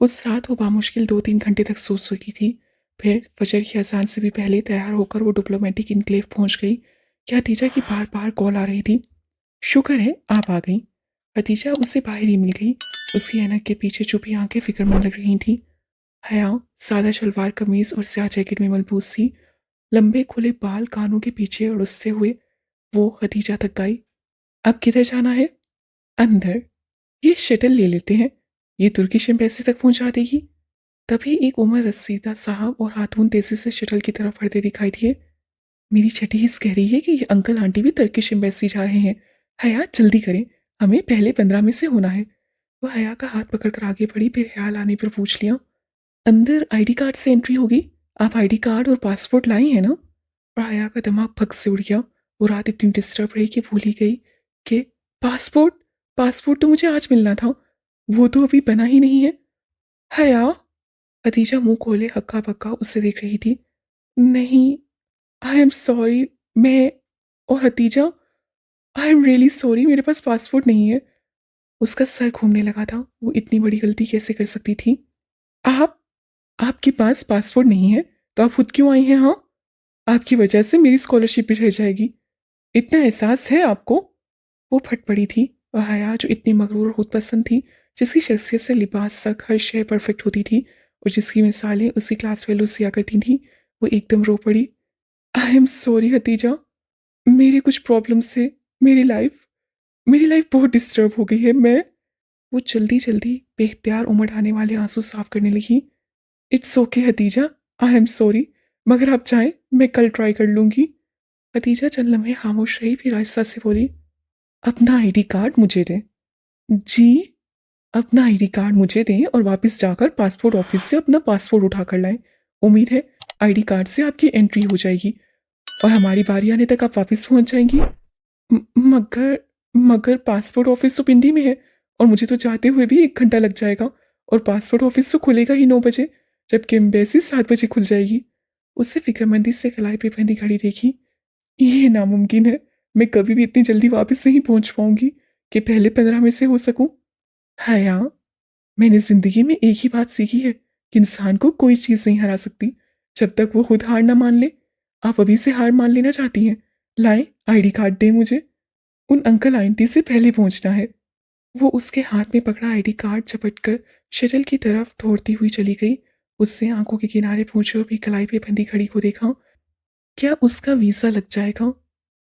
उस रात वो बामुश्किल 2-3 घंटे तक सो सकी थी। फिर फजर की अज़ान से भी पहले तैयार होकर वो डिप्लोमेटिक एन्क्लेव पहुँच गई कि हतीजा की बार-बार कॉल आ रही थी। शुक्र है आप आ गईं। हतीजा उससे बाहर ही मिल गई। उसकी ऐनक के पीछे छुपी आंखें फ़िक्रमंद लग रही थीं। हया सादा शलवार कमीज़ और स्याह जैकेट में मलबूस थी। लंबे खुले बाल कानों के पीछे उड़सते हुए वो हतीजा तक गई। अब किधर जाना है? अंदर। ये शटल ले लेते हैं। ये तुर्किश एम्बेसी तक पहुंचा देगी। तभी एक उमर रसीदा साहब और हाथून तेजी से शटल की तरफ बढ़ते दिखाई दिए। मेरी छठी हिस्स कह रही है कि ये अंकल आंटी भी तुर्किश एम्बेसी जा रहे हैं। हया जल्दी करें, हमें पहले 15 में से होना है। वो हया का हाथ पकड़कर आगे बढ़ी, फिर ख्याल आने पर पूछ लिया, अंदर आईडी कार्ड से एंट्री होगी। आप आईडी कार्ड और पासपोर्ट लाई हैं ना? और हया का दिमाग भग से उड़ गया। वो रात इतनी डिस्टर्ब रही कि भूल ही गई कि पासपोर्ट पासपोर्ट तो मुझे आज मिलना था। वो तो अभी बना ही नहीं है। हया। खदीजा मुंह खोले हक्का बक्का उसे देख रही थी। नहीं, आई एम सॉरी। मैं और Hatija, I am really sorry, मेरे पास पासपोर्ट नहीं है। उसका सर घूमने लगा था। वो इतनी बड़ी गलती कैसे कर सकती थी? आप आपके पास पासपोर्ट नहीं है तो आप खुद क्यों आई हैं? हाँ, आपकी वजह से मेरी स्कॉलरशिप भी रह जाएगी। इतना एहसास है आपको? वो फट पड़ी थी। वह हया जो इतनी मगरूर और खुद पसंद थी, जिसकी शख्सियत से लिबास तक हर शय परफेक्ट होती थी और जिसकी मिसालें उसकी क्लास फेलो सिया करती थीं, वो एकदम रो पड़ी। आई एम सॉरी हतीजा, मेरे कुछ प्रॉब्लम से मेरी लाइफ बहुत डिस्टर्ब हो गई है। मैं वो जल्दी जल्दी बेख्तियार उमड़ आने वाले आंसू साफ करने लगी। It's okay Hatija, I am sorry, मगर आप चाहें मैं कल ट्राई कर लूंगी। हतीजा चंद लम्हे खामोश रही, फिर आहिस्ता से बोली, अपना आईडी कार्ड मुझे दें। जी? अपना आईडी कार्ड मुझे दें और वापस जाकर पासपोर्ट ऑफिस से अपना पासपोर्ट उठा कर लाएं। उम्मीद है आईडी कार्ड से आपकी एंट्री हो जाएगी और हमारी बारी आने तक आप वापस पहुंच जाएंगी। मगर मगर पासपोर्ट ऑफिस तो पिंडी में है और मुझे तो जाते हुए भी 1 घंटा लग जाएगा और पासपोर्ट ऑफिस तो खुलेगा ही 9 बजे, जबकि एम्बेसी 7 बजे खुल जाएगी। उससे फिक्रमंदी से कलाई पे बंधी घड़ी देखी। ये नामुमकिन है। मैं कभी भी इतनी जल्दी वापस नहीं पहुंच पाऊंगी कि पहले 15 में से हो सकूं। हया, मैंने जिंदगी में एक ही बात सीखी है कि इंसान को कोई चीज नहीं हरा सकती जब तक वो खुद हार ना मान ले। आप अभी से हार मान लेना चाहती हैं? लाएं, आईडी कार्ड दें मुझे। उन अंकल आंटी से पहले पहुंचना है। वो उसके हाथ में पकड़ा आईडी कार्ड झपटकर शटल की तरफ दौड़ती हुई चली गई। उससे आंखों के किनारे पहुंचे और भी कलाई पे बंधी घड़ी को देखा। क्या उसका वीजा लग जाएगा?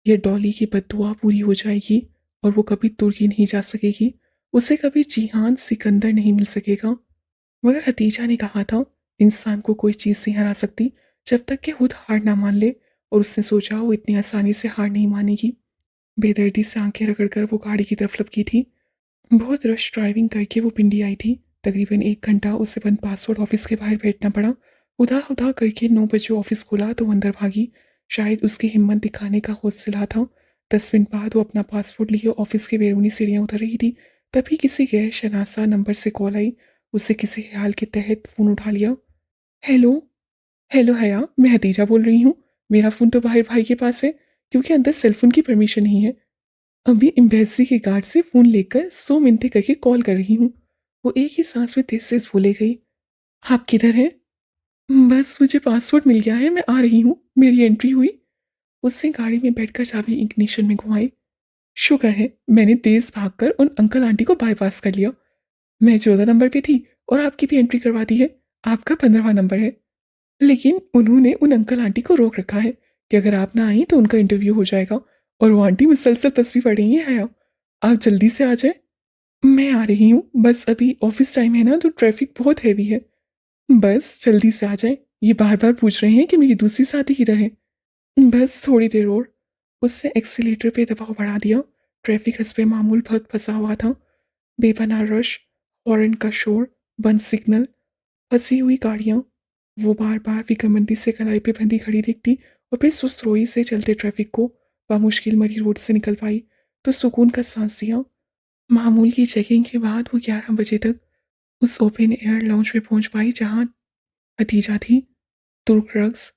ये डॉली की बद्दुआ पूरी हो जाएगी और वो कभी तुर्की नहीं जा सकेगी। उसे कभी जिहान सिकंदर नहीं मिल सकेगा। मगर हतीजा ने कहा था, इंसान को कोई चीज़ नहीं हरा सकती जब तक कि खुद हार ना मान ले, और उसने सोचा वो इतनी आसानी से हार नहीं मानेगी। बेदर्दी से आंखें रगड़कर वो गाड़ी की तरफ लपकी थी। बहुत रश ड्राइविंग करके वो पिंडी आई थी। तकरीबन 1 घंटा उसे बंद पासपोर्ट ऑफिस के बाहर बैठना पड़ा। उधा उधा करके 9 बजे ऑफिस खुला तो वो अंदर भागी। शायद उसकी हिम्मत दिखाने का हौसला था। 10 मिनट बाद वो अपना पासपोर्ट लिए ऑफिस की बैरूनी सीढ़ियाँ उतर रही थी। तभी किसी गैर शनासा नंबर से कॉल आई। उसे किसी ख्याल के तहत फ़ोन उठा लिया। हेलो। हेलो हया, मैं हतीजा बोल रही हूँ। मेरा फ़ोन तो बाहर भाई के पास है क्योंकि अंदर सेलफोन की परमिशन नहीं है। अभी एम्बेसी के गार्ड से फ़ोन लेकर 100 मिनटें करके कॉल कर रही हूँ। वो एक ही सांस में तेज तेज बोले गई। आप किधर हैं? बस मुझे पासपोर्ट मिल गया है, मैं आ रही हूँ, मेरी एंट्री हुई। उससे गाड़ी में बैठकर चाबी इग्निशन में घुमाई। शुक्र है मैंने तेज भागकर उन अंकल आंटी को बाईपास कर लिया। मैं 14 नंबर पे थी और आपकी भी एंट्री करवा दी है। आपका 15वां नंबर है। लेकिन उन्होंने उन अंकल आंटी को रोक रखा है कि अगर आप ना आई तो उनका इंटरव्यू हो जाएगा, और वो आंटी मुसलसल तस्वीर पढ़ रही हैं। आप जल्दी से आ जाए। मैं आ रही हूँ, बस अभी ऑफिस टाइम है ना तो ट्रैफिक बहुत हैवी है। बस जल्दी से आ जाए। ये बार बार पूछ रहे हैं कि मेरी दूसरी शादी किधर है। बस थोड़ी देर और। उससे एक्सीलेटर पे दबाव बढ़ा दिया। ट्रैफिक हंसपे मामूल बहुत फंसा हुआ था। बेपनाह रश, हॉर्न का शोर, बंद सिग्नल, फंसी हुई गाड़ियाँ। वो बार बार फिक्रमंदी से कलाई पे बंधी खड़ी दिखती और फिर सुस्त रोई से चलते ट्रैफिक को बामुश्किल मरी रोड से निकल पाई तो सुकून का सांस दिया। मामूल की चेकिंग के बाद वो 11 बजे तक उस ओपन एयर लाउंज में पहुंच पाई जहां हतीजा थी। तुर्क रक्स,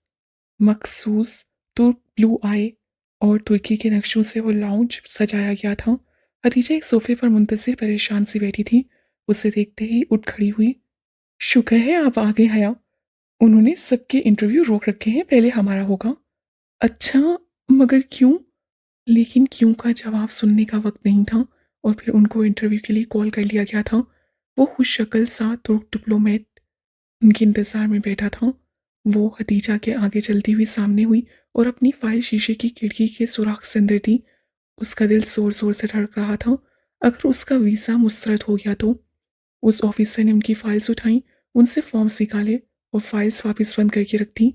मखसूस तुर्क ब्लू आई और तुर्की के नक्शों से वो लाउंज सजाया गया था। हतीजा एक सोफे पर मुंतजिर परेशान सी बैठी थी। उसे देखते ही उठ खड़ी हुई। शुक्र है आप आ गए हया। उन्होंने सबके इंटरव्यू रोक रखे हैं, पहले हमारा होगा। अच्छा, मगर क्यों? लेकिन क्यों का जवाब सुनने का वक्त नहीं था और फिर उनको इंटरव्यू के लिए कॉल कर लिया गया था। वो खुश शक्ल सा तुर्क डिप्लोमेट उनके इंतजार में बैठा था। वो हतीजा के आगे चलती हुई सामने हुई और अपनी फाइल शीशे की खिड़की के सुराख से अंदर दी। उसका दिल जोर जोर से धड़क रहा था। अगर उसका वीज़ा मुस्तरद हो गया तो? उस ऑफिसर ने उनकी फाइल्स उठाई, उनसे फॉर्म्स निकाले और फाइल्स वापस बंद करके रख दी।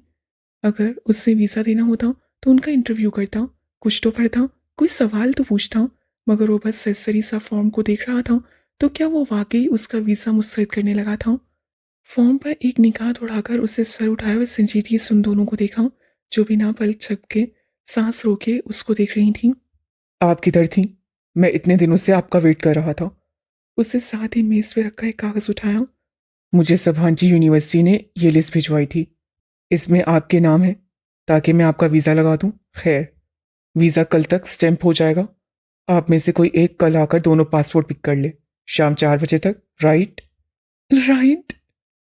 अगर उससे वीज़ा देना होता तो उनका इंटरव्यू करता, कुछ तो पढ़ता, कोई सवाल तो पूछता। मगर वो बस सरसरी सा फॉर्म को देख रहा था। तो क्या वो वाकई उसका वीज़ा मुस्तरद करने लगा था? फॉर्म पर एक निगाह दौड़ाकर उसे सर उठाया और संजीदगी से उन दोनों को देखा, जो बिना पलक झपके सांस रोके उसको देख रही थी। आप किधर थी? मैं इतने दिनों से आपका वेट कर रहा था। उसे साथ ही मेज पे रखा एक कागज उठाया। मुझे सभांची यूनिवर्सिटी ने ये लिस्ट भिजवाई थी। इसमें आपके नाम है, ताकि मैं आपका वीज़ा लगा दूं। खैर, वीज़ा कल तक स्टैंप हो जाएगा। आप में से कोई एक कल आकर दोनों पासपोर्ट पिक कर ले, शाम 4 बजे तक। राइट? राइट।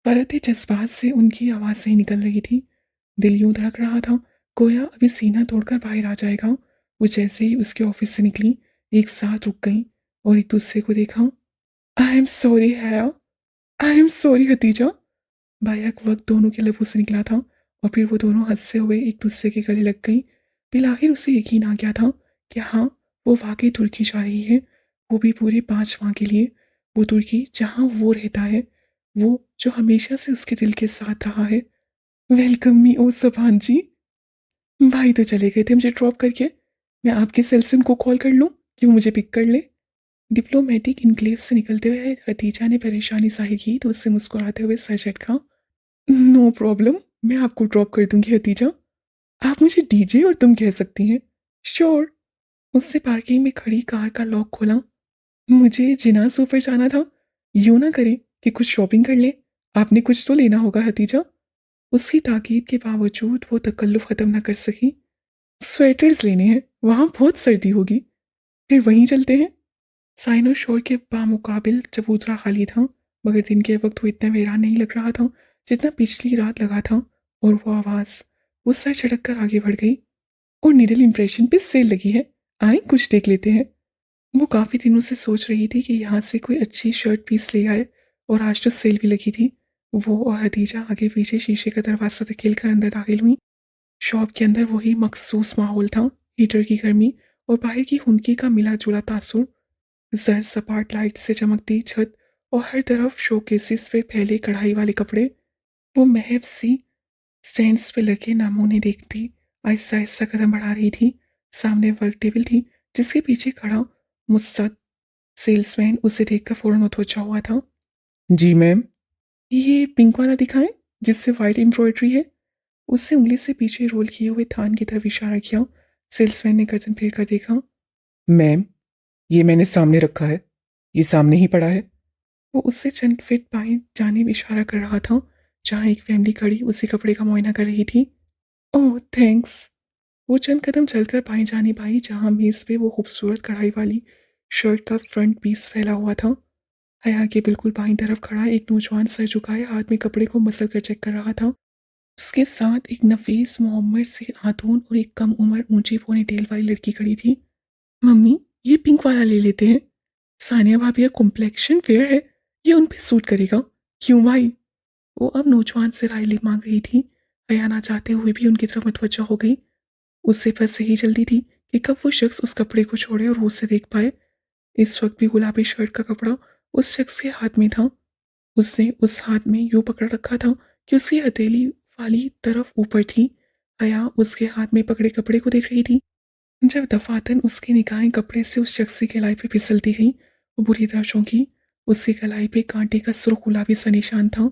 परत जज्बात से उनकी आवाज़ सही निकल रही थी। दिल यूं धड़क रहा था, गोया अभी सीना तोड़कर बाहर आ जाएगा। वो जैसे ही उसके ऑफिस से निकली, एक साथ रुक गई और एक दूसरे को देखा। आई एम सॉरी है, आई एम सॉरी हतीजा। बायक वक्त दोनों के लबों से निकला था और फिर वो दोनों हंसते हुए एक दूसरे के गले लग गई। फिर आखिर उसे यकीन आ गया था कि हाँ, वो वाकई तुर्की जा रही है, वो भी पूरे 5 माह के लिए। वो तुर्की जहाँ वो रहता है, वो जो हमेशा से उसके दिल के साथ रहा है। वेलकम मी ओ सभान जी। भाई तो चले गए थे मुझे ड्रॉप करके। मैं आपके सेल से उनको कॉल कर लूँ कि वो मुझे पिक कर ले। डिप्लोमेटिक इनक्लेव से निकलते हुए खतीजा ने परेशानी जाहिर की तो उससे मुस्कुराते हुए सर झटका। नो प्रॉब्लम, मैं आपको ड्रॉप कर दूंगी हतीजा। आप मुझे डीजे और तुम कह सकती हैं। श्योर। उससे पार्किंग में खड़ी कार का लॉक खोला। मुझे जिनास ऊपर जाना था। यूं ना करें कि कुछ शॉपिंग कर ले। आपने कुछ तो लेना होगा हतीजा। उसकी ताकीद के बावजूद वो तकल्लुफ खत्म न कर सकी। स्वेटर्स लेने हैं, वहां बहुत सर्दी होगी। फिर वहीं चलते हैं। साइनो शोर के बामुकाबिल चबूतरा खाली था, मगर दिन के वक्त वो इतना वीरान नहीं लग रहा था जितना पिछली रात लगा था। और वो आवाज़, वो सर झटक कर आगे बढ़ गई। और निडल इम्प्रेशन पे सेल लगी है, आए कुछ देख लेते हैं। वो काफ़ी दिनों से सोच रही थी कि यहाँ से कोई अच्छी शर्ट पीस ले आए और आज तो सेल भी लगी थी। वो और हदीजा आगे पीछे शीशे का दरवाज़ा धकेल कर अंदर दाखिल हुई। शॉप के अंदर वही मखसूस माहौल था, हीटर की गर्मी और बाहर की हुनकी का मिला जुला तासुर। जर सपाट लाइट से चमकती छत और हर तरफ शोकेसिस पे फैले कढ़ाई वाले कपड़े। वो महव सी स्टैंड्स पे लगे नमूने देखती आहिस्ता आहिस्ता कदम बढ़ा रही थी। सामने वर्क टेबल थी, जिसके पीछे खड़ा मुस्तद सेल्समैन उसे देखकर फौरन मुतवज्जा हुआ था। जी मैम। ये पिंक वाला दिखाएं, जिससे वाइट एम्ब्रॉयडरी है। उससे उंगली से पीछे रोल किए हुए थान की तरफ इशारा किया। सेल्समैन ने गर्दन फेर कर देखा। मैम, ये मैंने सामने रखा है, ये सामने ही पड़ा है। वो उससे चंद फीट बाएं जानिब इशारा कर रहा था, जहाँ एक फैमिली खड़ी उसी कपड़े का मुआयना कर रही थी। ओह थैंक्स। वो चंद कदम चलकर बाएं जानिब आई, जहाँ मेज पे वो खूबसूरत कढ़ाई वाली शर्ट का फ्रंट पीस फैला हुआ था। हया के बिल्कुल बाईं तरफ खड़ा एक नौजवान सर झुकाए हाथ में कपड़े को मसल कर चेक कर रहा था। उसके साथ एक नफीस मोहम्मद से खातून और एक कम उम्र ऊंची पौनी टेल वाली लड़की खड़ी थी। मम्मी, ये पिंक वाला ले लेते हैं। सानिया भाभी का कॉम्प्लेक्शन फेयर है, ये उन पे सूट करेगा। क्यों भाई? वो अब नौजवान से राय मांग रही थी। हया ना चाहते हुए भी उनकी तरफ मुतवज्जा हो गई। उससे बस यही जल्दी थी कि कब वो शख्स उस कपड़े को छोड़े और वो उसे देख पाए। इस वक्त भी गुलाबी शर्ट का कपड़ा उस शख्स के हाथ में था। उसने उस हाथ में यूं पकड़ रखा था कि उसकी हथेली वाली तरफ ऊपर थी। हया उसके हाथ में पकड़े कपड़े को देख रही थी। जब दफातन उसकी निगाहें कपड़े से उस शख्स की कलाई पे फिसलती गई, वो बुरी तरह चौंकी। उसकी कलाई पे कांटे का सुर्ख गुलाबी सा निशान था,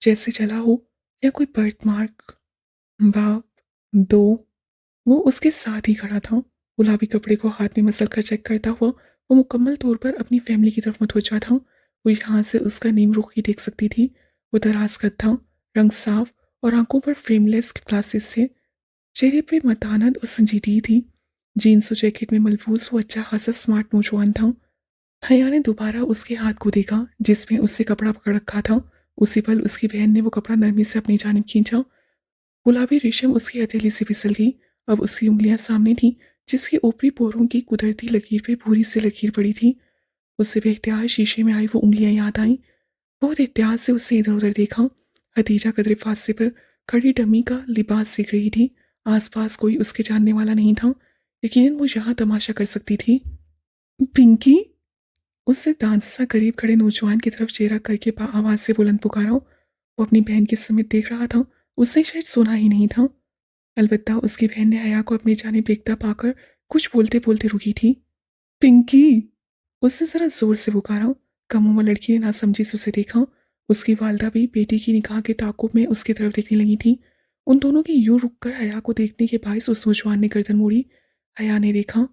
जैसे जला हो या कोई बर्थ मार्क। बाप दो। वो उसके साथ ही खड़ा था, गुलाबी कपड़े को हाथ में मसल कर चेक करता हुआ। वो मुकम्मल तौर पर अपनी फैमिली की तरफ मुतवज्जा था। वो यहाँ से उसका नीम रुख ही देख सकती थी। वो दराज कद था, रंग साफ और आंखों पर फ्रेमलेस ग्लासेस थे। चेहरे पे मतानत और संजीदगी थी। जीन्स और जैकेट में मलबूस वो अच्छा खासा स्मार्ट नौजवान था। हया ने दोबारा उसके हाथ को देखा, जिसमें उससे कपड़ा पकड़ रखा था। उसी पल उसकी बहन ने वो कपड़ा नरमी से अपनी जानिब खींचा। गुलाबी रेशम उसकी हथेली से फिसल गई। अब उसकी उंगलियां सामने थीं, जिसकी ऊपरी पोरों की कुदरती लकीर पे भूरी से लकीर पड़ी थी। उससे बेख्तियार शीशे में आई वो उंगलियां याद आईं। बहुत एहतियात से उससे इधर उधर देखा। हतीजा कदरे फासले पर खड़ी डमी का लिबास सीख रही थी। आसपास कोई उसके जानने वाला नहीं था। यकीनन वो यहाँ तमाशा कर सकती थी। पिंकी, उससे दांत सा करीब खड़े नौजवान की तरफ चेहरा करके आवाज से बुलंद पुकारा। वो अपनी बहन के समेत देख रहा था। उसने शायद सुना ही नहीं था। अलबत्ता उसकी बहन ने हया को अपनी जानिब देखता पाकर कुछ बोलते बोलते रुकी थी। पिंकी, उसने जरा जोर से पुकारा। कम उम्र लड़की ने नासमझी से उसे देखा। उसकी वालदा भी बेटी की निगाह के ताकुब में उसकी तरफ देखने लगी थी। उन दोनों की यूं रुककर हया को देखने के बायस उस नौजवान ने गर्दन मोड़ी। हया ने देखा,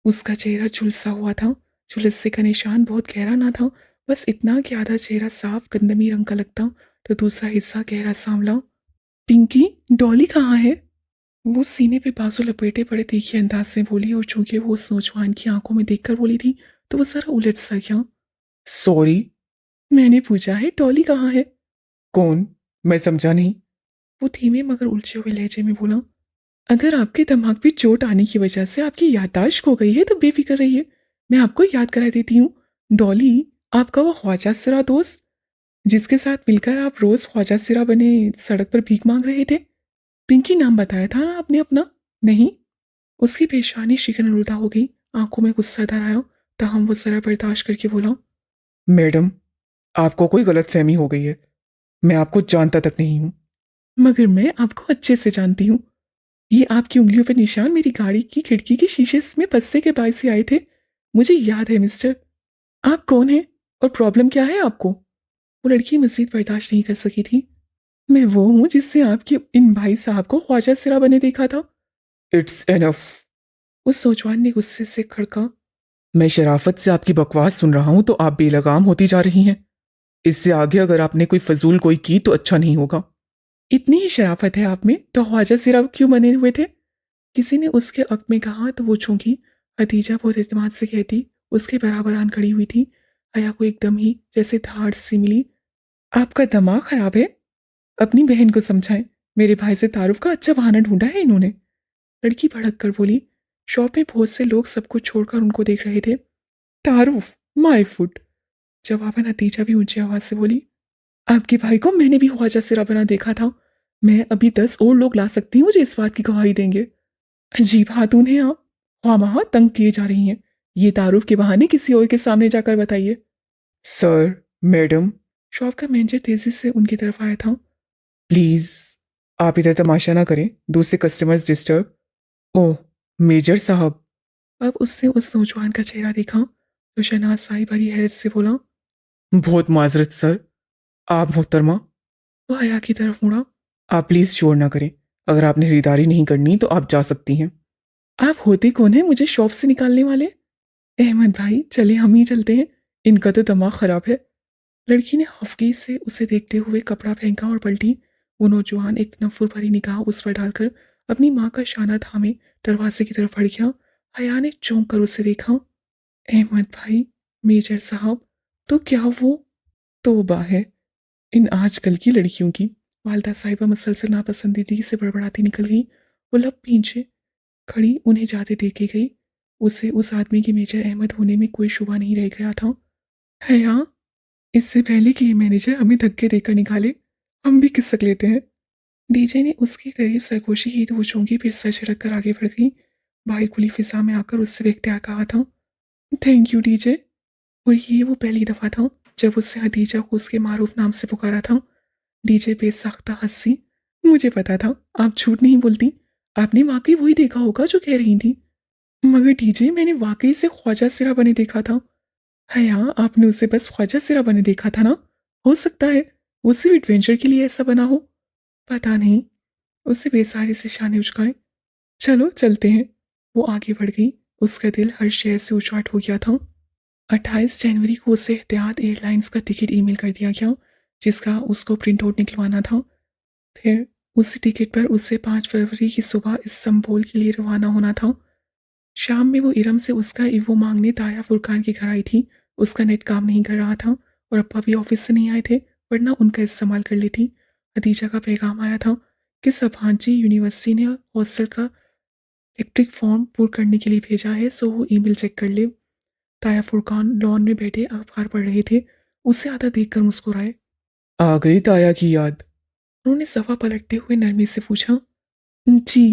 उसका चेहरा झुलसा हुआ था। झुलसे का निशान बहुत गहरा ना था, बस इतना कि आधा चेहरा साफ गंदमी रंग का लगता तो दूसरा हिस्सा गहरा सांवला। पिंकी, डॉली कहाँ है? वो सीने पे बाजू लपेटे पड़े तीखे अंदाज से बोली, और चूंकि वो उस नौजवान की आंखों में देखकर बोली थी तो वो जरा उलझ सा गया। सॉरी, मैंने पूछा है डॉली कहाँ है? कौन? मैं समझा नहीं। वो धीमे मगर उलझे हुए लहजे में बोला, अगर आपके दिमाग पे चोट आने की वजह से आपकी याददाश्त खो गई है तो बेफिक्र रहिए, मैं आपको याद करा देती हूँ। डॉली, आपका वो ख्वाजा सिरा दोस्त जिसके साथ मिलकर आप रोज ख्वाजा सिरा बने सड़क पर भीख मांग रहे थे। पिंकी नाम बताया था ना आपने अपना? नहीं। उसकी पेशानी शिकन रुदा हो गई। आंखों में गुस्सा धर आया। ताहम वो जरा बर्दाश्त करके बोला, मैडम, आपको कोई गलत फहमी हो गई है। मैं आपको जानता तक नहीं हूँ। मगर मैं आपको अच्छे से जानती हूँ। ये आपकी उंगलियों पर निशान मेरी गाड़ी की खिड़की के शीशे में पस्से के बायस से आए थे। मुझे याद है मिस्टर। आप कौन हैं और प्रॉब्लम क्या है आपको? वो लड़की मजीद बर्दाश्त नहीं कर सकी थी। मैं वो हूँ जिससे आपके इन भाई साहब को ख्वाजा सिरा बने देखा था। इट्स एनफ, उस नौजवान ने गुस्से से खड़का। मैं शराफत से आपकी बकवास सुन रहा हूं तो आप बेलगाम होती जा रही हैं। इससे आगे अगर आपने कोई फजूल कोई की तो अच्छा नहीं होगा। इतनी ही शराफत है आप में तो ख्वाजा सिरा क्यों बने हुए थे? किसी ने उसके हक में कहा तो वो चौंकी। हतीजा बहुत एतमाद से कहती उसके बराबर आन खड़ी हुई थी। हया को एकदम ही जैसे धाड़ सी मिली। आपका दिमाग खराब है? अपनी बहन को समझाएं। मेरे भाई से तारुफ का अच्छा बहाना ढूंढा है इन्होंने। लड़की भड़क कर बोली। शॉप में बहुत से लोग सब कुछ छोड़कर उनको देख रहे थे। तारुफ, माय फुट, जवाबन हतीजा भी ऊंची आवाज से बोली। आपके भाई को मैंने भी ख्वाजा सिरा बना देखा था। मैं अभी 10 और लोग ला सकती हूँ जो इस बात की गवाही देंगे। अजीब खातून है आप, ख्वामहा तंग किए जा रही हैं। ये तारुफ के बहाने किसी और के सामने जाकर बताइए। सर, मैडम, शॉप का मैनेजर तेजी से उनकी तरफ आया था। प्लीज, आप इधर तमाशा ना करें, दूसरे कस्टमर्स डिस्टर्ब। ओह, मेजर साहब। अब उसने उस नौजवान का चेहरा देखा तो शनासाई भरी हैरत से बोला, बहुत माजरत सर, आप मोहतरमा। वो हया की तरफ मुड़ा। आप प्लीज शोर ना करें। अगर आपने खरीदारी नहीं करनी तो आप जा सकती हैं। आप होते कौन है मुझे शॉप से निकालने वाले? अहमद भाई, चले हम ही चलते हैं। इनका तो दिमाग खराब है। लड़की ने हफगी से उसे देखते हुए कपड़ा फेंका और पलटी। वो नौजवान एक तनफुर भरी निगाह उस पर डालकर अपनी माँ का शाना थामे दरवाजे की तरफ बढ़ गया। हया ने चौंक कर उसे देखा। अहमद भाई, मेजर साहब, तो क्या वो? तौबा है इन आजकल की लड़कियों की। वालदा साहिबा मसलसल नापसंदीदगी से बड़बड़ाती निकल गई। वो लब पीछे खड़ी उन्हें जाते देखे गई। उसे उस आदमी के मेजर अहमद होने में कोई शुबा नहीं रह गया था। है यहाँ, इससे पहले कि ये मैनेजर हमें धक्के देकर निकाले, हम भी किसक लेते हैं। डीजे ने उसके करीब सरगोशी की तो वो चौंकी, फिर सर झटक कर आगे बढ़ गई। बाहर खुली फिजा में आकर उससे बेख्तियार कहा था, थैंक यू डीजे। और ये वो पहली दफा था जब उससे हदीजा को उसके मारूफ नाम से पुकारा था। डीजे बेसाख्ता हंसी। मुझे पता था आप झूठ नहीं बोलती। आपने वाकई वही देखा होगा जो कह रही थी। मगर डीजे, मैंने वाकई से ख्वाजा सिरा बने देखा था। हया, आपने उसे बस ख्वाजा सिरा बने देखा था ना? हो सकता है वो सिर्फ एडवेंचर के लिए ऐसा बना हो। पता नहीं। उसे बेसारी से शाने उचकाए। चलो चलते हैं। वो आगे बढ़ गई। उसका दिल हर शय से उचाट हो गया था। 28 जनवरी को उसे एहतियात एयरलाइंस का टिकट ईमेल कर दिया गया, जिसका उसको प्रिंट आउट निकलवाना था। फिर उसी टिकट पर उसे 5 फरवरी की सुबह इस्तांबुल के लिए रवाना होना था। शाम में वो इरम से उसका ईवो मांगने ताया फुरकान के घर आई थी। उसका नेट काम नहीं कर रहा था और अप्पा भी ऑफिस से नहीं आए थे। वरना उनका इस्तेमाल कर लेती। हदीजा का पैगाम आया था कि सभांची यूनिवर्सिटी ने हॉस्टल का इलेक्ट्रिक फॉर्म पूर्ण करने के लिए भेजा है, सो वो ईमेल चेक कर ले। ताया फुरकान लॉन में बैठे अखबार पढ़ रहे थे। उसे आधा देखकर मुस्कुराए। आ गई ताया की याद। उन्होंने सफ़ा पलटते हुए नरमी से पूछा। जी।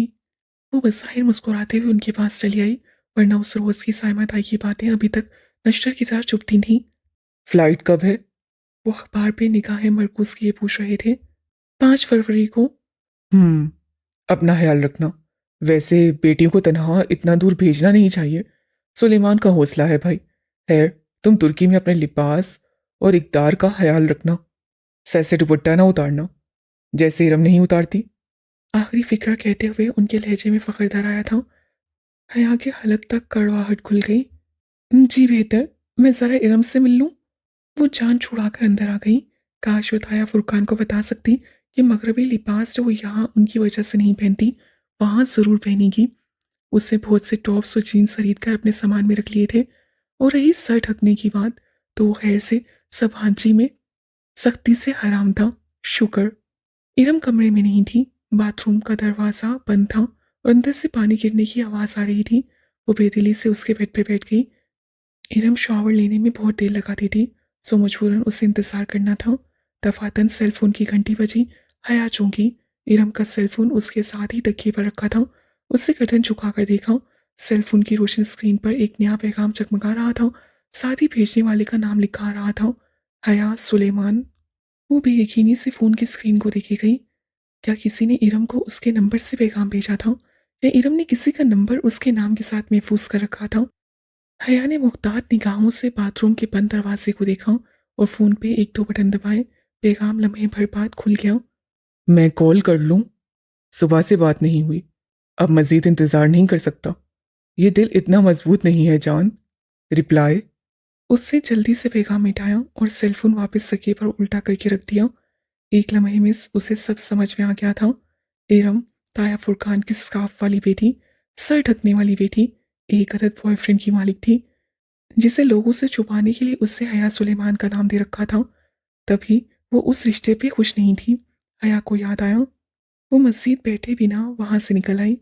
वो बज़ाहिर मुस्कुराते हुए उनके पास चली आई, वरना उस रोज़ की साइमा ताई की बातें अभी तक नश्तर की तरह चुभती थीं। फ्लाइट कब है? वो अखबार पे निगाहें मरकूज किए पूछ रहे थे। 5 फरवरी को। हम्म। अपना ख्याल रखना। वैसे बेटियों को तनहा इतना दूर भेजना नहीं चाहिए। सुलेमान का हौसला है भाई। खैर, तुम तुर्की में अपने लिबास और इकदार का ख्याल रखना। सर से दुपट्टा ना उतारना, जैसे इरम नहीं उतारती। आखिरी फिक्रा कहते हुए उनके लहजे में फ़ख्र धर आया था। हया के हलक तक कड़वाहट खुल गई। जी बेहतर, मैं ज़रा इरम से मिल लूँ। वो जान छुड़ाकर अंदर आ गई। काश वो ताया फुरकान को बता सकती कि मगरबी लिबास जो वो यहाँ उनकी वजह से नहीं पहनती, वहाँ ज़रूर पहनेगी। उसने बहुत से टॉप्स और जीन्स खरीद कर अपने सामान में रख लिए थे। और रही सर ढकने की बात, तो वो खैर से सब हांची में सख्ती से हराम था। शुक्र इरम कमरे में नहीं थी। बाथरूम का दरवाज़ा बंद था और अंदर से पानी गिरने की आवाज़ आ रही थी। वो बेदिली से उसके बेड पे बैठ गई। इरम शॉवर लेने में बहुत देर लगाती थी, सो मजबूरन उसे इंतज़ार करना था। दफातन सेलफोन की घंटी बजी। हया चौंकी। इरम का सेलफोन उसके साथ ही तकिए पर रखा था। उससे गर्दन झुकाकर देखा। सेलफोन की रोशन स्क्रीन पर एक नया पैगाम चमका रहा था। साथ ही भेजने वाले का नाम लिखा आ रहा था, हया सुलेमान। वो बेयकीनी से फ़ोन की स्क्रीन को देखी गई। क्या किसी ने इरम को उसके नंबर से पैगाम भेजा था, या इरम ने किसी का नंबर उसके नाम के साथ महफूज कर रखा था? हया ने मुख्तात निगाहों से बाथरूम के बंद दरवाजे को देखा और फ़ोन पे एक दो बटन दबाए। पैगाम लम्हे भर बाद खुल गया। मैं कॉल कर लूँ? सुबह से बात नहीं हुई। अब मज़ीद इंतज़ार नहीं कर सकता। ये दिल इतना मजबूत नहीं है जान। रिप्लाई। उससे जल्दी से पैगाम मिटाया और सेलफोन वापस तकिए पर उल्टा करके रख दिया। एक लम्हे में उसे सब समझ में आ गया था। इरम ताया फुरकान की स्कार्फ वाली बेटी, सर ढकने वाली बेटी, एक अदद बॉयफ्रेंड की मालिक थी, जिसे लोगों से छुपाने के लिए उससे हया सुलेमान का नाम दे रखा था। तभी वो उस रिश्ते पे खुश नहीं थी। हया को याद आया। वो मस्जिद बैठे बिना वहां से निकल आई।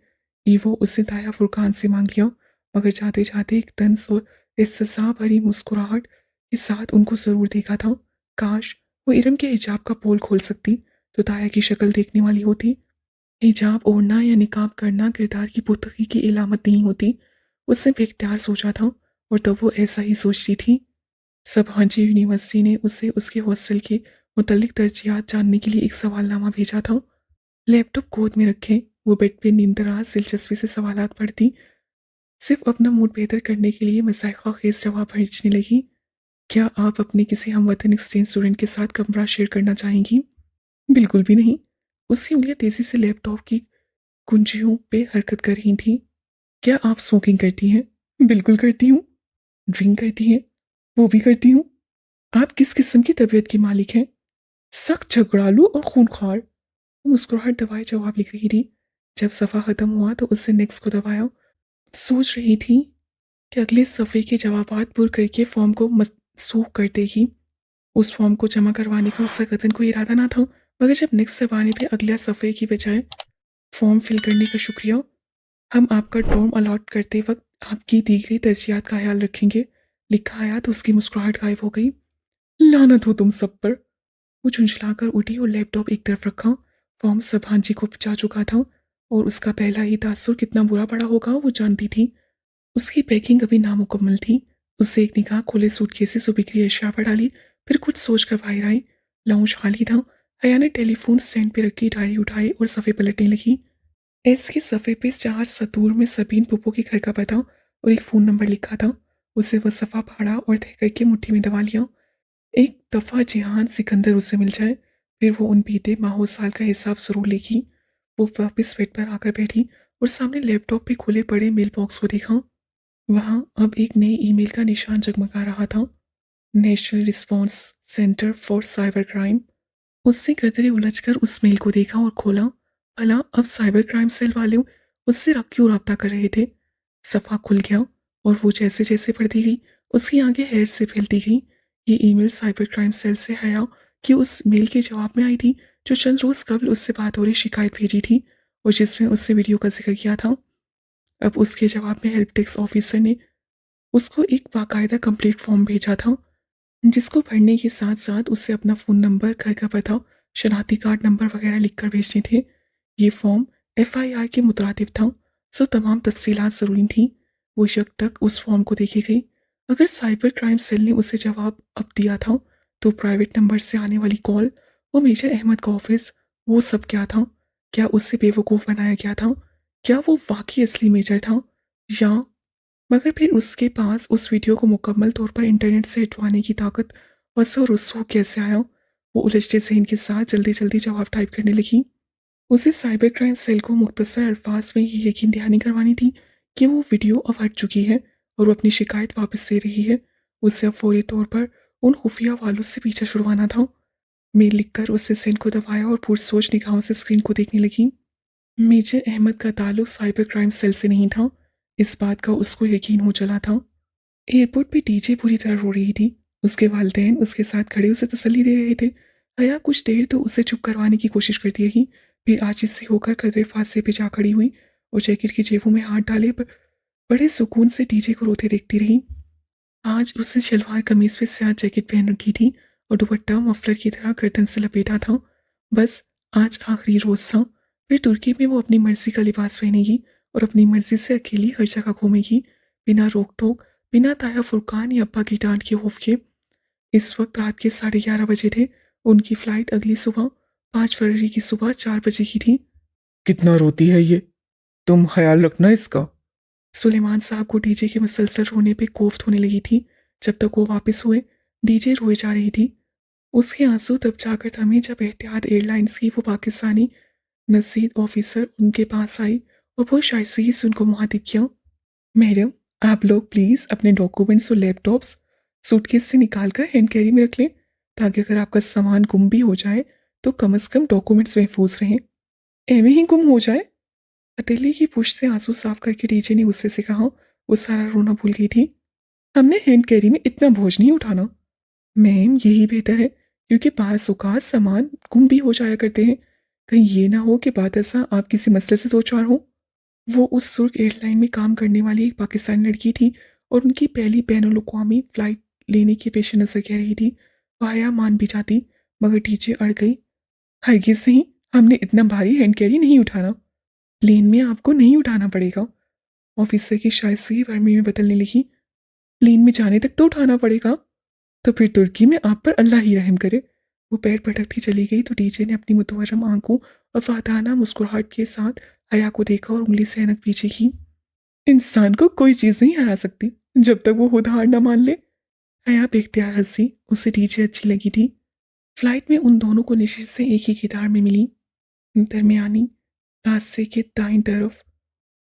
ईवो उसने ताया फुरकान से मांग लिया, मगर जाते जाते एक तंज और इस्तेसा भरी मुस्कुराहट के साथ उनको जरूर देखा था। काश वो इरम के हिजाब का पोल खोल सकती तो ताया की शक्ल देखने वाली होती। हिजाब ओढ़ना या निकाब करना किरदार की पुख्तगी की इलामत नहीं होती, उसने बेख्तियार सोचा था। और तब वो ऐसा ही सोचती थी। सब हांची यूनिवर्सिटी ने उसे उसके हॉस्टल के मुतल्लिक तरजीहात जानने के लिए एक सवालनामा भेजा था। लैपटॉप गोद में रखे वो बेड पे नींदराज दिलचस्पी से सवालात पढ़ती, सिर्फ अपना मूड बेहतर करने के लिए मज़ाक़ा खेज़ जवाब भेजने लगी। क्या आप अपने किसी हमवतन एक्सचेंज स्टूडेंट के साथ कमरा शेयर करना चाहेंगी? बिल्कुल भी नहीं। उसकी उंगलियां तेजी से लैपटॉप की कुंजियों पे हरकत कर रही थी। क्या आप स्मोकिंग करती हैं? बिल्कुल करती हूँ। ड्रिंक करती हैं? वो भी करती हूँ। आप किस किस्म की तबीयत की मालिक हैं? सख्त झगड़ालू और खूंखार। वो मुस्कुराहट दबाए जवाब लिख रही थी। जब सफ़ा ख़त्म हुआ तो उससे नेक्स्ट को दबाया। सोच रही थी कि अगले सफ़े के जवाबात पुर करके फॉर्म को मनसूख कर देगी। उस फॉर्म को जमा करवाने का उसका कतन कोई इरादा ना था, मगर जब नेक्स्ट दबाने पे अगले सफ़े की बजाय फॉर्म फिल करने का शुक्रिया, हम आपका डोम अलॉट करते वक्त आपकी दी गई तरजीहात का ख्याल रखेंगे, लिखा आया तो उसकी मुस्कुराहट गायब हो गई। लानत हो तुम सब पर। वो झुंझलाकर उठी और लैपटॉप एक तरफ रखा। फॉर्म सभांजी को पहुंचा चुका था और उसका पहला ही तासुर कितना बुरा पड़ा होगा वो जानती थी। उसकी पैकिंग अभी नामुकम्मल थी। उससे एक निगाह खोले सूटकेस से बिक्री अशिया पर डाली, फिर कुछ सोच कर बाहर आई। लाउंज खाली था। हया ने टेलीफोन स्टैंड पे रखी डायरी उठाई और सफ़े पलटने लगी। एस के सफ़े पे 4 सतूर में सबीन पुप्पो के घर का पता और एक फ़ोन नंबर लिखा था। उसे वह सफ़ा फाड़ा और तह करके मुट्ठी में दबा लिया। एक दफ़ा जिहान सिकंदर उसे मिल जाए, फिर वो उन बीते माहो साल का हिसाब ज़रूर लेगी। वो वापस बेड पर आकर बैठी और सामने लैपटॉप पे खुले पड़े मेल बॉक्स को देखा। वहाँ अब एक नए ईमेल का निशान जगमगा रहा था, national response centre for cyber crime. उससे कदरे उलझकर उस मेल को देखा और खोला। भला अब साइबर क्राइम सेल वाले उससे क्यों रब्ता कर रहे थे? सफ़ा खुल गया और वो जैसे जैसे पढ़ती गई उसकी आंखें हैर से फैलती गई। ये ईमेल साइबर क्राइम सेल से हया कि उस मेल के जवाब में आई थी जो चंद रोज कबल उससे बात हो रही शिकायत भेजी थी और जिसमें उससे वीडियो का जिक्र किया था। अब उसके जवाब में हेल्प डेस्क ऑफिसर ने उसको एक बाकायदा कंप्लीट फॉर्म भेजा था जिसको भरने के साथ साथ उसे अपना फ़ोन नंबर, घर का पता, शनाख्ती कार्ड नंबर वगैरह लिखकर भेजने थे। ये फॉर्म एफआईआर के मुताबिक था, सो तमाम तफसीलात ज़रूरी थी। वो शक तक उस फॉर्म को देखी गई। अगर साइबर क्राइम सेल ने उसे जवाब अब दिया था, तो प्राइवेट नंबर से आने वाली कॉल, वो मेजर अहमद का ऑफिस, वो सब क्या था? क्या उसे बेवकूफ़ बनाया गया था? क्या वो वाकई असली मेजर था? या मगर फिर उसके पास उस वीडियो को मुकम्मल तौर पर इंटरनेट से हटवाने की ताकत और सो रसूख कैसे आया? वो उलझते ज़हन के साथ जल्दी जल्दी जवाब टाइप करने लगी। उसे साइबर क्राइम सेल को मुख्तसर अल्फाज में ये यकीन दहानी करवानी थी कि वो वीडियो अब हट चुकी है और वो अपनी शिकायत वापस ले रही है। उसे अब फौरी तौर पर उन खुफिया वालों से पीछा छुड़वाना था। मेल लिखकर उससे सेंड को दबाया और पुरसोच निगाहों से स्क्रीन को देखने लगी। मेजर अहमद का ताल्लुक साइबर क्राइम सेल से नहीं था, इस बात का उसको यकीन हो चला था। एयरपोर्ट पे डीजे पूरी तरह रो रही थी। उसके वालिदैन उसके साथ खड़े उसे तसल्ली दे रहे थे। हया कुछ देर तो उसे चुप करवाने की कोशिश करती रही, फिर आजिज़ सी होकर कदरे फांसे पे जा खड़ी हुई और जैकेट की जेबों में हाथ डाले बड़े सुकून से डीजे को रोते देखती रही। आज उसने शलवार कमीज पे स्याह जैकेट पहन रखी थी और दुपट्टा मफलर की तरह गर्दन से लपेटा था। बस आज आखिरी रोज था, फिर तुर्की में वो अपनी मर्जी का लिबास पहनेगी और अपनी मर्जी से अकेली हर जगह घूमेगी, बिना रोक टोक, बिना ताया फुरकान या अब्बा की डांट के खौफ के। इस वक्त रात के 11:30 बजे थे। उनकी फ्लाइट अगली सुबह 5 फरवरी की सुबह 4 बजे की थी। कितना रोती है ये, तुम ख्याल रखना इसका। सुलेमान साहब को डीजे के मुसलसल रोने पे कोफ्त होने लगी थी। जब तक वो वापस हुए, डीजे रोए जा रही थी। उसके आंसू तब जाकर थमे जब एहतियात एयरलाइंस की वो पाकिस्तानी नसीद ऑफिसर उनके पास आई और बहुत शाइस्तगी से उनको मुखातिब किया। मैडम, आप लोग प्लीज़ अपने डॉक्यूमेंट्स और लैपटॉप्स सूटकेस से निकाल कर हैंड कैरी में रख लें, ताकि अगर आपका सामान गुम भी हो जाए तो कम से कम डॉक्यूमेंट्स महफूज रहें। एवं ही गुम हो जाए? हथेली की पुश्त से आंसू साफ करके डीजे ने गुस्से से कहा। वो सारा रोना भूल गई थी। हमने हैंड कैरी में इतना बोझ नहीं उठाना। मैम, यही बेहतर है, क्योंकि बाज़ औक़ात सामान गुम भी हो जाया करते हैं। कहीं ये ना हो कि बाद ऐसा आप किसी मसले से दो चार हो। वो उस सुर्ख एयरलाइन में काम करने वाली एक पाकिस्तानी लड़की थी और उनकी पहली बैनुल-अक़वामी फ़्लाइट लेने के पेश नज़र कह रही थी। वो हया मान भी जाती, मगर टीचर अड़ गई। हरगिज़ नहीं, हमने इतना भारी हैंड कैरी नहीं उठाना। प्लेन में आपको नहीं उठाना पड़ेगा। ऑफिसर की शाइस्तगी भरमी में बदलने लगी। प्लेन में जाने तक तो उठाना पड़ेगा। तो फिर तुर्की में आप पर अल्लाह ही रहम करे। वो पैर पटकती चली गई तो डीजे ने अपनी मुतवर्रम आंखों और फाताना मुस्कुराहट के साथ हया को देखा और उंगली से ऐनक पीछे की। इंसान को कोई चीज़ नहीं हरा सकती जब तक वो खुद हार ना मान ले। हया बेख्तियार हंसी। उसे डीजे अच्छी लगी थी। फ्लाइट में उन दोनों को नशिश से एक ही कितार में मिली। दरमियानी रास्ते के दाईं तरफ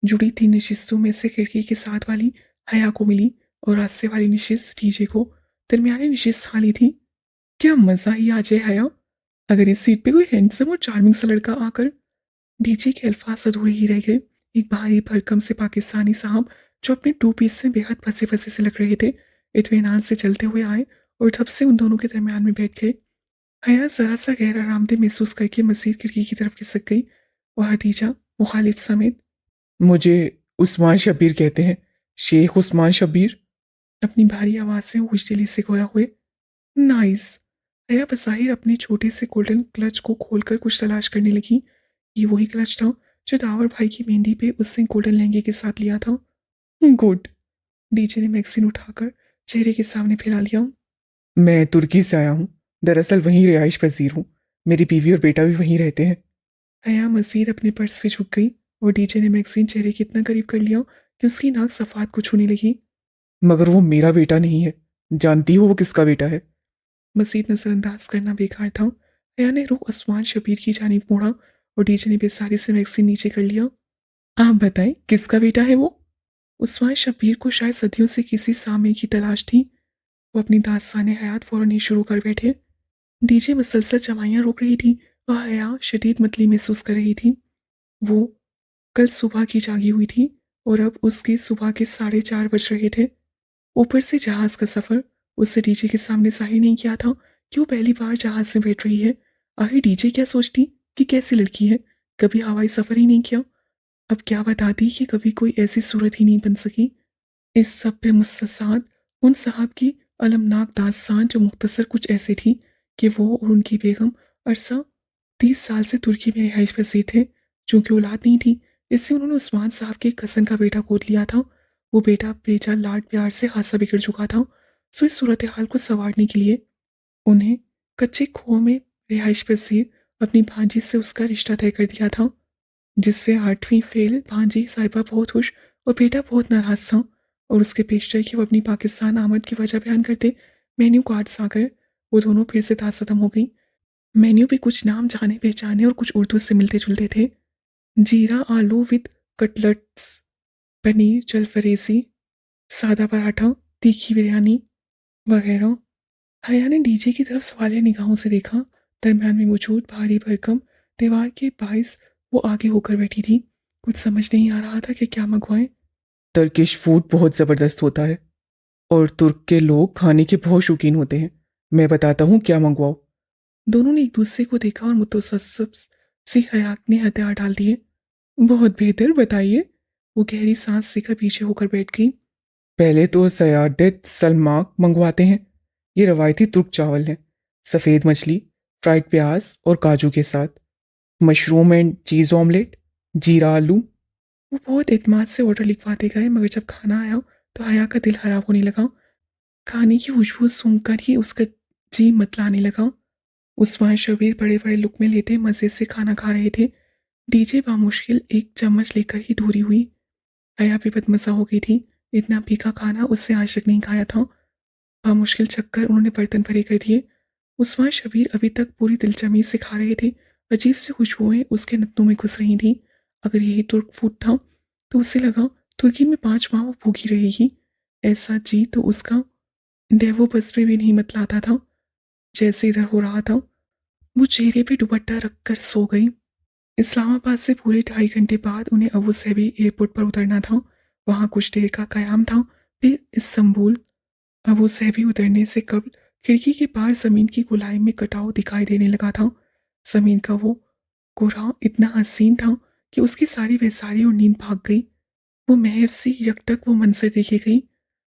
जुड़ी थी नशिस्तों में से खिड़की के साथ वाली हया को मिली और रास्ते वाली नशिस्त डीजे को। दरमियानी नशिस्त खाली थी। क्या मज़ा ही आ जाए हया, अगर इस सीट पे कोई हैंडसम और चार्मिंग सा लड़का आकर। डीजे के अल्फाज अधूरे ही रह गए। एक भारी भरकम से पाकिस्तानी साहब जो अपने टू पीस में बेहद फंसे फंसे से लग रहे थे, इत्मीनान से चलते हुए आए और ठप से उन दोनों के दरमियान में बैठ गए। हया जरा सा गहरा आरामदेह महसूस करके मजीद खिड़की की तरफ खिसक गई और हदीजा मुखालिफ समेत मुझे उस्मान शब्बीर कहते हैं, शेख उस्मान शब्बीर। अपनी भारी आवाज़ से खुशदिली से गोया हुए। नाइस। हया बज़ाहिर अपने छोटे से गोल्डन क्लच को खोलकर कुछ तलाश करने लगी। ये वही क्लच था जो दावर भाई की मेहंदी पे उसने गोल्डन लहंगे के साथ लिया था। गुड। डीजे ने मैगजीन उठाकर चेहरे के सामने फैला लिया। मैं तुर्की से आया हूँ, दरअसल वहीं रिहाइश पजीर हूँ। मेरी बीवी और बेटा भी वहीं रहते हैं। हया मजीद अपने पर्स पे झुक गई और डीजे ने मैगजीन चेहरे के इतना करीब कर लिया कि उसकी नाक सफ़ात को छूने लगी। मगर वो मेरा बेटा नहीं है। जानती हो वो किसका बेटा है? मजीद नज़रअंदाज करना बेकार था। हया ने रुख उस्मान शबीर की जानिब मोड़ा और डीजे ने बेसारी से मैगजीन नीचे कर लिया। आप बताएं, किसका बेटा है वो? उस्मान शबीर को शायद सदियों से किसी सामे की तलाश थी। वो अपनी दास्तान हयात फौरन ही शुरू कर बैठे। डीजे मुसलसल चवाइयाँ रोक रही थी। वह हया शदीद मतली महसूस कर रही थी। वो कल सुबह की जागी हुई थी और अब उसके सुबह के 4:30 बज रहे थे। ऊपर से जहाज का सफ़र उससे डीजे के सामने जाहिर नहीं किया था कि वो पहली बार जहाज में बैठ रही है। आखिर डीजे क्या सोचती कि कैसी लड़की है, कभी हवाई सफ़र ही नहीं किया। अब क्या बताती कि कभी कोई ऐसी सूरत ही नहीं बन सकी। इस सब पे मुस्तसाद उन साहब की अलमनाक दास्तान, जो मुख्तसर कुछ ऐसे थी कि वो और उनकी बेगम अरसा 30 साल से तुर्की में रिहाइश पजीर थे। चूंकि औलाद नहीं थी, इससे उन्होंने उस्मान साहब के कज़न का बेटा गोद लिया था। वो बेटा बेचा लाड प्यार से हादसा बिगड़ चुका था। सो इस सूरत हाल को संवारने के लिए उन्हें कच्चे कुओं में रिहाइश पजीर अपनी भांजी से उसका रिश्ता तय कर दिया था, जिससे 8वीं फेल भांजी साहिबा बहुत खुश और बेटा बहुत नाराज था। और उसके पेशतर कि वो अपनी पाकिस्तान आमद की वजह बयान करते मेन्यू कार्ड्स आ गए। वो दोनों फिर से तासदम हो गई। मेन्यू पे कुछ नाम जाने पहचाने और कुछ उर्दू से मिलते जुलते थे। जीरा आलू विद कटलेट्स, पनीर जलफरेसी, सादा पराठा, तीखी बिरयानी वगैरह। हया ने डीजे की तरफ सवालिया निगाहों से देखा। दरम्यान में मौजूद भारी भरकम दीवार के बाइस वो आगे होकर बैठी थी। कुछ समझ नहीं आ रहा था कि क्या मंगवाएं। टर्किश फूड बहुत ज़बरदस्त होता है और तुर्क के लोग खाने के बहुत शौकीन होते हैं। मैं बताता हूँ क्या मंगवाओ। दोनों ने एक दूसरे को देखा और मुतसस्सिब सी हया ने हथियार डाल दिए। बहुत बेहतर, बताइए। वो गहरी सांस लेकर पीछे होकर बैठ गई। पहले तो सयाडेट सलमाक मंगवाते हैं। ये रवायती तुर्क चावल है, सफ़ेद मछली, फ्राइड प्याज और काजू के साथ, मशरूम एंड चीज़ ऑमलेट, जीरा आलू। वो बहुत एतमाद से ऑर्डर लिखवाते गए, मगर जब खाना आया तो हया का दिल खराब होने लगा। खाने की खुशबू सूंघकर ही उसका जी मतलाने लगा। उस्मान शबीर बड़े बड़े लुकमे लेते मज़े से खाना खा रहे थे। डीजे बामुश्किल एक चम्मच लेकर ही दूरी हुई। हया भी बदमज़ा हो गई थी। इतना फीका खाना उससे आज तक नहीं खाया था। बामुश्किल चक्कर उन्होंने बर्तन भरे कर दिए। उस्मान शबीर अभी तक पूरी दिलजमी से खा रहे थे। अजीब सी खुशबुएं उसके नत्नों में घुस रही थीं। अगर यही तुर्क फूड था तो उसे लगा तुर्की में 5 माह वो भूखी रहेगी। ऐसा जी तो उसका डेवो बस में भी नहीं मतलाता था जैसे इधर हो रहा था। वो चेहरे पे दुपट्टा रखकर सो गई। इस्लामाबाद से पूरे 2.5 घंटे बाद उन्हें अबू सैबी एयरपोर्ट पर उतरना था। वहाँ कुछ देर का कयाम था, फिर इस्तंबुल। अबू सैबी उतरने से कबल खिड़की के पार जमीन की गोलाई में कटाव दिखाई देने लगा था। जमीन का वो कोरा इतना हसीन था कि उसकी सारी बेसारी और नींद भाग गई। वो महव सी यकटक वो मंजर देखे गई।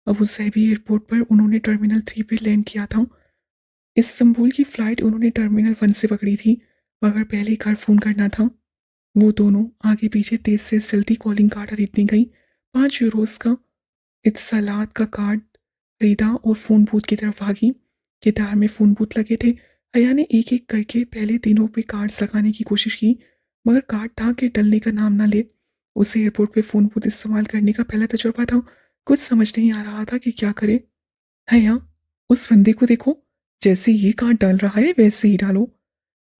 अबू सैबी एयरपोर्ट पर उन्होंने टर्मिनल 3 पे लैंड किया था। इस्तंबुल की फ़्लाइट उन्होंने टर्मिनल 1 से पकड़ी थी, मगर पहले घर फ़ोन करना था। वो दोनों आगे पीछे तेज से चलती कॉलिंग कार्ड खरीदने गई। 5 यूरोस का इत्सलात का कार्ड खरीदा और फ़ोन बूथ की तरफ भागी। कितार में फ़ोन बूथ लगे थे। हया ने एक एक करके पहले तीनों पे कार्ड्स लगाने की कोशिश की, मगर कार्ड था कि टलने का नाम ना ले। उसे एयरपोर्ट पे फ़ोन बूथ इस्तेमाल करने का पहला तजुर्बा था। कुछ समझ नहीं आ रहा था कि क्या करे। हया, उस बंदे को देखो, जैसे ये कार्ड डाल रहा है वैसे ही डालो।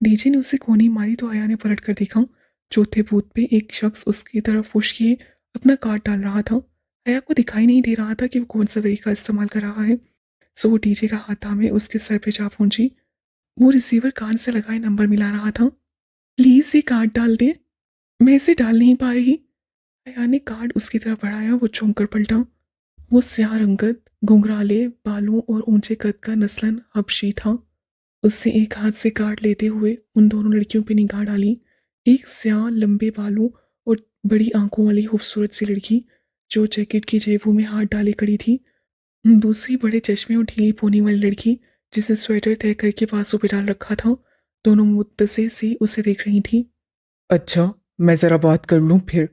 डीजे ने उसे कोनी मारी तो हया ने पलट कर देखा। चौथे बूथ पे एक शख्स उसकी तरफ पुश किए अपना कार्ड डाल रहा था। हया को दिखाई नहीं दे रहा था कि वो कौन सा तरीका इस्तेमाल कर रहा है। सो वो डीजे का हाथ थामे उसके सर पे जा पहुंची। वो रिसीवर कान से लगाए नंबर मिला रहा था। प्लीज ये कार्ड डाल दे, मैं इसे डाल नहीं पा रही। हया ने कार्ड उसकी तरफ बढ़ाया। वो चौंक कर पलटा। वो स्याह रंगत, घुंघराले बालों और ऊंचे कद का नस्लन हबशी था। उससे एक हाथ से कार्ड लेते हुए उन दोनों लड़कियों पर निगाह डाली। एक स्याह लंबे बालों और बड़ी आंखों वाली खूबसूरत सी लड़की, जो जैकेट की जेबों में हाथ डाले खड़ी थी। दूसरी बड़े चश्मे और ढीली पोनी वाली लड़की, जिसे स्वेटर तय करके बाजू पे डाल रखा था। दोनों मुत्तसिर सी उसे देख रही थी। अच्छा, मैं ज़रा बात कर लूँ फिर।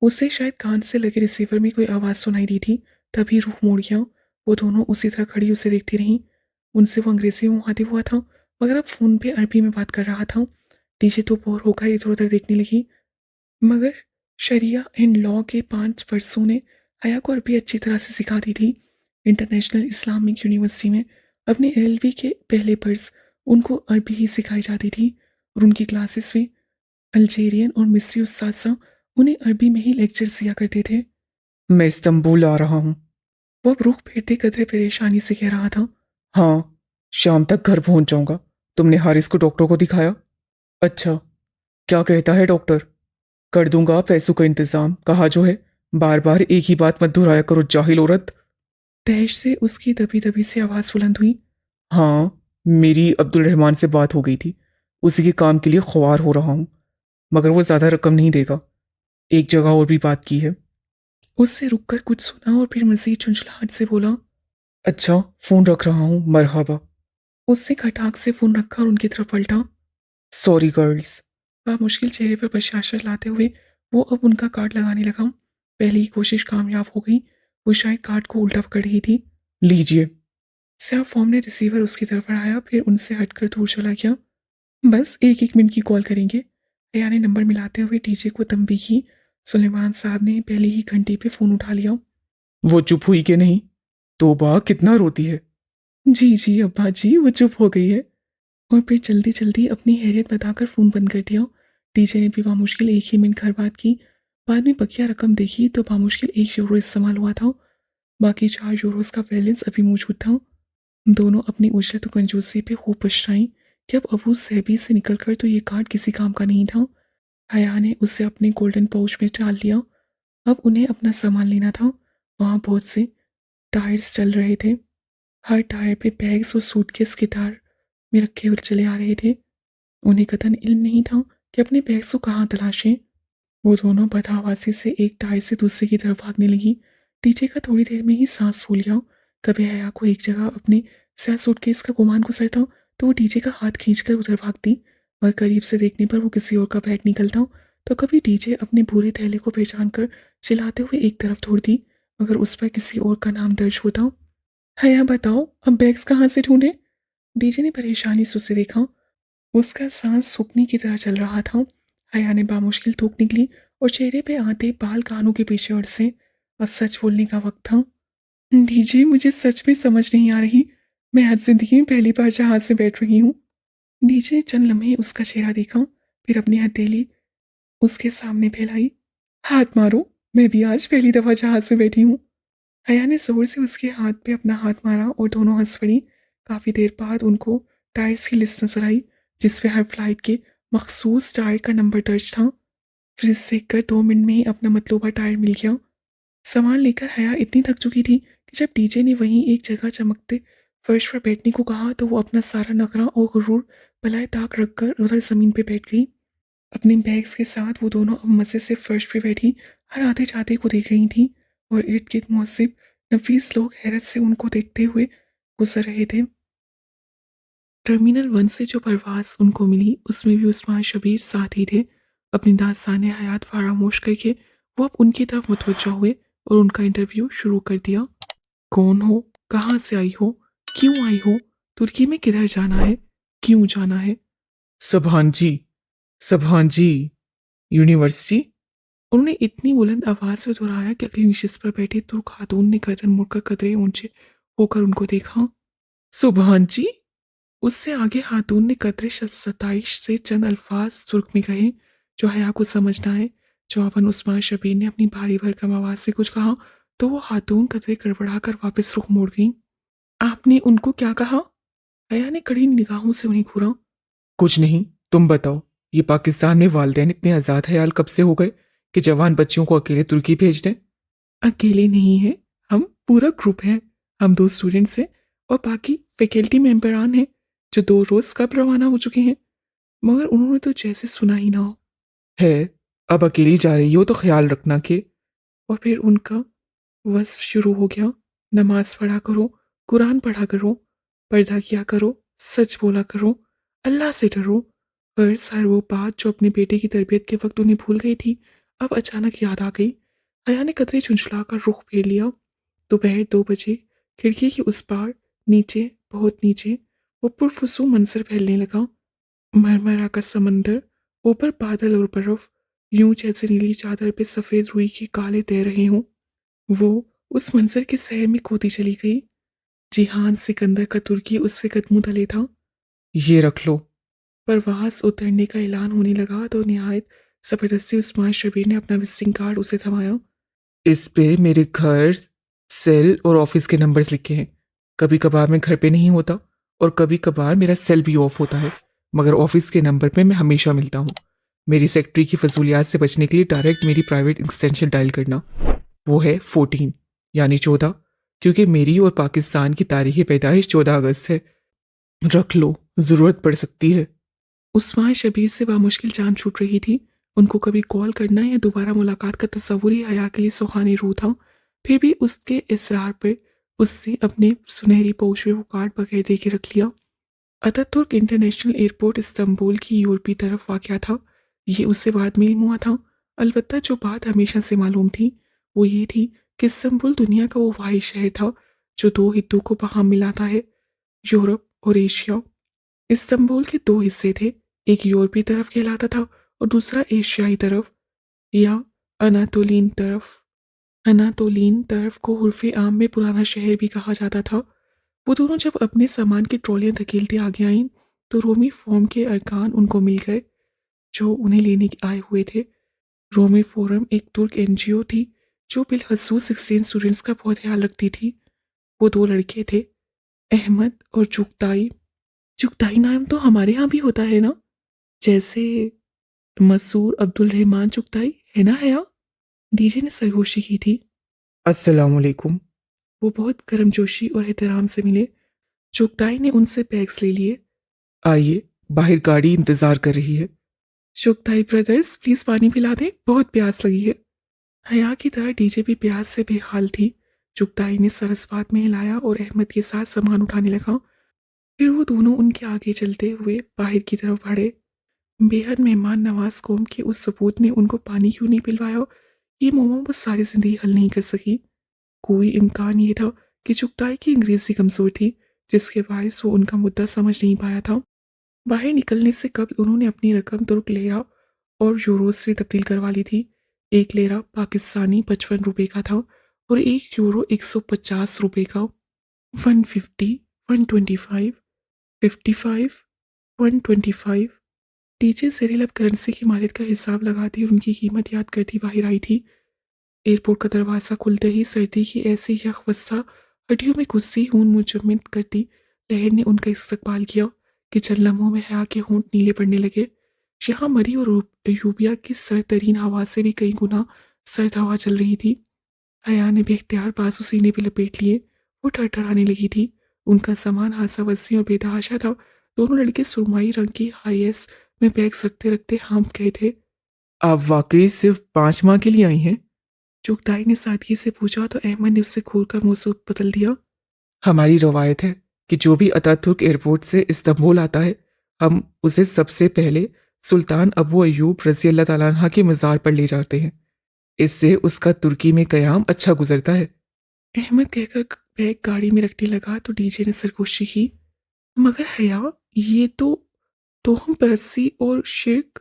उसे शायद कान से लगे रिसीवर में कोई आवाज़ सुनाई दी थी, तभी रुख मोड़ गया। वो दोनों उसी तरह खड़ी उसे देखती रहीं। उनसे वो अंग्रेजी में मुखातिब हुआ था, मगर अब फ़ोन पे अरबी में बात कर रहा था। डीजे तो बोर होकर इधर उधर देखने लगी, मगर शरिया एंड लॉ के 5 वर्षों ने हया को अरबी अच्छी तरह से सिखा दी थी। इंटरनेशनल इस्लामिक यूनिवर्सिटी में अपने एलएलबी के पहले बर्स उनको अरबी ही सिखाई जाती थी, और उनकी क्लासेस में अल्जेरियन और मिस्री उस्ताद उन्हें अरबी में ही लेक्चर दिया करते थे। मैं इस्तंबुल आ रहा हूँ। वो अब रुख फेरते कदरे परेशानी से कह रहा था। हाँ, शाम तक घर पहुँच जाऊँगा। तुमने हारिस को डॉक्टर को दिखाया? अच्छा, क्या कहता है डॉक्टर? कर दूंगा पैसों का इंतजाम, कहा जो है। बार बार एक ही बात मत दोहराया करो जाहिल औरत। तहश से उसकी दबी दबी से आवाज़ बुलंद हुई। हाँ, मेरी अब्दुल रहमान से बात हो गई थी। उसी के काम के लिए ख्वार हो रहा हूँ, मगर वो ज़्यादा रकम नहीं देगा। एक जगह और भी बात की है। उससे रुककर कुछ सुना और फिर मजीद झुंझलाहट से बोला। अच्छा, फ़ोन रख रहा हूँ, मरहबा। उससे खटाक से फोन रखा और उनकी तरफ पलटा। Sorry girls. वह मुश्किल चेहरे पर बशाशत लाते हुए वो अब उनका कार्ड लगाने लगा। पहली कोशिश कामयाब हो गई। वो शायद कार्ड को उल्टा पकड़ रही थी। लीजिए। स्याह फॉर्म ने रिसीवर उसकी तरफ बढ़ाया, फिर उनसे हटकर दूर चला गया। बस एक एक मिनट की कॉल करेंगे। हया ने नंबर मिलाते हुए टीजे को तंबी की। सुलेमान साहब ने पहले ही घंटे पे फोन उठा लिया। वो चुप हुई कि नहीं? तोबा, कितना रोती है। जी जी अब्बा जी, वो चुप हो गई है। और फिर जल्दी जल्दी अपनी हैरियत बताकर फ़ोन बंद कर दिया। टीचर ने भी बामुश्किल एक ही मिनट घर बात की। बाद में बकिया रकम देखी तो बामुश्किल 1 यूरो इस्तेमाल हुआ था। बाकी 4 यूरोस का बैलेंस अभी मौजूद था। दोनों अपनी उजरत और कंजूसी पे खूब पछताई कि अब अबू सहबी से निकलकर तो ये कार्ड किसी काम का नहीं था। हया ने उसे अपने गोल्डन पाउच में डाल दिया। अब उन्हें अपना सामान लेना था। वहाँ बहुत से टायर्स चल रहे थे। हर टायर पे बैग्स और सूटकेस गिटार में रखे हुए चले आ रहे थे। उन्हें कतन इल्म नहीं था कि अपने बैग्स को कहाँ तलाशें। वो दोनों बदहवासी से एक टायर से दूसरे की तरफ भागने लगी। टीचर का थोड़ी देर में ही सांस फूल गया। कभी हया को एक जगह अपने सह सूटकेस का गुमान गुजरता तो वो टीचर का हाथ खींचकर उधर भागती, और करीब से देखने पर वो किसी और का बैग निकलता तो कभी टीचर अपने भूरे थैले को पहचान कर चिल्लाते हुए एक तरफ छोड़ती, मगर उस पर किसी और का नाम दर्ज होता। हया बताओ, अब बैग्स कहाँ से ढूंढे? डीजे ने परेशानी से उसे देखा। उसका सांस सूखने की तरह चल रहा था। हया ने बामुश्किल थूक निकली और चेहरे पे आते बाल कानों के पीछे अड़ से। अब सच बोलने का वक्त था। डीजे, मुझे सच में समझ नहीं आ रही। मैं आज जिंदगी में पहली बार जहाज में बैठ रही हूँ। डीजे ने चंद लम्हे उसका चेहरा देखा, फिर अपनी हथेली उसके सामने फैलाई। हाथ मारो, मैं भी आज पहली दफा जहाज में बैठी हूँ। हया ने जोर से उसके हाथ पे अपना हाथ मारा और दोनों हंस पड़ी। काफी देर बाद उनको टायर्स की लिस्ट नजर आई, जिसपे हर फ्लाइट के मखसूस टायर का नंबर दर्ज था। फ्रिज देख कर 2 मिनट में ही अपना मतलूबा टायर मिल गया। सामान लेकर हया इतनी थक चुकी थी कि जब डीजे ने वहीं एक जगह चमकते फर्श पर बैठने को कहा तो वो अपना सारा नखरा और गुरूर बलाए ताक रखकर उधर जमीन पे बैठ गई। अपने बैग्स के साथ वो दोनों अब मजे से फर्श पे बैठी हर आते जाते को देख रही थी, और इर्द गिर्द मुहसिब नफीस लोग हैरत से उनको देखते हुए गुजर रहे थे। टर्मिनल 1 से जो परवाज उनको मिली उसमें भी उस्मान शबीर साथ ही थे। अपनी दास्तान हयात फरामोश करके वो अब उनकी तरफ मुतवज्जा हुए और उनका इंटरव्यू शुरू कर दिया। कौन हो, कहाँ से आई हो, क्यों आई हो, तुर्की में किधर जाना है, क्यों जाना है? सबहान जी, सबहान जी, यूनिवर्सिटी। उन्होंने इतनी बुलंद आवाज में दोहराया कि अगली नशिस्त पर बैठी तुर्क खातून ने गर्दन मुड़कर कदरे ऊंचे होकर उनको देखा। सुबहान जी। उससे आगे खातून ने कतरे सताइश से चंद अल्फाज तुर्क में कहे जो हया को समझना है। जवाबन उस्मान शबीर ने अपनी भारी भरकम आवाज से कुछ कहा तो वो खातून कतरे गड़बड़ा कर वापस रुख मोड़ गई। आपने उनको क्या कहा? हया ने कड़ी निगाहों से उन्हें घूरा। कुछ नहीं, तुम बताओ। ये पाकिस्तान में वालिदैन इतने आज़ाद ख्याल कब से हो गए कि जवान बच्चियों को अकेले तुर्की भेज दें? अकेले नहीं है, हम पूरा ग्रुप है। हम 2 स्टूडेंट्स हैं और बाकी फैकल्टी मेंबरान हैं जो 2 रोज कब रवाना हो चुके हैं, मगर उन्होंने तो जैसे सुना ही ना हो। है। अब अकेली जा रही हो तो ख्याल रखना कि। और फिर उनका वस्फ शुरू हो गया। नमाज पढ़ा करो, कुरान पढ़ा करो, पर्दा किया करो, सच बोला करो, अल्लाह से डरो। गर्ज हर वो बात जो अपने बेटे की तरबियत के वक्त उन्हें भूल गई थी अब अचानक याद आ गई। हया ने कतरे चुंचला कर रुख फेर लिया। दोपहर 2 बजे खिड़की के उस पार नीचे, बहुत नीचे, वो पुरफुसू मंजर फैलने लगा। मरमरा का समंदर, ऊपर बादल और बर्फ, यूं जैसे नीली चादर पे सफेद रुई के काले तैर रहे हों। वो उस मंजर के सैर में खोती चली गई। जिहान सिकंदर का तुर्की उससे कदमों तले था। ये रख लो। परवाज उतरने का ऐलान होने लगा तो निहायत जबरदस्ती उस्मान शबीर ने अपना विजिटिंग कार्ड उसे थमाया। इस पे मेरे घर, सेल और ऑफिस के नंबर्स लिखे हैं। कभी कभार मैं घर पे नहीं होता और कभी कभार मेरा सेल भी ऑफ होता है, मगर ऑफिस के नंबर पे मैं हमेशा मिलता हूँ। मेरी सेक्रेटरी की फजूलियात से बचने के लिए डायरेक्ट मेरी प्राइवेट एक्सटेंशन डायल करना। वो है 14, यानी 14, क्योंकि मेरी और पाकिस्तान की तारीख पैदाइश 14 अगस्त है। रख लो, जरूरत पड़ सकती है। उस्मान शबीर से मुश्किल जान छूट रही थी। उनको कभी कॉल करना या दोबारा मुलाकात का तस्वुर ही हया के लिए सुहानी रूह था। फिर भी उसके इसरार पर उससे अपने सुनहरी पोश में वो कार्ड बगैर देखे रख लिया। अतातुर्क इंटरनेशनल एयरपोर्ट इस्तांबुल की यूरोपी तरफ वाक़या था। ये उससे बाद में हुआ था। अलबत्ता जो बात हमेशा से मालूम थी वो ये थी कि इस्तांबुल दुनिया का वो वाहिद शहर था जो दो हिस्सों को वहाँ मिलाता है, यूरोप और एशिया। इस्तांबुल के दो हिस्से थे, एक यूरोपी तरफ कहलाता था और दूसरा एशियाई तरफ या अनातोलियन तरफ। अनातोलियन तरफ को उर्फ़ आम में पुराना शहर भी कहा जाता था। वो दोनों जब अपने सामान की ट्रॉलियां धकेलते आगे आईं तो रोमी फोरम के अरकान उनको मिल गए जो उन्हें लेने आए हुए थे। रोमी फोरम एक तुर्क एनजीओ थी जो बिलखसूस 16 स्टूडेंट्स का बहुत ख्याल रखती थी। वो दो लड़के थे, अहमद और चुगताई। चुगताई नाम तो हमारे यहाँ भी होता है ना, जैसे मसूर अब्दुल रहमान चुगताई, है ना हया? डीजे ने सरगोशी की थी। अस्सलाम वालेकुम। वो बहुत गर्मजोशी और एहतराम से मिले। चुगताई ने उनसे बैग्स ले लिए। आइए, बाहर गाड़ी इंतजार कर रही है। चुगताई ब्रदर्स प्लीज पानी पिला दें, बहुत प्यास लगी है। हया की तरह डीजे भी प्यास से बेहाल थी। चुगताई ने सरसपात में हिलाया और अहमद के साथ सामान उठाने लगा। फिर वो दोनों उनके आगे चलते हुए बाहर की तरफ बढ़े। बेहद मेहमान नवाज कौम के उस सबूत ने उनको पानी क्यों नहीं पिलवाया, ये मोमो वो सारी जिंदगी हल नहीं कर सकी। कोई इम्कान ये था कि चुगताई की अंग्रेजी कमजोर थी जिसके बायस वो उनका मुद्दा समझ नहीं पाया था। बाहर निकलने से कबल उन्होंने अपनी रकम तुर्क लेरा और यूरोज से तब्दील करवा ली थी। एक लेरा पाकिस्तानी 55 रुपए का था और एक यूरो 150 रुपए का। 150, 125, 55, 125। टीचर सिरिल अब करेंसी की मालियत का हिसाब लगाती और उनकी कीमत याद करती बाहर आई थी। एयरपोर्ट का दरवाज़ा खुलते ही सर्दी की ऐसी यकवस्सा हड्डियों में घुसी खून मुंजमद करती लहर ने उनका इस्तकबाल किया कि चंद लम्हों में हया के होंठ नीले पड़ने लगे। यहाँ मरी और यूबिया की सरतरीन हवा से भी कई गुना सर्द हवा चल रही थी। हया ने बेख्तियार बाजू सीने पे लपेट लिए। वो ठरठराने लगी थी। उनका सामान हासा वसी और बेतहाशा था। दोनों लड़के सुरमई रंग की हाईएस में बैग्स रखते रखते हाँफ गए थे। आप वाकई सिर्फ 5 माह के लिए आई हैं? चुगताई ने सादगी से पूछा तो अहमद ने उससे घूर कर मौसूद बदल दिया। हमारी रवायत है कि जो भी अतातुर्क एयरपोर्ट से इस्तांबुल आता है, हम उसे सबसे पहले सुल्तान अबू अयूब रजी अल्लाह ताला अन्हा के मज़ार पर ले जाते हैं। इससे उसका तुर्की में कयाम अच्छा गुजरता है। अहमद कहकर बैग गाड़ी में रखने लगा तो डीजे ने सरगोशी की। मगर हया, ये तो तोहम परस्ती और शिर्क।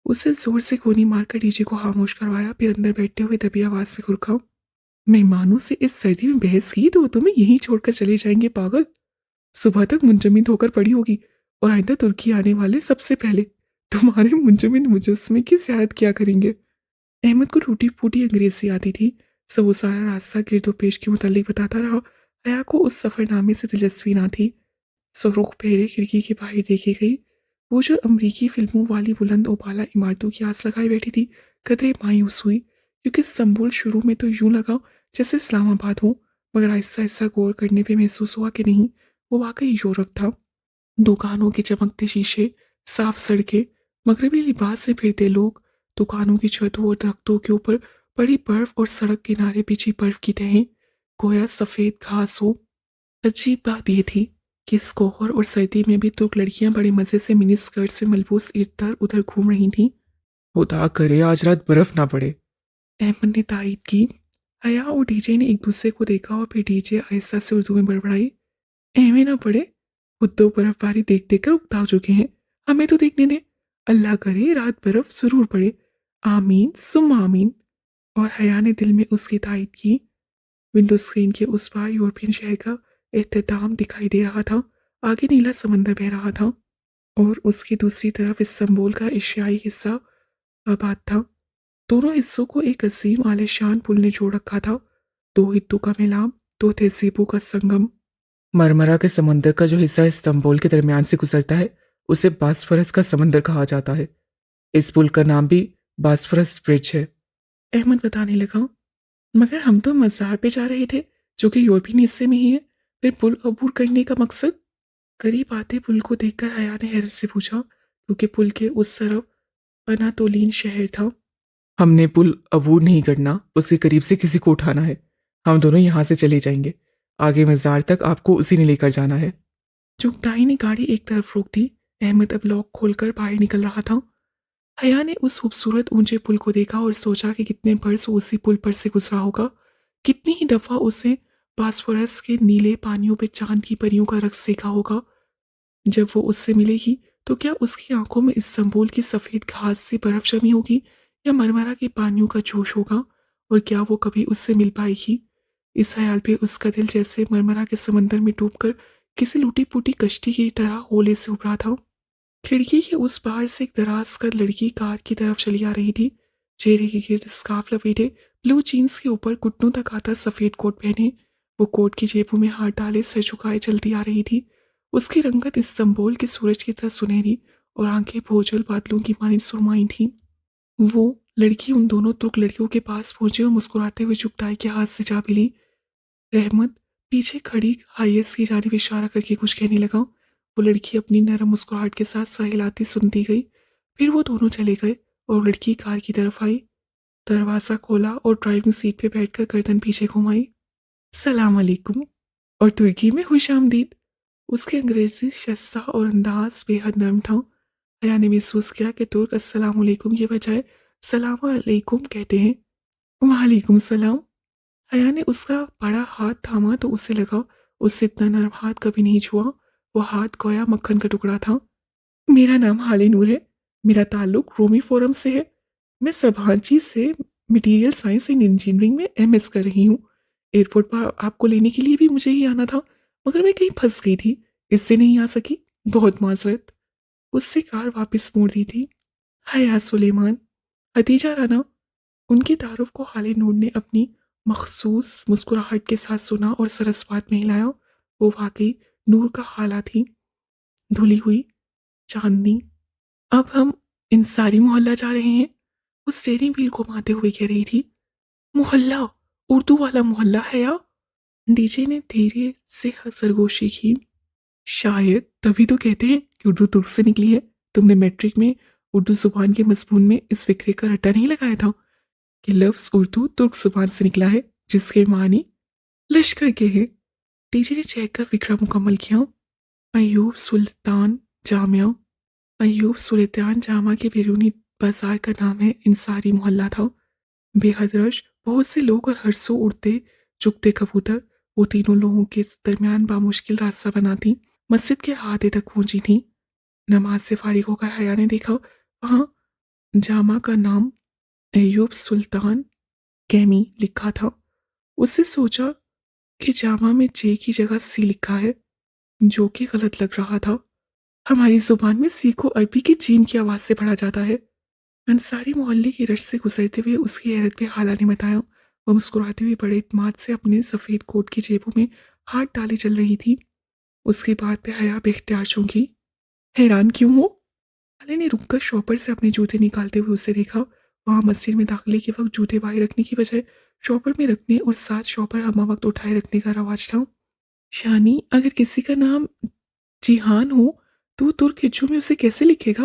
उसे जोर से गोली मारकर डीजे को खामोश करवाया, फिर अंदर बैठते हुए दबी आवाज में गुरखा। मेहमानों से इस सर्दी में बहस की तो वो तुम्हें यहीं छोड़कर चले जाएंगे पागल। सुबह तक मुंजमद होकर पड़ी होगी और आइंदा तुर्की आने वाले सबसे पहले तुम्हारे मुंजमद मुजस्मे की ज़ियारत किया करेंगे। अहमद को टूटी फूटी अंग्रेजी आती थी, सो वो सारा रास्ता गिरदोपेश के मुतालिक बताता रहा। हया को उस सफरनामे से दिलचस्पी ना थी, सो रुख फेरे खिड़की के बाहर देखी गई। वो जो अमरीकी फिल्मों वाली बुलंद उबाला इमारतों की आस लगाई बैठी थी, कदरे मायूस हुई, क्योंकि इस्तांबुल शुरू में तो यूं लगा जैसे इस्लामाबाद हो, मगर आहिस्ता आहिस्ता गौर करने पे महसूस हुआ कि नहीं, वो वाकई यूरोप था। दुकानों के चमकते शीशे, साफ सड़कें, मगरबी लिबास में फिरते लोग, दुकानों की छतों और दरख्तों के ऊपर बड़ी बर्फ और सड़क किनारे बिछी बर्फ की तहें, गोया सफ़ेद घास हो। अजीब बात यह थी कि इस कोहर और सर्दी में भी तुर्क लड़कियां बड़े मज़े से मिनी स्कर्ट से मलबूस इधर उधर घूम रही थीं। खुदा करे आज रात बर्फ ना पड़े। अहमद ने तायद की। हया और डीजे ने एक दूसरे को देखा और फिर डीजे आहिस्ता से उर्दू में बड़बड़ाई। एहमे ना पड़े, खुद तो बर्फबारी देख देख कर उकता चुके हैं, हमें तो देखने दे। अल्लाह करे रात बर्फ जरूर पड़े, आमीन सुम आमीन। और हया ने दिल में उसकी तायद की। विंडो स्क्रीन के उस पार यूरोपियन शहर का एहतमाम दिखाई दे रहा था। आगे नीला समंदर बह रहा था और उसकी दूसरी तरफ इस्तांबुल का एशियाई हिस्सा आबाद था। दोनों हिस्सों को एक अजीम आलिशान पुल ने जोड़ रखा था। दो हितों का मिलाप, दो तहजीबों का संगम। मरमरा के समंदर का जो हिस्सा इस्तांबुल के दरमियान से गुजरता है उसे बास्फरस का समंदर कहा जाता है। इस पुल का नाम भी बास्फरस ब्रिज है। अहमद बताने लगा। मगर हम तो मज़ार पे जा रहे थे जो कि यूरोपियन हिस्से में ही है, फिर पुल अबूर करने का मकसद? करीब आते पुल को देखकर हया ने हैरत से पूछा, क्योंकि पुल के उस तरफ अनातोलियन शहर था। हमने पुल अबूर नहीं करना, उसके करीब से किसी को उठाना है। हम दोनों यहाँ से चले जाएंगे। आगे मज़ार तक आपको उसी ने लेकर जाना है। चुगताई ने गाड़ी एक तरफ रोक दी। अहमद अब लॉक खोलकर बाहर निकल रहा था। हया ने उस खूबसूरत ऊंचे पुल को देखा और सोचा कि कितने बरस वो उसी पुल पर से गुजरा होगा। कितनी ही दफा उसे फास्फोरस के नीले पानियों पे चांद की परियों का रक्स देखा होगा। जब वो उससे मिलेगी तो क्या उसकी आंखों में इस्तांबुल की सफेद घास से बर्फ जमी होगी या मरमरा के पानियों का जोश होगा, और क्या वो कभी उससे मिल पाएगी। इस ख्याल पे उसका दिल जैसे मरमरा के समंदर में डूबकर किसी लूटी पुटी कश्ती की तरह होले से उभरा था। खिड़की के उस पार से एक दराज कर लड़की कार की तरफ चली आ रही थी। चेहरे के गिर्द स्कार्फ लपेटे, ब्लू जीन्स के ऊपर घुटनों तक आता सफेद कोट पहने, वो कोट की जेबों में हाथ डाले सिर झुकाए चलती आ रही थी। उसकी रंगत इस्तांबुल के सूरज की तरह सुनहरी और आंखें भोजल बादलों की मानिंद सुरमाई थीं। वो लड़की उन दोनों तुर्क लड़कियों के पास पहुंची और मुस्कुराते हुए चुगताई के हाथ से जा मिली। रहमत पीछे खड़ी हाईएस की जानिब इशारा करके कुछ कहने लगा। वो लड़की अपनी नरम मुस्कुराहट के साथ सर हिलाती सुनती गई। फिर वो दोनों चले गए और लड़की कार की तरफ आई। दरवाज़ा खोला और ड्राइविंग सीट पे बैठकर गर्दन पीछे घुमाई। सलाम अलैकुम, और तुर्की में खुश आमदीद। उसके अंग्रेजी शस्ता और अंदाज बेहद नर्म था। हया ने महसूस किया कि तुर्क अस्सलाम वालेकुम के बजाय सलाम अलैकुम कहते हैं। वालेकुम सलाम। हया ने उसका बड़ा हाथ थामा तो उसे लगा उससे इतना नरम हाथ कभी नहीं छुआ। वो हाथ गोया मक्खन का टुकड़ा था। मेरा नाम हाले नूर है। मेरा ताल्लुक रोमी फोरम से है। मैं सभांची से मटेरियल साइंस एंड इंजीनियरिंग में एमएस कर रही हूँ। एयरपोर्ट पर आपको लेने के लिए भी मुझे ही आना था, मगर मैं कहीं फंस गई थी, इससे नहीं आ सकी। बहुत माजरत। उससे कार वापस मोड़ दी थी। हया सुलेमान, हतीजा राना। उनके तारुफ को हाले नूर ने अपनी मखसूस मुस्कुराहट के साथ सुना और सरसवात में हिलाया। वो वाकई नूर का हाला थी, धुली हुई चांदनी। अब हम इंसारी मोहल्ला जा रहे हैं, वो स्टीयरिंग व्हील घुमाते हुए कह रही थी। मोहल्ला? उर्दू वाला मोहल्ला है या? डीजे ने धीरे से सरगोशी की। शायद तभी तो कहते हैं कि उर्दू तुर्क से निकली है। तुमने मैट्रिक में उर्दू जुबान के मजमून में इस फिक्रे का रट्टा नहीं लगाया था कि लफ्ज उर्दू तुर्क जुबान से निकला है, जिसके मानी लश्कर के हैं। डीजे ने चेक कर फिक्रा मुकम्मल किया। अयूब सुल्तान जामिया। अयूब सुल्तान जामा के बैरूनी बाजार का नाम है इंसारी मोहल्ला था। बेहद रश, बहुत से लोग और हर सो उड़ते चुगते कबूतर वो तीनों लोगों के दरमियान बामुश्किल रास्ता बनाती मस्जिद के हाथे तक पहुंची थी। नमाज से फारिग होकर हया ने देखा वहाँ जामा का नाम अयूब सुल्तान कैमी लिखा था। उससे सोचा कि जामा में जे की जगह सी लिखा है, जो कि गलत लग रहा था। हमारी जुबान में सी को अरबी की जीम की आवाज से पढ़ा जाता है। अंसारी मोहल्ले की रश से गुजरते हुए उसकी हैरत पे हाला ने बताया। वो मुस्कुराते हुए बड़े इत्मीनान से अपने सफ़ेद कोट की जेबों में हाथ डाले चल रही थी। उसकी बात पे हया बेख्तियार चौंकी। हैरान क्यों हो? हाले ने रुककर शॉपर से अपने जूते निकालते हुए उसे देखा। वहाँ मस्जिद में दाखिले के वक्त जूते बाहर रखने की बजाय शॉपर में रखने और साथ शॉपर हमा वक्त उठाए रखने का रवाज था। शानी, अगर किसी का नाम जिहान हो तो तुर्क हिज्जों में उसे कैसे लिखेगा?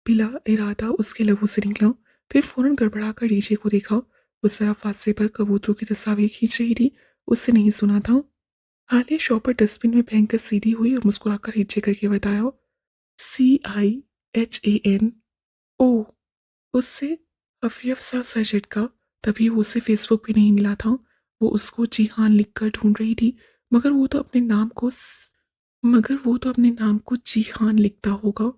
बिला इरादा उसके लहू से निकला। फिर फौरन गड़बड़ा कर डीजे को देखा। उस तरफ फांसे पर कबूतरों की तस्वीर खींच रही थी। उससे नहीं सुना था। हाले शॉपर डस्टबिन में फेंक कर सीधी हुई और मुस्कुराकर हिज्जे करके बताया। CIHAN। ओ। उससे हफियफ सा सर झटका। तभी वो उसे फेसबुक पे नहीं मिला था। वो उसको जिहान लिखकर ढूंढ रही थी, मगर वो तो अपने नाम को जिहान लिखता होगा।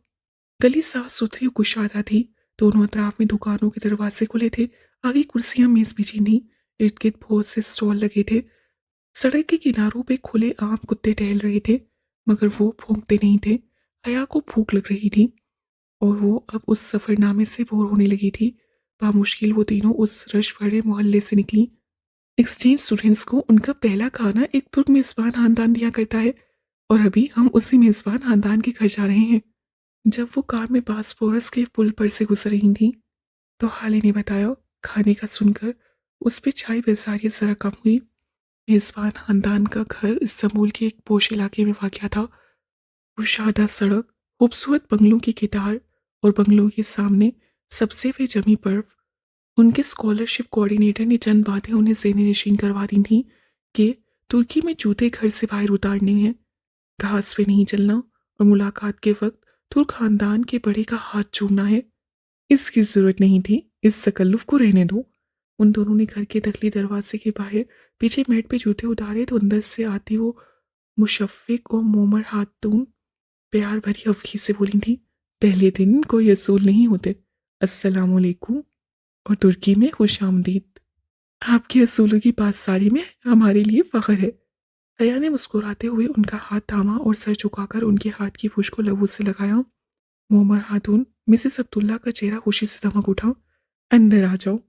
गली साफ सुथरी और कुशादा थी। दोनों अतराफ में दुकानों के दरवाजे खुले थे। आगे कुर्सियां मेज बिछी थी। इर्द गिर्द बहुत से स्टॉल लगे थे। सड़क के किनारों पे खुले आम कुत्ते टहल रहे थे, मगर वो भौंकते नहीं थे। हया को भूख लग रही थी और वो अब उस सफरनामे से बोर होने लगी थी। बामुश्किल वो तीनों उस रश भरे मोहल्ले से निकली। एक्सचेंज स्टूडेंट्स को उनका पहला खाना एक तुर्क मेजबान खानदान दिया करता है, और अभी हम उसी मेजबान खानदान के घर जा रहे हैं। जब वो कार में बासपोरस के पुल पर से गुजर रही थी तो हाले ने बताया। खाने का सुनकर उस पे छाई बेजारियत जरा कम हुई। मेजबान खानदान का घर इस्तांबुल के एक पोश इलाके में वाक़या था। कुशादा सड़क, खूबसूरत बंगलों की कतार और बंगलों के सामने सबसे वे जमी बर्फ। उनके स्कॉलरशिप कोऑर्डिनेटर ने चंद बातें उन्हें जेनरेशन करवा दी थी कि तुर्की में जूते घर से बाहर उतारने हैं, घास पे नहीं चलना और मुलाकात के वक्त तुर्क खानदान के बड़े का हाथ चूमना है। इसकी जरूरत नहीं थी, इस तकल्लुफ को रहने दो। उन दोनों ने घर के दखली दरवाजे के बाहर पीछे मैट पे जूते उतारे तो अंदर से आती वो मुशफ़िक और मोमर खातून प्यार भरी अवखी से बोली थी, पहले दिन कोई असूल नहीं होते, अस्सलाम वालेकुम और तुर्की में खुश आमदीद। आपके असूलों की पासदारी में हमारे लिए फ़ख्र है। हया ने मुस्कुराते हुए उनका हाथ थामा और सर झुकाकर उनके हाथ की पूंछ को लबों से लगाया। मोमर खातून मिसेस अब्दुल्ला का चेहरा खुशी से दमक उठा। अंदर आ जाओ।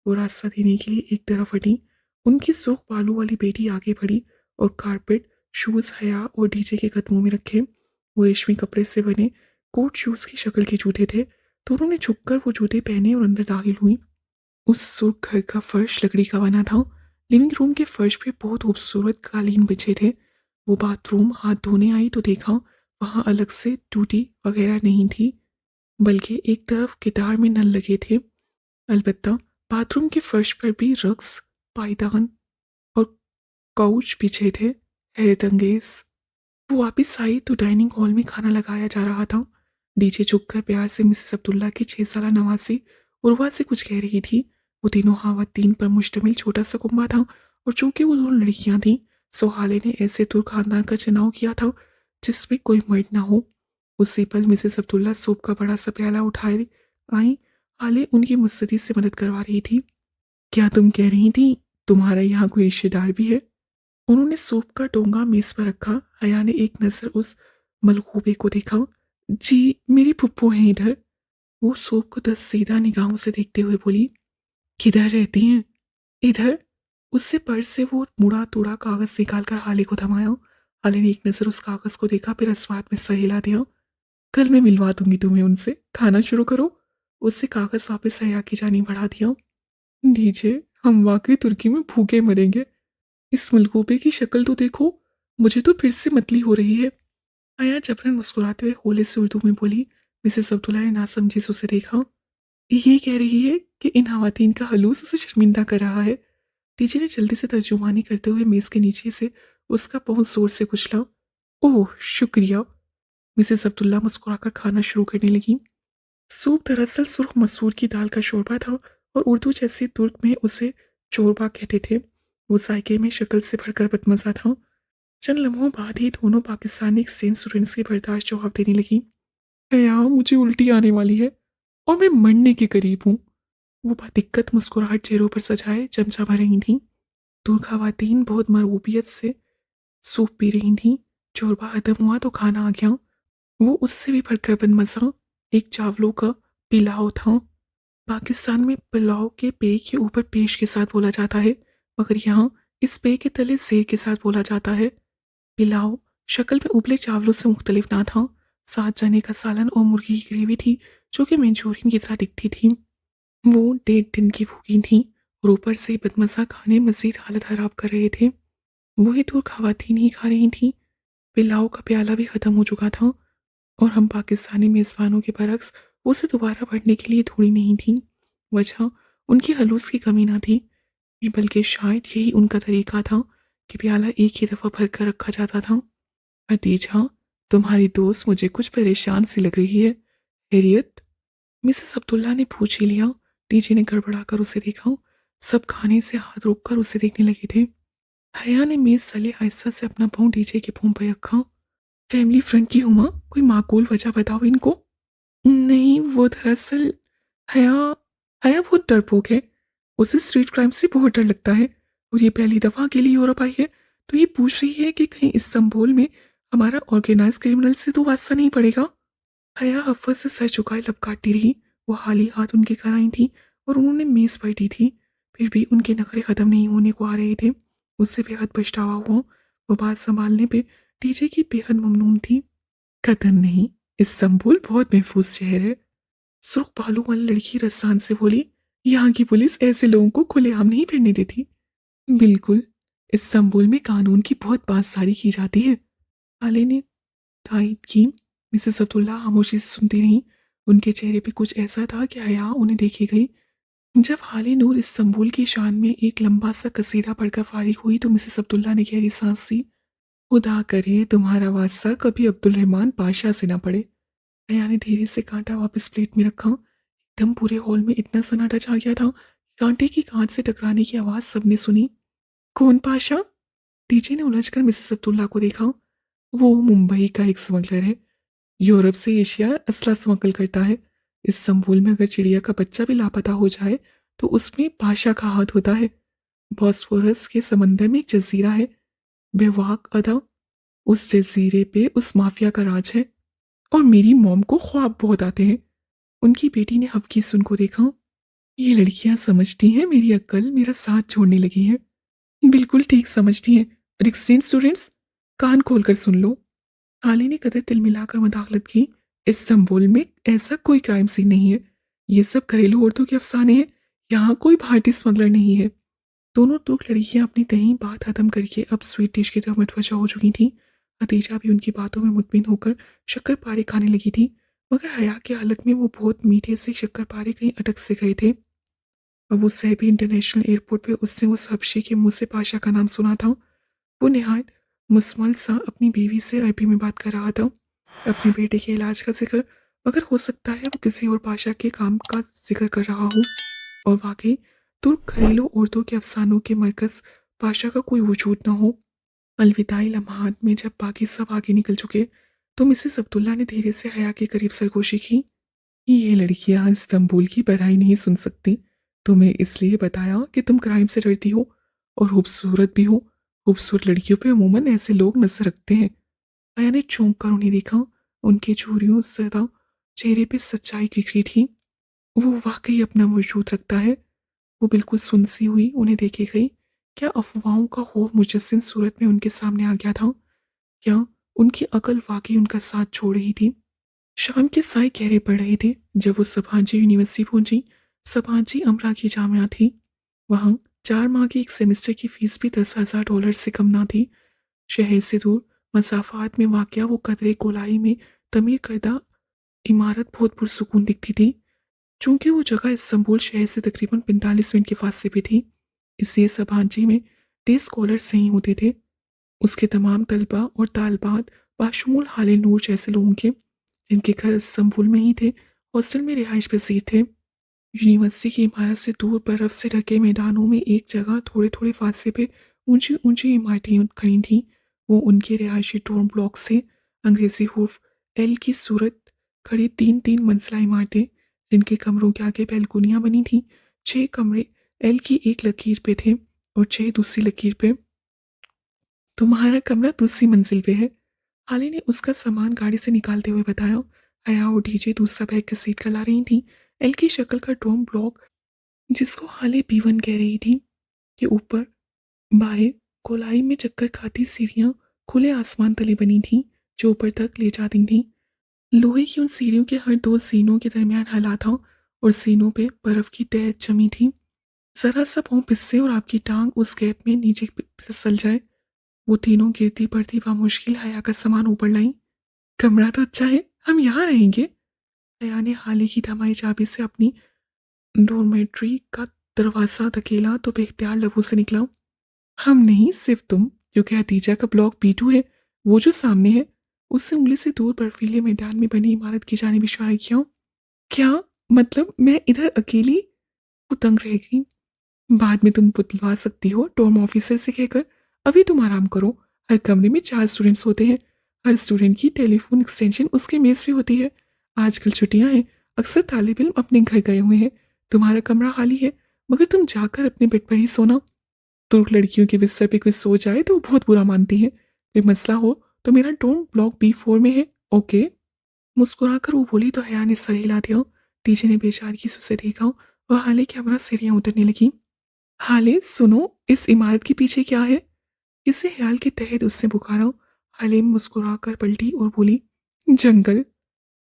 वो रास्ता देने के लिए एक तरफ हटी। उनकी सुर्ख बालों वाली बेटी आगे बढ़ी और कारपेट शूज हया और डीजे के कदमों में रखे। वो रेशमी कपड़े से बने कोट शूज की शक्ल के जूते थे। दोनों ने झुककर वो जूते पहने और अंदर दाखिल हुई। उस सुर्ख घर का फर्श लकड़ी का बना था। लिविंग रूम के फर्श पे बहुत खूबसूरत कालीन बिछे थे। वो बाथरूम हाथ धोने आई तो देखा वहां अलग से टूटी वगैरह नहीं थी, बल्कि एक तरफ गिटार में नल लगे थे। अलबत्ता बाथरूम के फर्श पर भी रक्स, पायदान और काउच बिछे थे। हैरत अंगेज। वो वापिस आई तो डाइनिंग हॉल में खाना लगाया जा रहा था। डीजे झुककर प्यार से मिसेस अब्दुल्ला की 6 साल नवासी उर्वा से कुछ कह रही थी। वो तीनों खातन पर मुश्तमिल छोटा सा कुंबा था और चूंकि वो दोनों लड़कियां थीं, सो हाले ने ऐसे तुर्क खानदान का चुनाव किया था जिसमें कोई मर्द ना हो। उसी पल मिसेस अब्दुल्ला सूप का बड़ा सा प्याला उठाए आई। हाले उनकी मुस्तैदी से मदद करवा रही थी। क्या तुम कह रही थी तुम्हारा यहाँ कोई रिश्तेदार भी है? उन्होंने सूप का डोंगा मेज पर रखा। हया ने एक नजर उस मलखूबे को देखा। जी, मेरी फुप्पो हैं इधर। वो सूप को 10 सीधा निगाहों से देखते हुए बोली, किधर रहती हैं? इधर। उससे पर्स से वो मुड़ा तुड़ा कागज निकाल कर हाले को थमाया। हाले ने एक नजर उस कागज को देखा, फिर अस्वाद में सहेला दिया। कल मैं मिलवा दूंगी तुम्हें उनसे, खाना शुरू करो। उससे कागज वापस हया की जानी बढ़ा दिया। डीजे, हम वाकई तुर्की में भूखे मरेंगे। इस मलगूबे की शक्ल तो देखो, मुझे तो फिर से मतली हो रही है। आया जबरन मुस्कुराते हुए होले से उर्दू में बोली। मिसेस अब्दुल्ला ने नासमझी से उसे देखा। ये कह रही है कि इन खवातीन का हलूस उसे शर्मिंदा कर रहा है। टीचर ने जल्दी से तर्जुमानी करते हुए मेज के नीचे से उसका पहुंच जोर से कुचला। ओह शुक्रिया। मिसेस अब्दुल्ला मुस्कुराकर खाना शुरू करने लगी। सूप दरअसल सुर्ख मसूर की दाल का शोरबा था और उर्दू जैसे तुर्क में उसे चोरबा कहते थे। वो जायके में शक्ल से भरकर बदमजा था। चंद लम्हों बाद ही दोनों पाकिस्तानी एक्सचेंज स्टूडेंट्स के बर्दाश्त जवाब देने लगी। यार मुझे उल्टी आने वाली है और मैं मरने के करीब हूँ। वो दिक्कत मुस्कुराहट चेहरों पर सजाए चमचा भर रही थीं। दूर खवातीन बहुत मरगूबियत से सूप पी रही थीं। चोरबा खत्म हुआ तो खाना आ गया। वो उससे भी बढ़कर बदमजा एक चावलों का पिलाव था। पाकिस्तान में पुलाव के पे के ऊपर पेश के साथ बोला जाता है, मगर यहाँ इस पे के तले जेर के साथ बोला जाता है। पिलाव शक्ल में उबले चावलों से मुख्तलिफ ना था। 7 चने का सालन और मुर्गी की ग्रेवी थी जो कि मंचूरियन की तरह दिखती थी। वो 1.5 दिन की भूखी थी और ऊपर से बदमजा खाने मजीद हालत खराब कर रहे थे। वही दूर खवातीन ही खा रही थी। पिलाव का प्याला भी खत्म हो चुका था और हम पाकिस्तानी मेज़बानों के बरक्स उसे दोबारा भरने के लिए थोड़ी नहीं थी। वजह उनकी हलूस की कमी ना थी, बल्कि शायद यही उनका तरीका था कि प्याला एक ही दफ़ा भर कर रखा जाता था। खदीजा, तुम्हारी दोस्त मुझे कुछ परेशान सी लग रही है। हैरियत? मिसेस अब्दुल्ला ने पूछ ही लिया। डीजे ने गड़बड़ाकर उसे देखा। सब खाने से हाथ रोककर उसे देखने लगे थे। हया ने मेज सले आहिस्ता से अपना पाँव डीजे के पाँव पर रखा। फैमिली फ्रेंड की हुमा, कोई माकूल वजह बताओ इनको। नहीं, वो दरअसल हया हया बहुत डरपोक है। उसे स्ट्रीट क्राइम से बहुत डर लगता है और ये पहली दफ़ा अकेली यूरोप आई है तो ये पूछ रही है कि कहीं इस्तांबुल में हमारा ऑर्गेनाइज क्रिमिनल से तो वास्ता नहीं पड़ेगा। हया हफ्फत से सर झुकाए लब काटती रही। वो हाली हाथ उनके कर आई थी और उन्होंने मेज पर दी थी। फिर भी उनके नखरे ख़त्म नहीं होने को आ रहे थे। उससे बेहद पछतावा हुआ। वो बात संभालने पे डीजे की बेहद ममनून थी। कतन नहीं, इस्तांबुल बहुत महफूज शहर है। सुर्ख बालों वाली लड़की रसान से बोली, यहाँ की पुलिस ऐसे लोगों को खुलेआम नहीं फिरने देती। बिल्कुल, इस्तांबुल में कानून की बहुत पासदारी की जाती है। आले ने तायद की। मिसेस अब्दुल्ला खामोशी से सुनती रहीं। उनके चेहरे पे कुछ ऐसा था कि हया उन्हें देखे गई। जब हाले नूर इस्तांबुल की शान में एक लंबा सा कसीदा पढ़कर फारिग हुई तो मिसेस अब्दुल्ला ने गहरी सांस ली। खुदा करे तुम्हारा वास्ता कभी अब्दुल रहमान पाशा से ना पड़े। हया ने धीरे से कांटा वापस प्लेट में रखा। एकदम पूरे हॉल में इतना सन्नाटा छा गया था। कांटे की कांच से टकराने की आवाज सबने सुनी। कौन पाशा? टीजे ने उलझकर मिसेस अब्दुल्ला को देखा। वो मुंबई का एक स्मगलर है। यूरोप से एशिया असला स्मगल करता है। इस्तांबुल में अगर चिड़िया का बच्चा भी लापता हो जाए तो उसमें पाशा का हाथ होता है। बॉस्फोरस के समंदर में एक जजीरा है, बेवाक अदा। उस जजीरे पे उस माफिया का राज है। और मेरी मॉम को ख्वाब बहुत आते हैं। उनकी बेटी ने हफ्की सुन को देखा। ये लड़कियां समझती हैं मेरी अक्ल मेरा साथ छोड़ने लगी है। बिल्कुल ठीक समझती हैं। रिक्सेंट स्टूडेंट्स, कान खोलकर सुन लो। हाली ने कदर तिल मिलाकर मदाखलत की। इस्तांबुल में ऐसा कोई क्राइम सीन नहीं है। ये सब घरेलू औरतों के अफसाने हैं। यहाँ कोई भारतीय स्मगलर नहीं है। दोनों तुर्क लड़कियां अपनी तही बात खत्म करके अब स्वीट डिश की तरफ मतवजा हो चुकी थीं। हतीजा भी उनकी बातों में मुतमिन होकर शक्कर पारे खाने लगी थी। मगर हया की हालत में वो बहुत मीठे से शक्कर पारे कहीं अटक से गए थे। अब उस सहबी इंटरनेशनल एयरपोर्ट पे उसने उस हबशी के मुंह से पाशा का नाम सुना था। वो निहायत मुस्मल सा अपनी बीवी से अरबी में बात कर रहा था, अपने बेटे के इलाज का जिक्र। मगर हो सकता है वो किसी और पाशा के काम का जिक्र कर रहा हो। और वाकई तुर्क घरेलू औरतों के अफसानों के मरकज पाशा का कोई वजूद न हो। अलविदाई लम्हात में जब बाकी सब आगे निकल चुके तो मिसेस अब्दुल्ला ने धीरे से हया के करीब सरगोशी की। ये लड़कियां इस्तांबुल की बड़ाई नहीं सुन सकती। तुम्हें इसलिए बताया कि तुम क्राइम से डरती हो और खूबसूरत भी हो। खूबसूरत लड़कियों पे अमूमन ऐसे लोग नजर रखते हैं। आया ने चौंक कर उन्हें देखा। उनके झुर्रियों सदा चेहरे पे सच्चाई बिखरी थी। वो वाकई अपना वजूद रखता है। वो बिल्कुल सुनसी हुई उन्हें देखे गई। क्या अफवाहों का खौफ मुजस्सिम सूरत में उनके सामने आ गया था? क्या उनकी अकल वाकई उनका साथ छोड़ रही थी? शाम के साए गहरे पड़ रहे थे जब वो सभांजी यूनिवर्सिटी पहुंची। सभांजी अमरा की जामिया थी। वहां 4 माह की एक सेमेस्टर की फीस भी $10,000 से कम ना थी। शहर से दूर मसाफात में वाक़या वो कदरे कोलाई में तमीर करदा इमारत बहुत पुरसुकून दिखती थी। चूंकि वो जगह इस्तांबुल शहर से तकरीबन 45 मिनट के फासले पे थी, इसलिए सभांजी में डे स्कॉलर्स नहीं होते थे। उसके तमाम तलबा और तालबात बाशमूल हाले नूर जैसे लोगों के, जिनके घर इस्तांबुल में ही थे, हॉस्टल में रिहाइश पजीर थे। यूनिवर्सिटी की इमारत से दूर बर्फ से ढके मैदानों में एक जगह थोड़े थोड़े फासले पे ऊंची ऊंची इमारतें खड़ी थीं। वो उनके रिहायशी डोर्म ब्लॉक से अंग्रेजी हुर्फ एल की सूरत खड़ी 3-3 मंजिला इमारतें, जिनके कमरों के आगे बैलकोनियां बनी थीं। 6 कमरे एल की एक लकीर पे थे और 6 दूसरी लकीर पे। तुम्हारा कमरा दूसरी मंजिल पे है, हाली ने उसका सामान गाड़ी से निकालते हुए बताया। हया और डीजे दूसरा बैग घसीट कर ला रही थी। एल की शक्ल का डोम ब्लॉक, जिसको हाले B1 कह रही थी, के ऊपर बाहर गोलाई में चक्कर खाती सीढ़ियां खुले आसमान तले बनी थीं, जो ऊपर तक ले जाती थीं। लोहे की उन सीढ़ियों के हर 2 जीनों के दरमियान हला था और सीनों पे बर्फ की तह जमी थी। जरा सा पाँव फिसले और आपकी टांग उस गैप में नीचे फिसल जाए। वो तीनों गिरती पड़ती बामुश्किल हया का सामान ऊपर लाई। कमरा तो अच्छा है, हम यहाँ रहेंगे। हया ने हाले की थमाई चाबी से अपनी डॉर्मेट्री का दरवाजा धकेला तो बेख्तियार लबों से निकला, हम नहीं सिर्फ तुम, क्योंकि हतीजा का ब्लॉक B2 है, वो जो सामने है। उससे उंगली से दूर बर्फीले मैदान में बनी इमारत की जानिब इशारा किया। क्या मतलब मैं इधर अकेली? वो तंग रह गई। बाद में तुम बुतलवा सकती हो डॉर्म ऑफिसर से कहकर। अभी तुम आराम करो। हर कमरे में 4 स्टूडेंट्स होते हैं। हर स्टूडेंट की टेलीफोन एक्सटेंशन उसके मेज पे होती है। आजकल छुट्टियां हैं, अक्सर तालिब इल्म अपने घर गए हुए हैं। तुम्हारा कमरा खाली है, मगर तुम जाकर अपने बेड पर ही सोना। तुर्क लड़कियों के बिस्तर पे कोई सो जाए तो वो बहुत बुरा मानती है। कोई मसला हो तो मेरा डोम ब्लॉक B4 में है, ओके? मुस्कुराकर वो बोली तो हया ने सर हिला दिया। टीचर ने बेचारगी से उसे देखा और हाले की हमरा सीढ़ियां उतरने लगी। हाले सुनो, इस इमारत के पीछे क्या है? किसी ख्याल के तहत उससे पुकारा। हाले मुस्कुराकर पलटी और बोली, जंगल।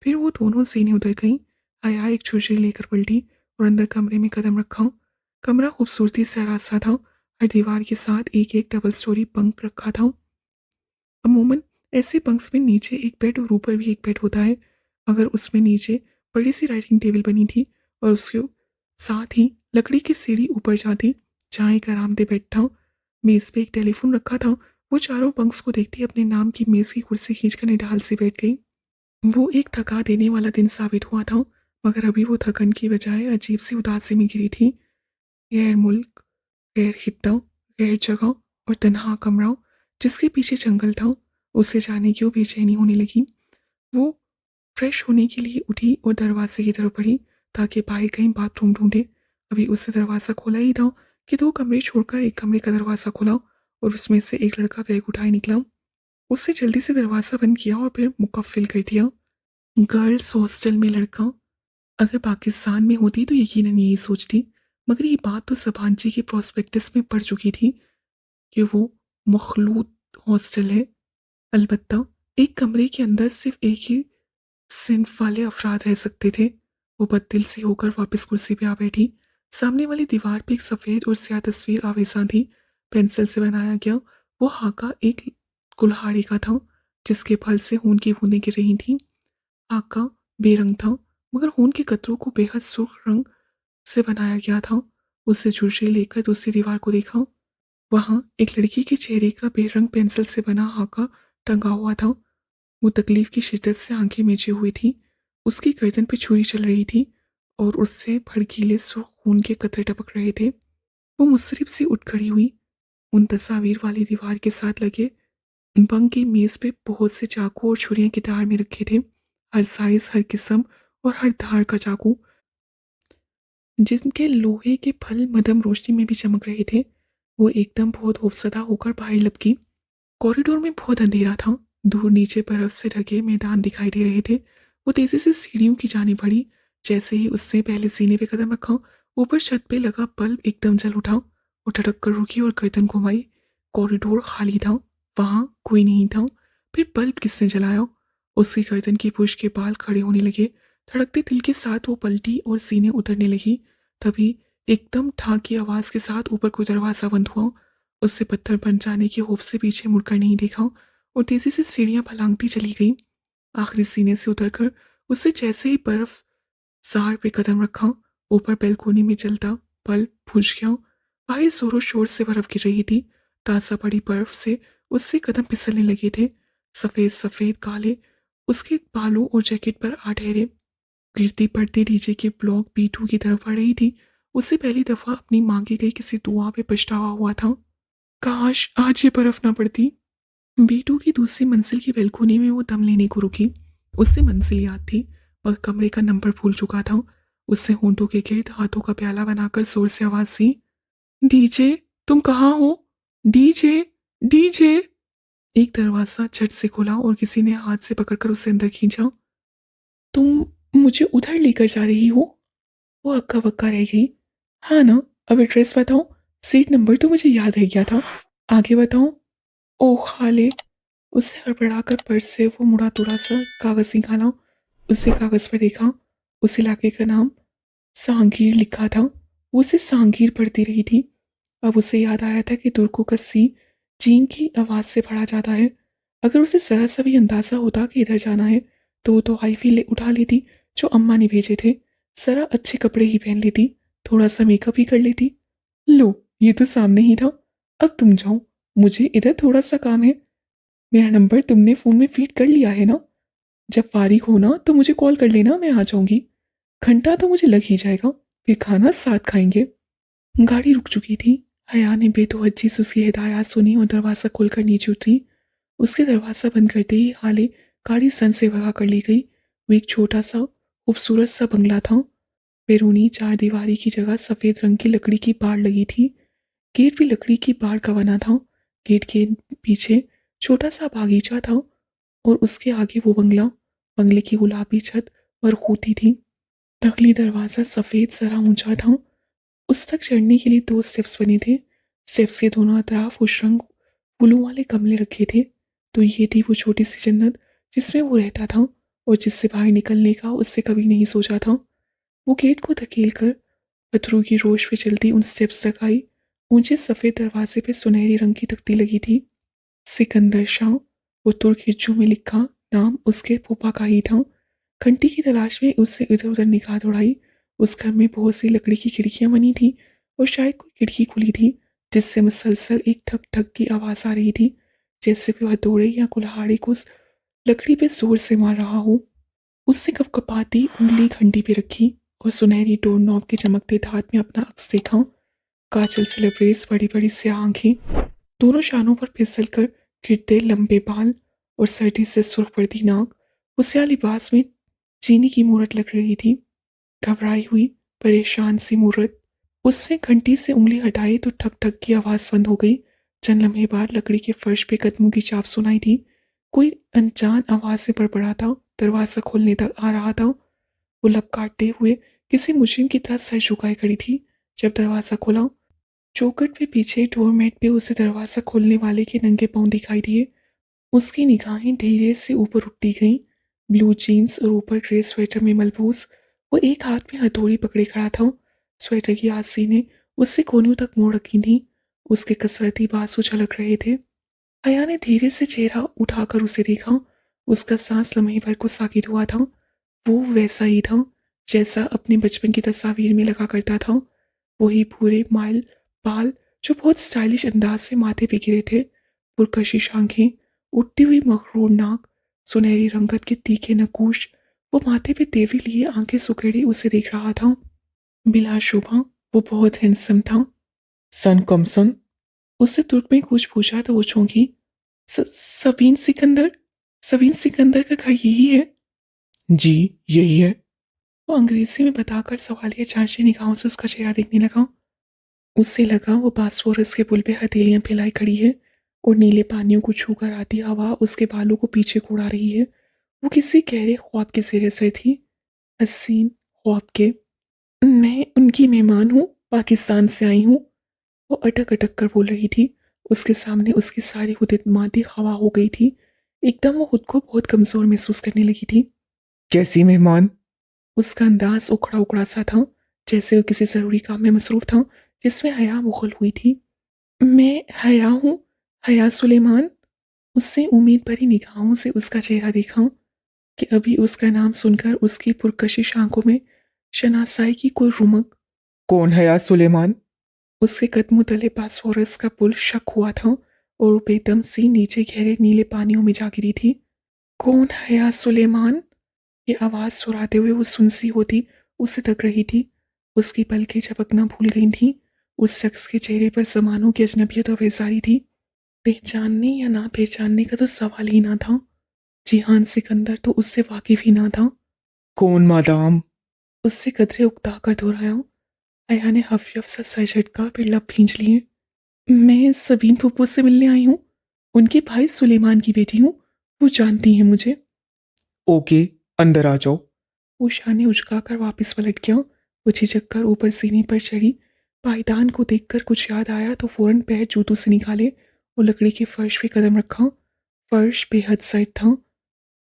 फिर वो दोनों सीने उतर गईं। हया एक छुरी लेकर पलटी और अंदर कमरे में कदम रखा। कमरा खूबसूरती से आरासा था। हर दीवार के साथ एक एक डबल स्टोरी बंक रखा था। अमूमन ऐसे बंक्स में नीचे एक बेड और ऊपर भी एक बेड होता है। अगर उसमें नीचे बड़ी सी राइटिंग टेबल बनी थी और उसके साथ ही लकड़ी की सीढ़ी ऊपर जाती जहाँ एक आरामदेह बेड था। मेज़ पे एक टेलीफोन रखा था। वो चारों बंक्स को देखती अपने नाम की मेज़ की कुर्सी खींचकर निढाल सी बैठ गई। वो एक थका देने वाला दिन साबित हुआ था, मगर अभी वो थकन की बजाय अजीब सी उदासी में घिरी थी। गैर मुल्क, गैर खित्ता, गैर जगह और तन्हा कमरा जिसके पीछे जंगल था, उसे जाने की वो बेचैनी होने लगी। वो फ्रेश होने के लिए उठी और दरवाजे की तरफ बढ़ी ताकि बाहर कहीं बाथरूम ढूंढे। अभी उसने दरवाज़ा खोला ही था कि दो कमरे छोड़कर एक कमरे का दरवाज़ा खोला और उसमें से एक लड़का बैग उठाए निकला। उससे जल्दी से दरवाज़ा बंद किया और फिर मुकफ्फिल कर दिया। गर्ल्स हॉस्टल में लड़का, अगर पाकिस्तान में होती तो यकीनन यही सोचती, मगर ये बात तो सबांची के प्रोस्पेक्टस में पढ़ चुकी थी कि वो मखलूत हॉस्टल है। अलबत्ता एक कमरे के अंदर सिर्फ एक ही सिन्फ वाले अफराद रह सकते थे। वो बददिल सी होकर वापस कुर्सी पे आ बैठी। सामने वाली दीवार पे एक सफ़ेद और स्याह तस्वीर आवेशां थी, पेंसिल से बनाया गया। वो हाका एक कुल्हाड़ी का था जिसके फल से खून की बूंदें गिर रही थीं। आका बेरंग था, मगर खून के कतरों को बेहद सुर्ख रंग से बनाया गया था। उससे झुर्री लेकर दूसरी दीवार को देखा। वहां एक लड़की के चेहरे का बेरंग पेंसिल से बना आका टंगा हुआ था। वो तकलीफ की शिद्दत से आंखें मीचे हुई थी। उसकी गर्दन पे छुरी चल रही थी और उससे भड़कीले सुर्ख खून के कतरे टपक रहे थे। वो मुस्रिब सी उठ खड़ी हुई। उन तस्वीर वाली दीवार के साथ लगे बंक की मेज पे बहुत से चाकू और छुरियां कितार में रखे थे। हर साइज, हर किस्म और हर धार का चाकू, जिनके लोहे के फल मध्यम रोशनी में भी चमक रहे थे। वो एकदम बहुत खौफसदा होकर बाहर लपकी। कॉरिडोर में बहुत अंधेरा था। दूर नीचे बर्फ से ढके मैदान दिखाई दे रहे थे। वो तेजी से सीढ़ियों की जाने बढ़ी। जैसे ही उसने पहले सीने पे कदम रखा, ऊपर छत पे लगा बल्ब एकदम जल उठा। वो ठटक कर रुकी और गर्दन घुमाई। कॉरिडोर खाली था, वहां कोई नहीं था। फिर बल्ब किसने जलाया? उसकी गर्दन की पुश के बाल खड़े होने लगे। धड़कते दिल के साथ वो पलटी और सीने उतरने लगी। तभी एकदम ठाक की आवाज के साथ ऊपर कोई दरवाजा बंद हुआ। उससे पत्थर बन जाने के खौफ से पीछे मुड़कर नहीं देखा और तेजी से सीढ़ियां फलांगती चली गई। आखिरी सीने से उतरकर उससे जैसे ही बर्फ जार पे कदम रखा, ऊपर बैल्कोनी में जलता बल्ब बुझ गया। बाहर जोरों शोर से बर्फ गिर रही थी। ताजा पड़ी बर्फ से उससे कदम फिसलने लगे थे। सफेद सफेद काले उसके बालों और जैकेट पर आ ठहरे। गिरती पड़ती डीजे के ब्लॉक B2 की तरफ बढ़ रही थी। उससे पहली दफा अपनी मांगी गई किसी दुआ पे पछतावा हुआ था। काश आज ये बर्फ ना पड़ती। B2 की दूसरी मंजिल की बैल्कोनी में वो दम लेने को रुकी। उससे मंजिल याद थी, पर कमरे का नंबर भूल चुका था। उससे होंठों के गिर्द हाथों का प्याला बनाकर जोर से आवाज सी, डीजे, तुम कहाँ हो? DJ, DJ. एक दरवाजा झट से खुला और किसी ने हाथ से पकड़कर उसे अंदर खींचा। तुम मुझे उधर लेकर जा रही हो? वो अक्का बक्का रह गई। हाँ ना, अब एड्रेस बताओ। सीट नंबर तो मुझे याद रह गया था, आगे बताओ। ओह खाले। उससे हड़बड़ाकर पर्स से वो मुड़ा तुड़ा सा कागज निकाला। उससे कागज पर देखा। उस इलाके का नाम सांगीर लिखा था। वो उसे सांगीर पढ़ती रही थी। अब उसे याद आया था कि तुर्कों का सी चीन की आवाज से पढ़ा जाता है। अगर उसे जरा सा भी अंदाजा होता कि इधर जाना है, तो वो तो आईफी उठा लेती जो अम्मा ने भेजे थे। जरा अच्छे कपड़े ही पहन लेती, थोड़ा सा मेकअप ही कर लेती। लो, ये तो सामने ही था। अब तुम जाओ, मुझे इधर थोड़ा सा काम है। मेरा नंबर तुमने फोन में फीड कर लिया है ना? जब फारिग हो ना तो मुझे कॉल कर लेना, मैं आ जाऊंगी। घंटा तो मुझे लग ही जाएगा, फिर खाना साथ खाएंगे। गाड़ी रुक चुकी थी। हया ने बेतवज्जी से उसकी हिदायत सुनी और दरवाज़ा खोलकर नीचे उतरी। उसके दरवाज़ा बंद करते ही हाले गाड़ी सन से भगा कर ले गई। वो एक छोटा सा खूबसूरत सा बंगला था। बैरूनी चार दीवारी की जगह सफ़ेद रंग की लकड़ी की बाड़ लगी थी। गेट भी लकड़ी की बाड़ का बना था। गेट के पीछे छोटा सा बागीचा था और उसके आगे वो बंगला। बंगले की गुलाबी छत मरकूती थी। नकली दरवाज़ा सफ़ेद जरा ऊंचा था। उस तक चढ़ने के लिए दो स्टेप्स बने थे। स्टेप्स के दोनों तरफ उस रंग फूलों वाले गमले रखे थे। तो ये थी वो छोटी सी जन्नत जिसमें वो रहता था और जिससे बाहर निकलने का उससे कभी नहीं सोचा था। वो गेट को धकेल कर पत्थरों की रोश पे चलती उन स्टेप्स तक आई। ऊंचे सफ़ेद दरवाजे पे सुनहरी रंग की तख्ती लगी थी, सिकंदर शाह। वो तुर्क हिज्जू में लिखा नाम उसके फूफा का ही था। घंटी की तलाश में उससे इधर उधर निगाह दौड़ाई। उस घर में बहुत सी लकड़ी की खिड़कियां बनी थी और शायद कोई खिड़की खुली थी जिससे मुसलसल एक ठक ठक की आवाज आ रही थी, जैसे कोई हथौड़े या कुल्हाड़ी को उस लकड़ी पे जोर से मार रहा हो। उससे कपकपाती उंगली घंटी पे रखी और सुनहरी डोर नॉब के चमकते धात में अपना अक्स देखा। काजल से लबरेज बड़ी बड़ी स्याह आंखें, दोनों शानों पर फिसल कर गिरते लंबे बाल और सर्दी से सुर्ख पड़ती नाक। उस लिबास में चीनी की मूरत लग रही थी, घबराई हुई परेशान सी मूरत। उससे घंटी से उंगली हटाई तो ठक ठक की आवाज बंद हो गई। चंद लम्हे बाद लकड़ी के फर्श पे कदमों की छाप सुनाई दी। कोई अनजान आवाज से बड़बड़ा था। दरवाजा खोलने तक आ रहा था। वो लब काटते हुए किसी मुजरिम की तरह सर झुकाए खड़ी थी। जब दरवाजा खुला, चौखट पे पीछे डोरमेट पे उसे दरवाजा खोलने वाले के नंगे पांव दिखाई दिए। उसकी निगाहें धीरे से ऊपर उठती गईं। ब्लू जीन्स और ऊपर ग्रे स्वेटर में मलबूस वो एक हाथ में हथौड़ी पकड़े खड़ा था। स्वेटर की आस्तीनें उससे कोहनियों तक मोड़ रखी थीं। उसके कसरती बाजू झलक रहे थे। हया ने धीरे से चेहरा उठाकर उसे देखा। उसका सांस लम्हे भर को साकित हुआ था। वो वैसा ही था जैसा अपने बचपन की तस्वीर में लगा करता था। वही पूरे माइल बाल जो बहुत स्टाइलिश अंदाज से माथे पे गिरे थे, पुरकशिश आंखें, उठती हुई मखरूर नाक, सुनहरी रंगत के तीखे नकूश। वो माथे पे देवी लिए आंखें सुखेड़ी उसे देख रहा था। बिलाशुबा वो बहुत हैंडसम था। सन कम सन। उससे तुर्क में कुछ पूछा तो वो चौंकी। सबीन सिकंदर, सबीन सिकंदर का घर यही है? जी, यही है। वो अंग्रेजी में बताकर सवालिया जांचती निगाहों से उसका चेहरा देखने लगा। उससे लगा वो बास्फोरस के पुल पे हथेलियां फैलाई खड़ी है और नीले पानियों को छूकर आती हवा उसके बालों को पीछे को उड़ा रही है। वो किसी गहरे ख्वाब के जेर असर थी, हसीन ख्वाब के। मैं उनकी मेहमान हूँ, पाकिस्तान से आई हूँ। वो अटक अटक कर बोल रही थी। उसके सामने उसकी सारी खुदितमादी हवा हो गई थी। एकदम वो खुद को बहुत कमजोर महसूस करने लगी थी। कैसी मेहमान? उसका अंदाज उखड़ा उखड़ा सा था, जैसे वो किसी जरूरी काम में मसरूफ था जिसमें हया मुगल हुई थी। मैं हया हूँ, हया सुलेमान। उससे उम्मीद भरी निगाहों से उसका चेहरा देखा कि अभी उसका नाम सुनकर उसकी पुरकशिश आंखों में शनासाई की कोई रुमक। कौन है यार सुलेमान? उसके कदमों तले फास्फोरस का पुल शक हुआ था और वो बेदम सी नीचे गहरे नीले पानियों में जा गिरी थी। कौन है या सुलेमान? ये आवाज सुराते हुए वो सुनसी होती उसे तक रही थी। उसकी पलकें झपकना भूल गई थी। उस शख्स के चेहरे पर जमानों की अजनबियत और बेजारी थी। पहचानने या ना पहचानने का तो सवाल ही ना था। जिहान सिकंदर तो उससे वाकिफ ही ना था। कौन मादाम? उससे कदरे उकता कर दोहराया। अया ने हफ सा सर झटका फिर लब भींच लिए। मैं सबीन फूफो से मिलने आई हूँ। उनके भाई सुलेमान की बेटी हूँ। वो जानती हैं मुझे। ओके, अंदर आ जाओ। वो शाने उचकाकर वापस पलट गया। वो झिझक कर ऊपर सीने पर चढ़ी। पायदान को देखकर कुछ याद आया तो फौरन पैर जूतों से निकाले और लकड़ी के फर्श पे कदम रखा। फर्श बेहद सर्द था।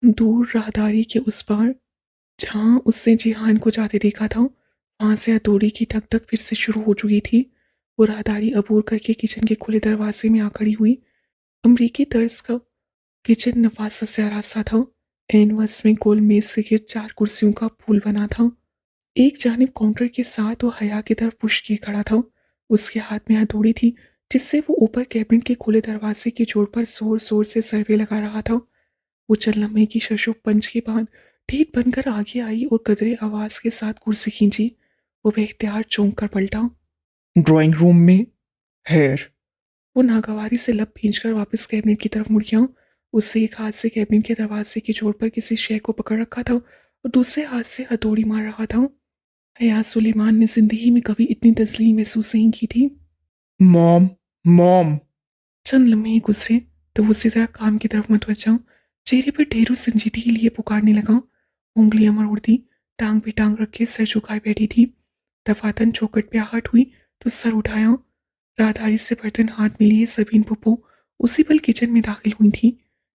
दूर राहदारी के उस पार जहां उसने जिहान को जाते देखा था, वहां से हथौड़ी की ठक ठक फिर से शुरू हो चुकी थी। वो राहदारी अबूर करके किचन के खुले दरवाजे में आ खड़ी हुई। अमरीकी तर्ज का किचन नफासा से आरासा था। एनवस में गोल मेज से गिर 4 कुर्सियों का पूल बना था। एक जानिब काउंटर के साथ वो हया की तरफ पुश किए खड़ा था। उसके हाथ में हथौड़ी थी जिससे वो ऊपर कैबिनेट के खुले दरवाजे की जोड़ पर जोर जोर से सर्वे लगा रहा था। वो चल लम्हे की शशो पंच के बाद ढीठ बनकर आगे आई और कदरे आवाज के साथ कुर्सी खींची। वो बेख्तियार चौंक कर पलटा। ड्राइंग रूम में हेयर। वो नागवारी से लब खींचकर वापस कैबिनेट की तरफ मुड़ गया। उससे एक हाथ से कैबिनेट के दरवाजे की जोड़ पर किसी शय को पकड़ रखा था और दूसरे हाथ से हथौड़ी मार रहा था। हयात सुलेमान ने जिंदगी में कभी इतनी तस्लीम महसूस नहीं की थी। Mom, mom. चंद लम्हे गुजरे तो वो उसी तरह काम की तरफ मतवज्जा चेहरे पर ढेरों संजीदगी लिए पुकारने लगा। उंगलियां मरोड़ती, टांग पे टांग रखे सर झुकाए बैठी थी। दफातन चौकट पे आहट हुई तो सर उठाया। राहदारी से बर्तन हाथ में लिए सबीन पुप्पो उसी पल किचन में दाखिल हुई थी।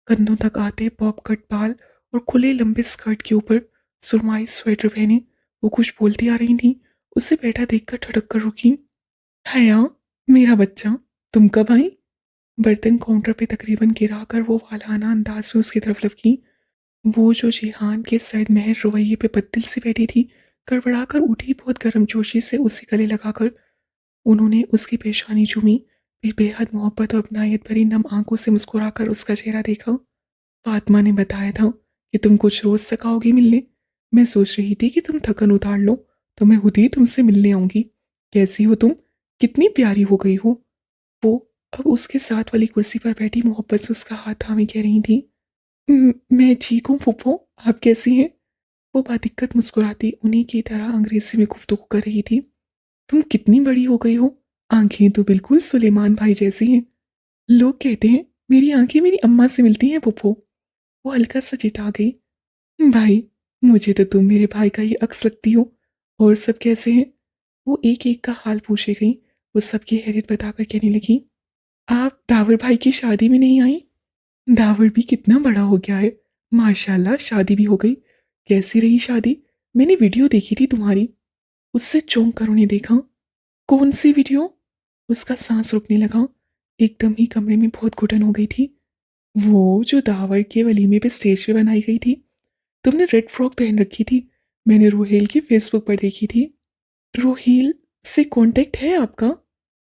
कंधों तक आते बॉब कट बाल और खुले लंबे स्कर्ट के ऊपर सुरमाई स्वेटर पहने वो कुछ बोलती आ रही थी। उसे बैठा देखकर ठड़क कर रुकी। हया, मेरा बच्चा, तुम कब आई? बर्तन काउंटर पे तकरीबन गिरा कर वो वालाना अंदाज में उसकी तरफ लपकी। वो जो जिहान के सर्द महर रवैये पे बददिल से बैठी थी, गड़बड़ा कर उठी, बहुत गर्मजोशी से उसे गले लगाकर उन्होंने उसकी पेशानी चूमी, फिर बेहद मोहब्बत और अपनायत भरी नम आंखों से मुस्कुराकर उसका चेहरा देखा। फातिमा ने बताया था कि तुम कुछ रोज तक आओगी मिलने। मैं सोच रही थी कि तुम थकन उतार लो तो मैं खुद ही तुमसे मिलने आऊंगी। कैसी हो तुम? कितनी प्यारी हो गई हो। वो अब उसके साथ वाली कुर्सी पर बैठी मोहब्बत से उसका हाथ थामे कह रही थी, मैं ठीक हूँ फूफो, आप कैसी हैं?" वो बादिक्कत मुस्कुराती उन्हीं की तरह अंग्रेजी में गुफ्तगू कर रही थी। "तुम कितनी बड़ी हो गई हो। आंखें तो बिल्कुल सुलेमान भाई जैसी हैं। लोग कहते हैं मेरी आंखें मेरी अम्मा से मिलती हैं फूफो।" वो हल्का सा चिता गई। "भाई, मुझे तो तुम मेरे भाई का ही अक्स लगती हो। और सब कैसे हैं?" वो एक एक का हाल पूछे गई। वो सबकी हैरत बताकर कहने लगी, "आप दावर भाई की शादी में नहीं आई? दावर भी कितना बड़ा हो गया है। माशाल्लाह, शादी भी हो गई। कैसी रही शादी? मैंने वीडियो देखी थी तुम्हारी।" उससे चौंक कर उन्हें देखा। "कौन सी वीडियो?" उसका सांस रुकने लगा। एकदम ही कमरे में बहुत घुटन हो गई थी। "वो जो दावर के वलीमे पे स्टेज पे बनाई गई थी। तुमने रेड फ्रॉक पहन रखी थी। मैंने रोहेल की फेसबुक पर देखी थी।" "रोहेल से कांटेक्ट है आपका?"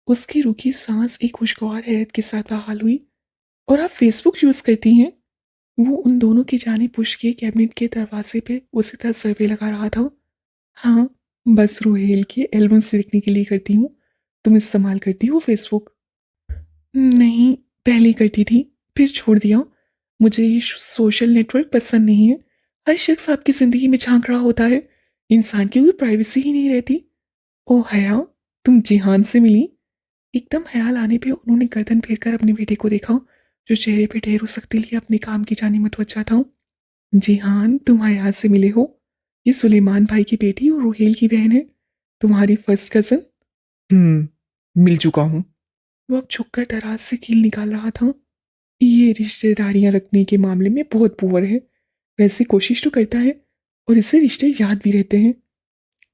उसकी रुकी सांस एक खुशगवार हैरत के साथ बहाल हुई। "और आप फेसबुक यूज़ करती हैं?" वो उन दोनों की जानिब पुश किए कैबिनेट के दरवाजे पे उसी तरह सर्वे लगा रहा था। "हाँ, बस रोहेल के एल्बम से दिखने के लिए करती हूँ। तुम इस्तेमाल करती हो फेसबुक?" "नहीं, पहले करती थी, फिर छोड़ दिया। मुझे ये सोशल नेटवर्क पसंद नहीं है। हर शख्स आपकी ज़िंदगी में झांक रहा होता है। इंसान की कोई प्राइवेसी ही नहीं रहती।" "ओह हया, तुम जिहान से मिली?" एकदम ख्याल आने पे उन्होंने गर्दन फेरकर अपने बेटे को देखा, जो चेहरे पे ढेरों सख्ती लिए अपने काम की जाने मुतवज्जा था। "जिहान, तुम हयात से मिले हो? ये सुलेमान भाई की बेटी और रोहेल की बहन है, तुम्हारी फर्स्ट कज़न।" मिल चुका हूँ। वो अब झुककर दराज से कील निकाल रहा था। "ये रिश्तेदारियां रखने के मामले में बहुत पुअर है। वैसे कोशिश तो करता है और इसे रिश्ते याद भी रहते हैं।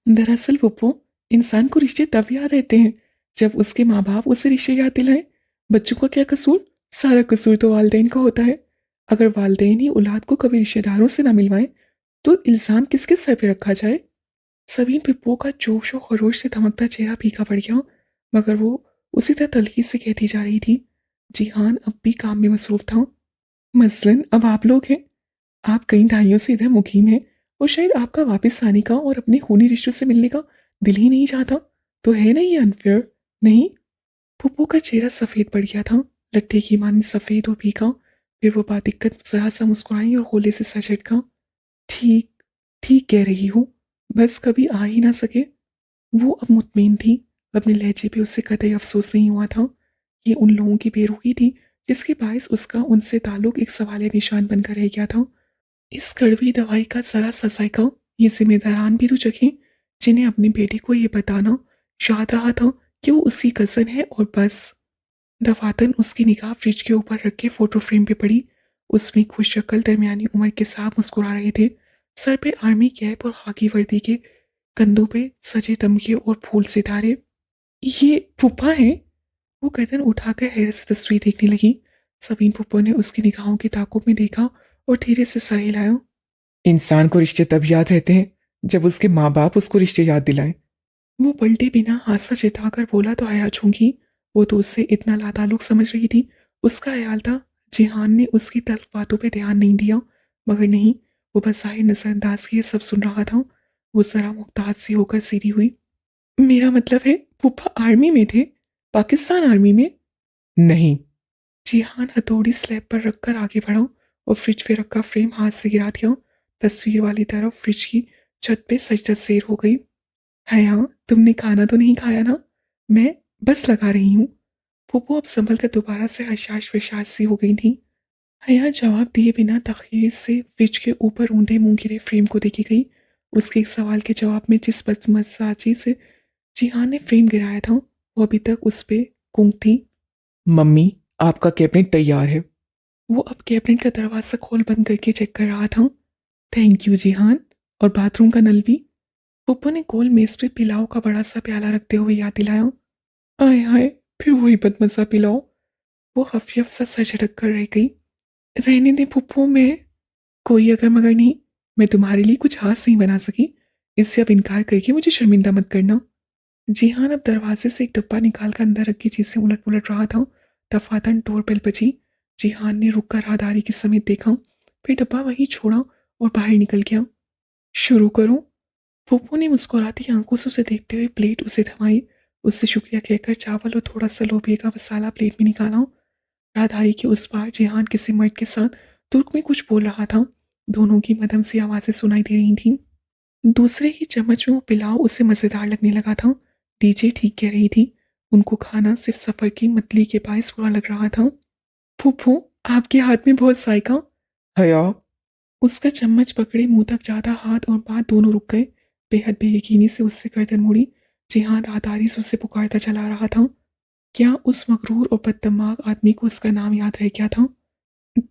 दरअसल पप्पो, इंसान को रिश्ते तब याद रहते हैं जब उसके माँ बाप उसे रिश्ते याद दिलाएं। बच्चों का क्या कसूर? सारा कसूर तो वालदेन का होता है। अगर वालदेन ही औलाद को कभी रिश्तेदारों से ना मिलवाएं तो इल्ज़ाम किसके सर पे रखा जाए?" सबीन पिप्पो का जोश और खरोश से धमकता चेहरा फीका पड़ गया, मगर वो उसी तरह तलखी से कहती जा रही थी। जिहान अब भी काम में मसरूफ था। "मसलन अब आप लोग हैं। आप कई दहाइयों से इधर मुकीम हैं और शायद आपका वापस आने का और अपने खूनी रिश्तों से मिलने का दिल ही नहीं चाहता। तो है ना ये अनफेयर? नहीं?" फूफो का चेहरा सफ़ेद पड़ गया था, लट्ठे की माने सफ़ेद और फीका। फिर वो बादिक्कत जरा सा मुस्कुराई और होले से सर झटका। "ठीक, ठीक कह रही हूँ। बस कभी आ ही ना सके।" वो अब मुतमईन थी। अपने लहजे पे उससे कतई अफसोस नहीं हुआ था। ये उन लोगों की बेरुखी थी जिसके बायस उसका उनसे ताल्लुक एक सवालिया निशान बनकर रह गया था। इस कड़वी दवाई का ज़रा सा जायका ये ज़िम्मेदारान भी तो चखें, जिन्हें अपने बेटे को ये बताना याद रहा था कि वो उसकी कज़न है और बस। दफातन उसकी निगाह फ्रिज के ऊपर रखे फ़ोटो फ्रेम पे पड़ी। उसमें खुश शक्ल दरमियानी उम्र के साथ मुस्कुरा रहे थे। सर पे आर्मी कैप और खाकी वर्दी के कंधों पे सजे तमगे और फूल सितारे। "ये फूफा हैं?" वो गर्दन उठाकर हैरत से तस्वीर देखने लगी। सबीन फूफो ने उसकी निगाहों की ताक़ुब में देखा और धीरे से सर हिलाया। इंसान को रिश्ते तब याद रहते हैं जब उसके माँ बाप उसको रिश्ते याद दिलाएं। वो पलटे बिना हादसा जताकर बोला तो हया छूंगी। वो तो उससे इतना लाताल्लुक समझ रही थी। उसका ख्याल था जिहान ने उसकी तल्ख बातों पे ध्यान नहीं दिया, मगर नहीं, वो बस जाहिर नजरअंदाज किए सब सुन रहा था। वो जरा मुहताज सी होकर सीधी हुई। "मेरा मतलब है फूफा आर्मी में थे? पाकिस्तान आर्मी में?" नहीं। जिहान हथौड़ी स्लैब पर रखकर आगे बढ़ा और फ्रिज पे रखा फ्रेम हाथ से गिरा दिया। तस्वीर वाली तरफ फ्रिज की छत पे सजदत सेर हो गई। "हया, तुमने खाना तो नहीं खाया ना? मैं बस लगा रही हूँ।" फूफो अब संभल कर दोबारा से हशाश विशाश सी हो गई थी। हया जवाब दिए बिना तखीर से फ्रिज के ऊपर ऊंधे मुंह गिरे फ्रेम को देखी गई। उसके एक सवाल के जवाब में जिस बदमजाजी से जिहान ने फ्रेम गिराया था वो अभी तक उस पे गुंग थी। मम्मी, आपका कैबिनेट तैयार है। वो अब कैबिनेट का दरवाज़ा खोल बंद करके चेक कर रहा था। "Thank you Jihan. और बाथरूम का नल भी?" पप्पू ने गोल मेज पे पिलाओ का बड़ा सा प्याला रखते हुए याद दिलाया। "आय हाय, फिर वही बदमज़ा पिलाओ। वो हफ सा सर झटक कर रह गई। रहने दे फुप्पो, मैं कोई अगर मगर नहीं, मैं तुम्हारे लिए कुछ हाथ नहीं बना सकी। इससे अब इनकार करके मुझे शर्मिंदा मत करना। जिहान अब दरवाजे से एक डब्बा निकाल कर अंदर रखी चीजें उलट पुलट रहा था। दफातन डोर बेल बजी। जिहान ने रुककर राहदारी के समेत देखा, फिर डब्बा वहीं छोड़ा और बाहर निकल गया। शुरू करूं? फूफू ने मुस्कुराती आंखों से उसे देखते हुए प्लेट उसे थमाई। उससे शुक्रिया कहकर चावल और थोड़ा सा लोबिया का मसाला प्लेट में निकाला। राहदारी के उस पार जिहान किसी मर्द के साथ तुर्क में कुछ बोल रहा था। दोनों की मध्यम सी आवाजें सुनाई दे रही थीं। दूसरे ही चम्मच में वो पिलाव उसे मजेदार लगने लगा था। डीजे ठीक कह रही थी, उनको खाना सिर्फ सफर की मतली के बायस बुरा लग रहा था। फूफू, आपके हाथ में बहुत जायका। हया, उसका चम्मच पकड़े मुंह तक ज्यादा हाथ और बात दोनों रुक गए। बेहद बेयकीनी से उससे गर्दन मुड़ी। जिहान राहदारी से उसे पुकारता चला रहा था। क्या उस मगरूर और बददिमाग आदमी को उसका नाम याद रह गया था?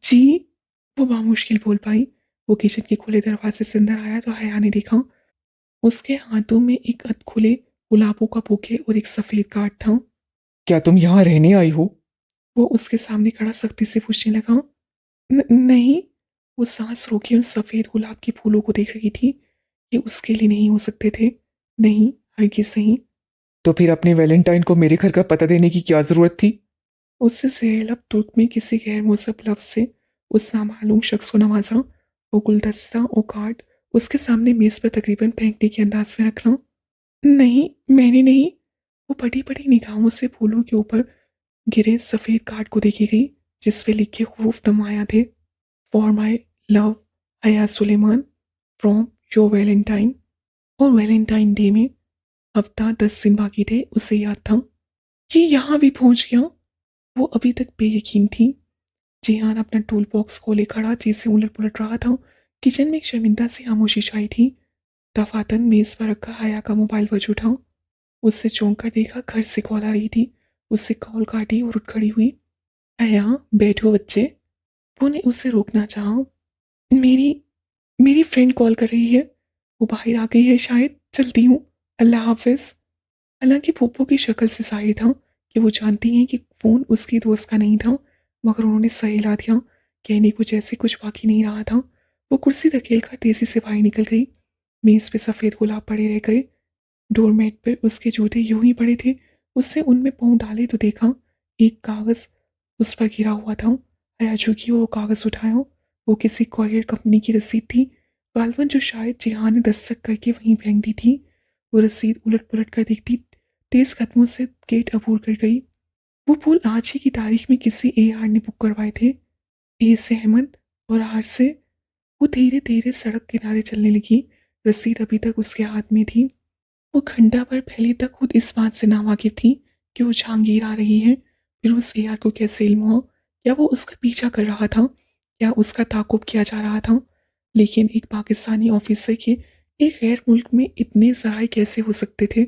जी, वो बामुश्किल बोल पाई। वो किचन के खुले दरवाजे से अंदर आया तो हया ने देखा, उसके हाथों में एक अधखुले गुलाबों का बुके और एक सफेद कार्ड था। क्या तुम यहाँ रहने आई हो? वो उसके सामने खड़ा सख्ती से पूछने लगा। नहीं। वो सांस रोके उन सफेद गुलाब के फूलों को देख रही थी। ये उसके लिए नहीं हो सकते थे। नहीं, हरगिज नहीं। तो फिर अपने वैलेंटाइन को मेरे घर का पता देने की क्या जरूरत थी? उससे सेहलब तुर्क में किसी गैर मुसब लफ्ज से उस नामालूम शख्स को नवाजा। वो गुलदस्ता और कार्ड उसके सामने मेज पर तकरीबन फेंकने के अंदाज में रखना। नहीं, मैंने नहीं। वो बड़ी बड़ी निगाहों से फूलों के ऊपर गिरे सफेद कार्ड को देखी गई, जिस पे लिखे हुरूफ नमाया थे, फॉर माई लव हया सुलेमान, फ्रॉम योर वैलेंटाइन। और वैलेंटाइन डे में हफ्ता 10 दिन बाकी थे, उसे याद था। ये यहाँ भी पहुंच गया। वो अभी तक बेयकीन थी। जिहान अपना टूल बॉक्स खोले खड़ा चीजें उलट पुलट रहा था। किचन में एक शर्मिंदा सी खामोशी छाई थी। दफातन मेज पर रखा हया का मोबाइल बज उठा। उससे चौंक कर देखा, घर से कॉल आ रही थी। उससे कॉल काटी और उठ खड़ी हुई। हया, बैठो बच्चे। वो ने उसे रोकना चाहा। मेरी मेरी फ्रेंड कॉल कर रही है। वो बाहर आ गई है शायद, चलती हूँ। अल्लाह हाफिज। हालांकि फूफो की शक्ल से जाहिर था कि वो जानती हैं कि फोन उसकी दोस्त का नहीं था, मगर उन्होंने सही ला दिया। कहने को जैसे कुछ बाकी नहीं रहा था। वो कुर्सी धकेल कर तेजी से बाहर निकल गई। मेज पे सफेद गुलाब पड़े रह गए। डोरमेट पर उसके जूते यूं ही पड़े थे। उससे उनमें पाँव डाले तो देखा, एक कागज उस पर गिरा हुआ था। हया झुकी और वो कागज उठाया। वो किसी कॉरियर कंपनी की रसीद थी, गालवन जो शायद जिहान ने दस्तक करके वहीं फेंक दी थी। वो रसीद उलट पुलट कर देखती तेज कदमों से गेट अबूर कर गई। वो फूल आज ही की तारीख में किसी AR ने बुक करवाए थे, ए से अहमद, और आर से। वो धीरे धीरे सड़क किनारे चलने लगी। रसीद अभी तक उसके हाथ में थी। वो घंटा भर पहले तक खुद इस बात से नावाकिफ थी कि वो जहांगीर आ रही है। फिर उस AR को कैसे इल्म हुआ? क्या वो उसका पीछा कर रहा था? क्या उसका ताकुब किया जा रहा था? लेकिन एक पाकिस्तानी ऑफिसर के एक गैर मुल्क में इतने जराए कैसे हो सकते थे?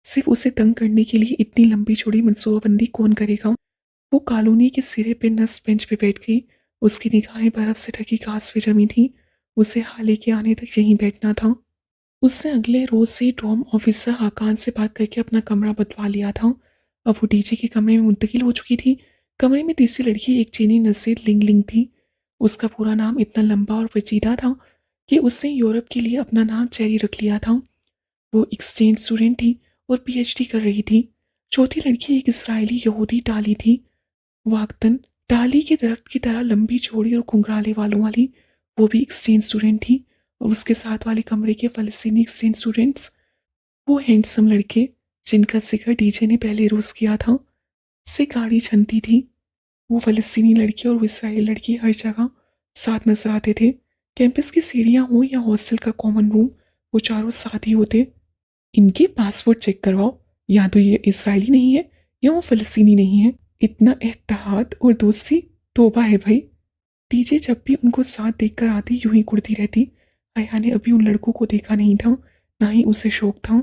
सिर्फ उसे तंग करने के लिए इतनी लंबी चौड़ी मनसूबाबंदी कौन करेगा? वो कॉलोनी के सिरे पे नस बेंच पे बैठ गई। उसकी निगाहें बर्फ से ढकी घास पे जमी थी। उसे हाले के आने तक यहीं बैठना था। उसने अगले रोज से ड्रॉम ऑफिसर हाकान से बात करके अपना कमरा बदलवा लिया था। अब वो डीजे के कमरे में मुंतकिल हो चुकी थी। कमरे में तीसरी लड़की एक चीनी नज़ीर लिंग लिंग थी। उसका पूरा नाम इतना लंबा और पेचीदा था कि उसने यूरोप के लिए अपना नाम चेरी रख लिया था। वो एक्सचेंज स्टूडेंट थी और PhD कर रही थी। चौथी लड़की एक इसराइली यहूदी टाली थी, वाक्तन टाली के दरख्त की तरह लंबी चौड़ी और घुंघराले वालों वाली। वो भी एक्सचेंज स्टूडेंट थी। और उसके साथ वाले कमरे के फलस्तीनी एक्सचेंज स्टूडेंट्स, वो हैंडसम लड़के जिनका जिक्र डीजे ने पहले रोज किया था, से गाड़ी छनती थी। वो फलस्तीनी लड़की और वो इसराइली लड़की हर जगह साथ नजर आते थे। कैंपस की सीढ़ियाँ हो या हॉस्टल का कॉमन रूम, वो चारों साथ ही होते। इनके पासपोर्ट चेक करवाओ, या तो ये इसराइली नहीं है या वो फलस्तीनी नहीं है। इतना एहतियात और दोस्ती, तोबा है भाई। डीजे जब भी उनको साथ देखकर आती यूं ही कुड़ती रहती। हया ने अभी उन लड़कों को देखा नहीं था, ना ही उसे शौक था।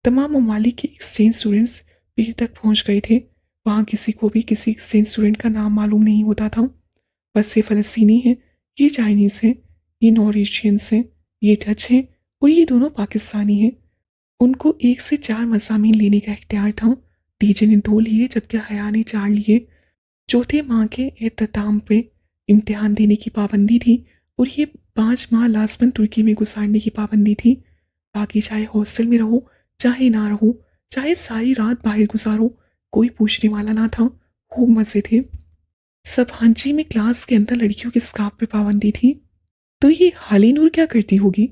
तमाम ममालिक के एक्सचेंज स्टूडेंट्स भीड़ तक पहुंच गए थे। वहां किसी को भी किसी एक्सचेंज स्टूडेंट का नाम मालूम नहीं होता था। बस ये फलस्तीनी है, ये चाइनीज है, ये नॉर्थ एशियंस है, ये डच है, और ये दोनों पाकिस्तानी हैं। उनको 1 से 4 मज़ामीन लेने का इख्तियार था। डीजे ने 2 लिए जबकि हया ने 4 लिए। चौथे माह के एहतताम पे इम्तिहान देने की पाबंदी थी और ये 5 माह लाजमन तुर्की में गुजारने की पाबंदी थी। बाकी चाहे हॉस्टल में रहो, चाहे ना रहो, चाहे सारी रात बाहर गुजारो, कोई पूछने वाला ना था। खूब मज़े थे। सब हांची में क्लास के अंदर लड़कियों के स्कार्फ पे पाबंदी थी। तो ये हाली नूर क्या करती होगी?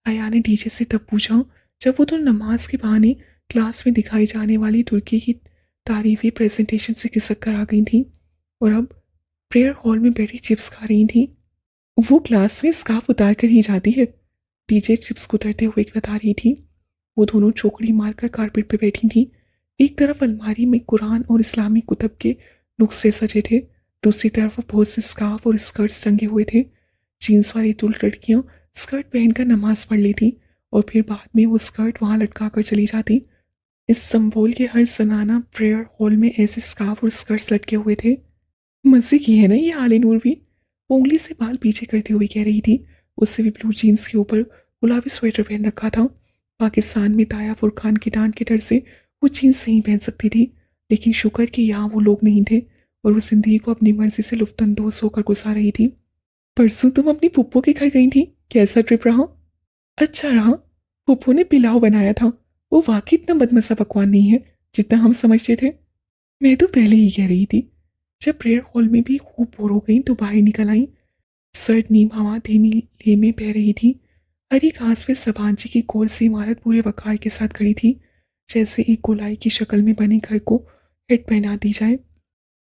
आया ने टीचर से तब पूछा जब वो तो नमाज के बहाने क्लास में दिखाई जाने वाली तुर्की की तारीफी प्रेजेंटेशन से खिसक कर आ गई थी और अब प्रेयर हॉल में बैठी चिप्स खा रही थी। वो क्लास में स्कार्फ उतार कर ही जाती है। टीचर चिप्स कुतरते हुए बता रही थी। वो दोनों चौकड़ी मारकर कारपेट पे बैठी थी। एक तरफ अलमारी में कुरान और इस्लामी कुतब के नुस्खे सजे थे, दूसरी तरफ बहुत से स्कार्फ और स्कर्ट्स टंगे हुए थे। जीन्स वाली दो लड़कियां स्कर्ट पहनकर नमाज पढ़ लेती और फिर बाद में वो स्कर्ट वहां लटका कर चली जाती। इस संबोल के हर सनाना प्रेयर हॉल में ऐसे स्कार्फ और स्कर्ट्स लटके हुए थे। मजे की है ना ये आले नूर भी। वो उंगली से बाल पीछे करते हुए कह रही थी। उससे भी ब्लू जीन्स के ऊपर गुलाबी स्वेटर पहन रखा था। पाकिस्तान में ताया फुरखान की डांट के डर से वो जीन्स नहीं पहन सकती थी, लेकिन शुक्र कि यहाँ वो लोग नहीं थे और वो जिंदगी को अपनी मर्जी से लुफ्तंदोज होकर गुजार रही थी। परसों तुम अपनी पुप्पो के घर गई थी, कैसा ट्रिप रहा? अच्छा रहा। पुप्पो ने पिलाव बनाया था। वो वाकई इतना बदमजा पकवान नहीं है जितना हम समझते थे। मैं तो पहले ही कह रही थी। जब प्रेयर हॉल में भी खूब बोर हो गई तो बाहर निकल आई। सर्द नीम हवा धीमी ले में बह रही थी। हरी घास पे सभांची की गोल सी इमारत पूरे वकार के साथ खड़ी थी, जैसे एक गोलाई की शक्ल में बने घर को हेड पहना दी जाए।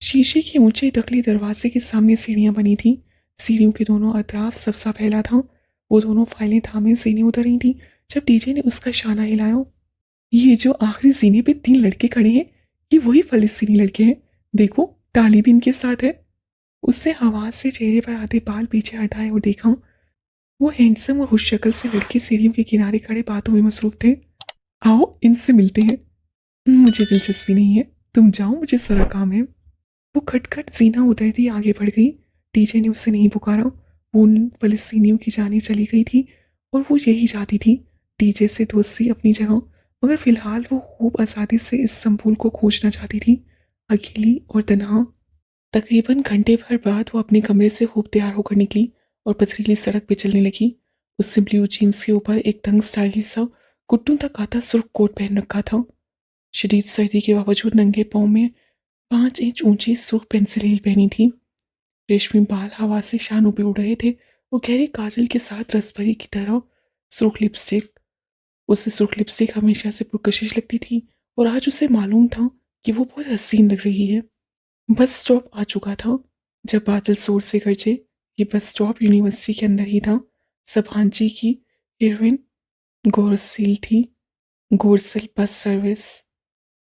शीशे के ऊंचे दखली दरवाजे के सामने सीढ़ियां बनी थी। सीढ़ियों के दोनों अतराफ सबसा फैला था। वो दोनों फाइलें थामे सीने उतर रही थी जब डीजे ने उसका शाना हिलाया। ये जो आखिरी सीने पे 3 लड़के खड़े हैं, ये वही फलस्तीनी लड़के हैं। देखो, टाली भी इनके साथ है। उससे आवाज से चेहरे पर आधे बाल पीछे हटाए और देखा। वो हैंडसम और खुश शक्ल से लड़के सीढ़ियों के किनारे खड़े बातों में मसरूफ थे। आओ इनसे मिलते हैं। मुझे दिलचस्पी नहीं है, तुम जाओ, मुझे जरा काम है। वो खटखट सीना उतरती आगे बढ़ गई। टीचर ने उससे नहीं पुकारा। वो उन फलस्तीनियों की जानिब चली गई थी और वो यही चाहती थी, टीचर से दोस्ती अपनी जगह, मगर फिलहाल वो खूब आसानी से इस संभूल को खोजना चाहती थी, अकेली और तनहा। तकरीबन घंटे भर बाद वो अपने कमरे से खूब तैयार होकर निकली और पथरीली सड़क पे चलने लगी। उससे ब्लू जीन्स के ऊपर एक तंग स्टाइलिश सा घुटनों तक आता सुर्ख कोट पहन रखा था। शदीद सर्दी के बावजूद नंगे पाँव में 5 इंच ऊंची सुर्ख पेंसिल हील पहनी थी। रेशमी बाल हवा से शानों पे उड़ रहे थे और गहरे काजल के साथ रसभरी की तरह सुर्ख लिपस्टिक। उसे सुर्ख लिपस्टिक हमेशा से पुरकशिश लगती थी और आज उसे मालूम था कि वो बहुत हसीन लग रही है। बस स्टॉप आ चुका था जब बादल जोर से गरजे। ये बस स्टॉप यूनिवर्सिटी के अंदर ही था। सभांची की हीरोइन गोरसिल थी। गोरसिल बस सर्विस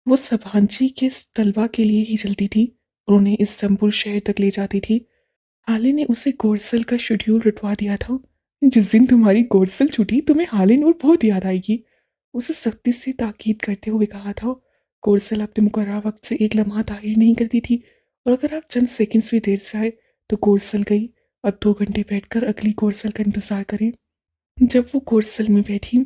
वो सभांची के तलबा के लिए ही चलती थी और उन्हें इस्तांबुल शहर तक ले जाती थी। हाले ने उसे गोरसल का शेड्यूल रटवा दिया था। जिस दिन तुम्हारी गोरसल छूटी तुम्हें हाले नूर बहुत याद आएगी, उसे सख्ती से ताकीद करते हुए कहा था। गोरसल अपने मुकर्रर वक्त से एक लम्हा ताखीर नहीं करती थी और अगर आप चंद सेकंड्स भी देर से आए तो गोरसल गई। अब 2 घंटे बैठकर अगली गोरसल का इंतजार करें। जब वो गोरसल में बैठी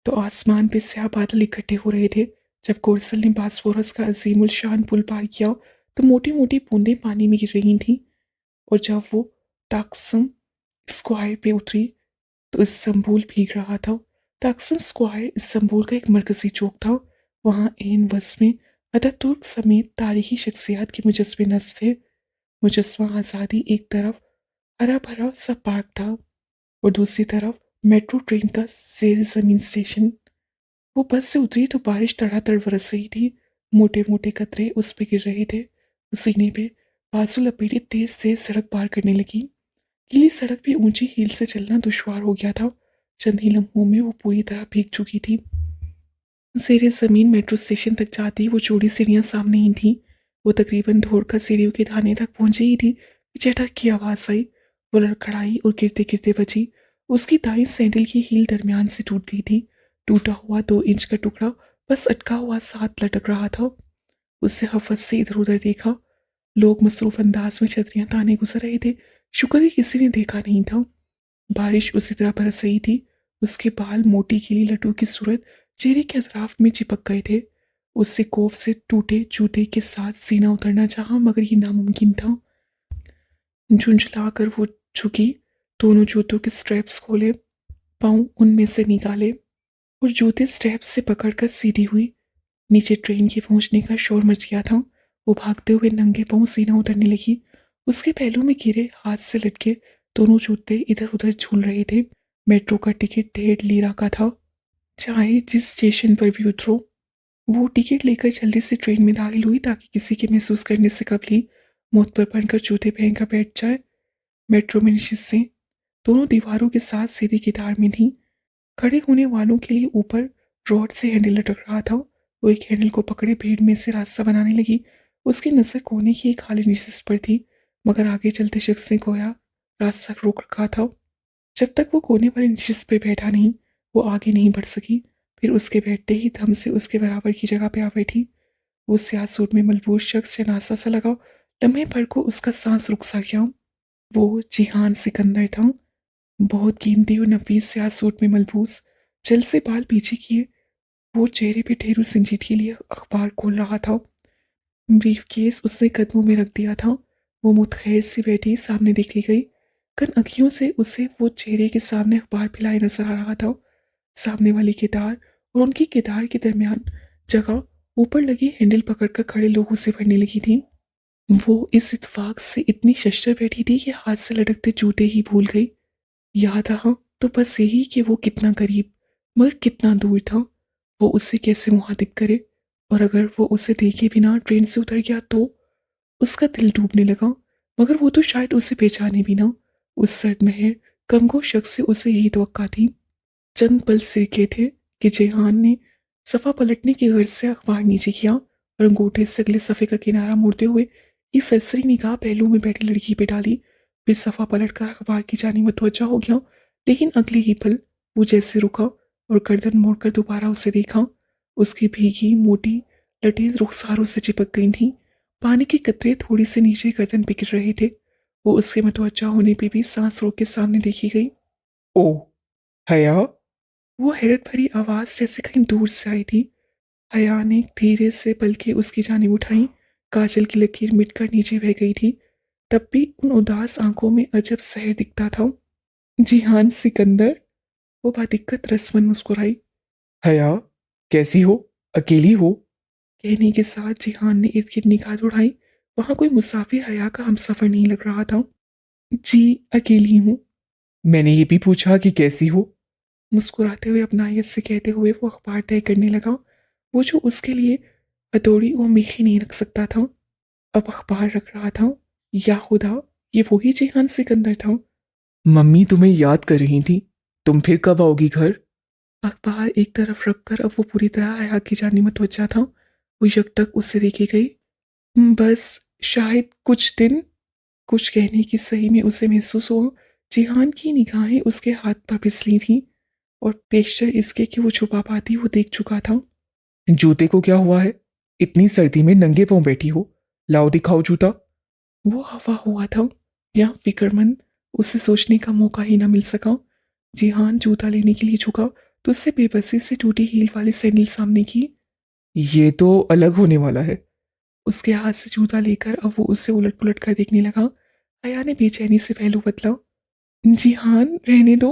तो आसमान पे स्याह बादल इकट्ठे हो रहे थे। जब गोरसल ने बास्फोरस का अजीमुल शान पुल पार किया तो मोटी मोटी बूंदें पानी में गिर रही थीं और जब वो टाक्सम स्क्वायर पे उतरी तो इस्तांबुल भीग रहा था। टाक्सम स्क्वायर इस्तांबुल का एक मरकजी चौक था। वहाँ एन वस में अतातुर्क समेत तारीखी शख्सियात के मुजस्मे नस्ब थे। मुजस्मा आज़ादी एक तरफ हरा भरा सा पार्क था और दूसरी तरफ मेट्रो ट्रेन का जेर जमीन स्टेशन। वो बस से उतरी तो बारिश तड़ातड़ बरस रही थी। मोटे मोटे कतरे उस पे गिर रहे थे। उस सीने पे बाजू लपेटी तेज तेज सड़क पार करने लगी। गीली सड़क पे ऊंची हील से चलना दुश्वार हो गया था। चंद ही लम्हों में वो पूरी तरह भीग चुकी थी। जेर जमीन मेट्रो स्टेशन तक जाती वो चौड़ी सीढ़ियां सामने ही थी। वो तकरीबन दौड़कर सीढ़ियों के धाने तक पहुंची ही थी कि चटक की आवाज आई। वो लड़खड़ाई और गिरते गिरते बची। उसकी दाई सैंडल की हील दरमियान से टूट गई थी। टूटा हुआ 2 इंच का टुकड़ा बस अटका हुआ साथ लटक रहा था। उससे हफस से इधर उधर देखा। लोग मसरूफ अंदाज में छतरियां ताने गुजर रहे थे। शुक्र है किसी ने देखा नहीं था। बारिश उसी तरह बरस रही थी। उसके बाल मोटी गीली लट्टू की सूरत चेहरे के अतराफ में चिपक गए थे। उससे कोफ से टूटे जूते के साथ सीना उतरना चाहा, मगर ये नामुमकिन था। झुंझलाकर वो झुकी, दोनों जूतों के स्ट्रैप्स खोले, पाँव उनमें से निकाले और जूते स्ट्रैप से पकड़कर सीधी हुई। नीचे ट्रेन के पहुंचने का शोर मच गया था। वो भागते हुए नंगे पाँव सीना उतरने लगी। उसके पहलू में गिरे हाथ से लटके दोनों जूते इधर उधर झूल रहे थे। मेट्रो का टिकट 1.5 लीरा का था, चाहे जिस स्टेशन पर भी उतरो। वो टिकट लेकर जल्दी से ट्रेन में दाखिल हुई ताकि किसी के महसूस करने से कबल ही मुंह पर पहनकर जूते पहनकर बैठ जाए। मेट्रो में नशिस्तें दोनों दीवारों के साथ सीधी कतार में थी। खड़े होने वालों के लिए ऊपर रॉड से हैंडल लटक रहा था। वो एक हैंडल को पकड़े भीड़ में से रास्ता बनाने लगी। उसकी नजर कोने की एक खाली नशिस्त पर थी, मगर आगे चलते शख्स ने गोया रास्ता रोक रखा था। जब तक वो कोने वाली नशिस्त पे बैठा नहीं, वो आगे नहीं बढ़ सकी। फिर उसके बैठते ही धम से उसके बराबर की जगह पे आ बैठी। वो स्याह सूट में मलबूस शख्स जनासा सा लगा। लम्हे भर को उसका सांस रुक सा गया। वो जिहान सिकंदर था, बहुत कीमती और नफीस स्याह सूट में मलबूस, जल से बाल पीछे किए। वो चेहरे पे ढेरों संजीदगी लिए अखबार खोल रहा था। ब्रीफ केस उसने कदमों में रख दिया था। वो मुतखैर सी बैठी सामने देखी गई। कन अखियों से उसे वो चेहरे के सामने अखबार फैलाए नजर आ रहा था। सामने वाली कितार और उनकी कितार के दरमियान जगह ऊपर लगी हैंडल पकड़कर खड़े लोगों से भरने लगी थी। वो इस इत्तेफाक से इतनी शशर बैठी थी कि हाथ से लटकते जूते ही भूल गई। याद रहा तो बस यही कि वो कितना करीब मगर कितना दूर था। वो उससे कैसे मुखातिब करे, और अगर वो उसे देखे बिना ट्रेन से उतर गया तो। उसका दिल डूबने लगा, मगर वो तो शायद उसे पहचाने भी ना। उस सर्द महर कमगो शख्स से उसे यही तवक्का थी। चंद पल सिरके थे कि जेहान ने सफ़ा पलटने की गर्ज से अखबार नीचे किया और अंगूठे से अगले सफ़े का किनारा मोड़ते हुए एक सरसरी निगाह पहलू में बैठी लड़की पे डाली। फिर सफ़ा पलटकर अखबार की जानिब मुतवज्जा हो गया, लेकिन अगले ही पल वो जैसे रुका और गर्दन मोड़कर दोबारा उसे देखा। उसकी भीगी मोटी लटें रुखसारों से चिपक गई थीं। पानी के कतरे थोड़ी से नीचे गर्दन पे गिर रहे थे। वो उसके मुतवज्जा होने पे भी सांस रोक के सामने देखी गई। ओह, हया। वो हैरत भरी आवाज जैसे कहीं दूर से आई थी। हया ने धीरे से पलकें उसकी जानिब उठाई। काजल की लकीर मिटकर नीचे बह गई थी। तब भी उन उदास आंखों में अजब सहर दिखता था। जिहान सिकंदर, वो बादिक्कत रस्मन मुस्कुराई। हया, कैसी हो? अकेली हो? कहने के साथ जिहान ने इर्द गिर्द निगाह उड़ाई। वहां कोई मुसाफिर हया का हमसफर नहीं लग रहा था। जी, अकेली हूँ। मैंने ये भी पूछा कि कैसी हो। मुस्कुराते हुए अपनायत से कहते हुए वो अखबार तय करने लगा, वो जो उसके लिए हथौड़ी और मीखी नहीं रख सकता था, अब अखबार रख रहा था। या खुदा, ये वही जिहान सिकंदर था। मम्मी तुम्हें याद कर रही थी। तुम फिर कब आओगी घर? अखबार एक तरफ रखकर अब वो पूरी तरह हया की जानिब मुतवज्जा था। वो यकटक उससे देखी गई। बस शायद कुछ दिन। कुछ कहने की सही में उसे महसूस हुआ जिहान की निगाहें उसके हाथ पर फिसली थीं, और पेशतर इसके कि वो छुपा पाती वो देख चुका था। जूते को क्या हुआ है? इतनी सर्दी में नंगे पांव बैठी हो। लाओ दिखाओ जूता। वो हवा हुआ था या फिक्रमंद, उसे सोचने का मौका ही ना मिल सका। जिहान जूता लेने के लिए झुका तो उससे बेबसी से टूटी हील वाली सैंडल सामने की। ये तो अलग होने वाला है। उसके हाथ से जूता लेकर अब वो उससे उलट पुलट कर देखने लगा। हया ने बेचैनी से पहलू बदला। जिहान, रहने दो।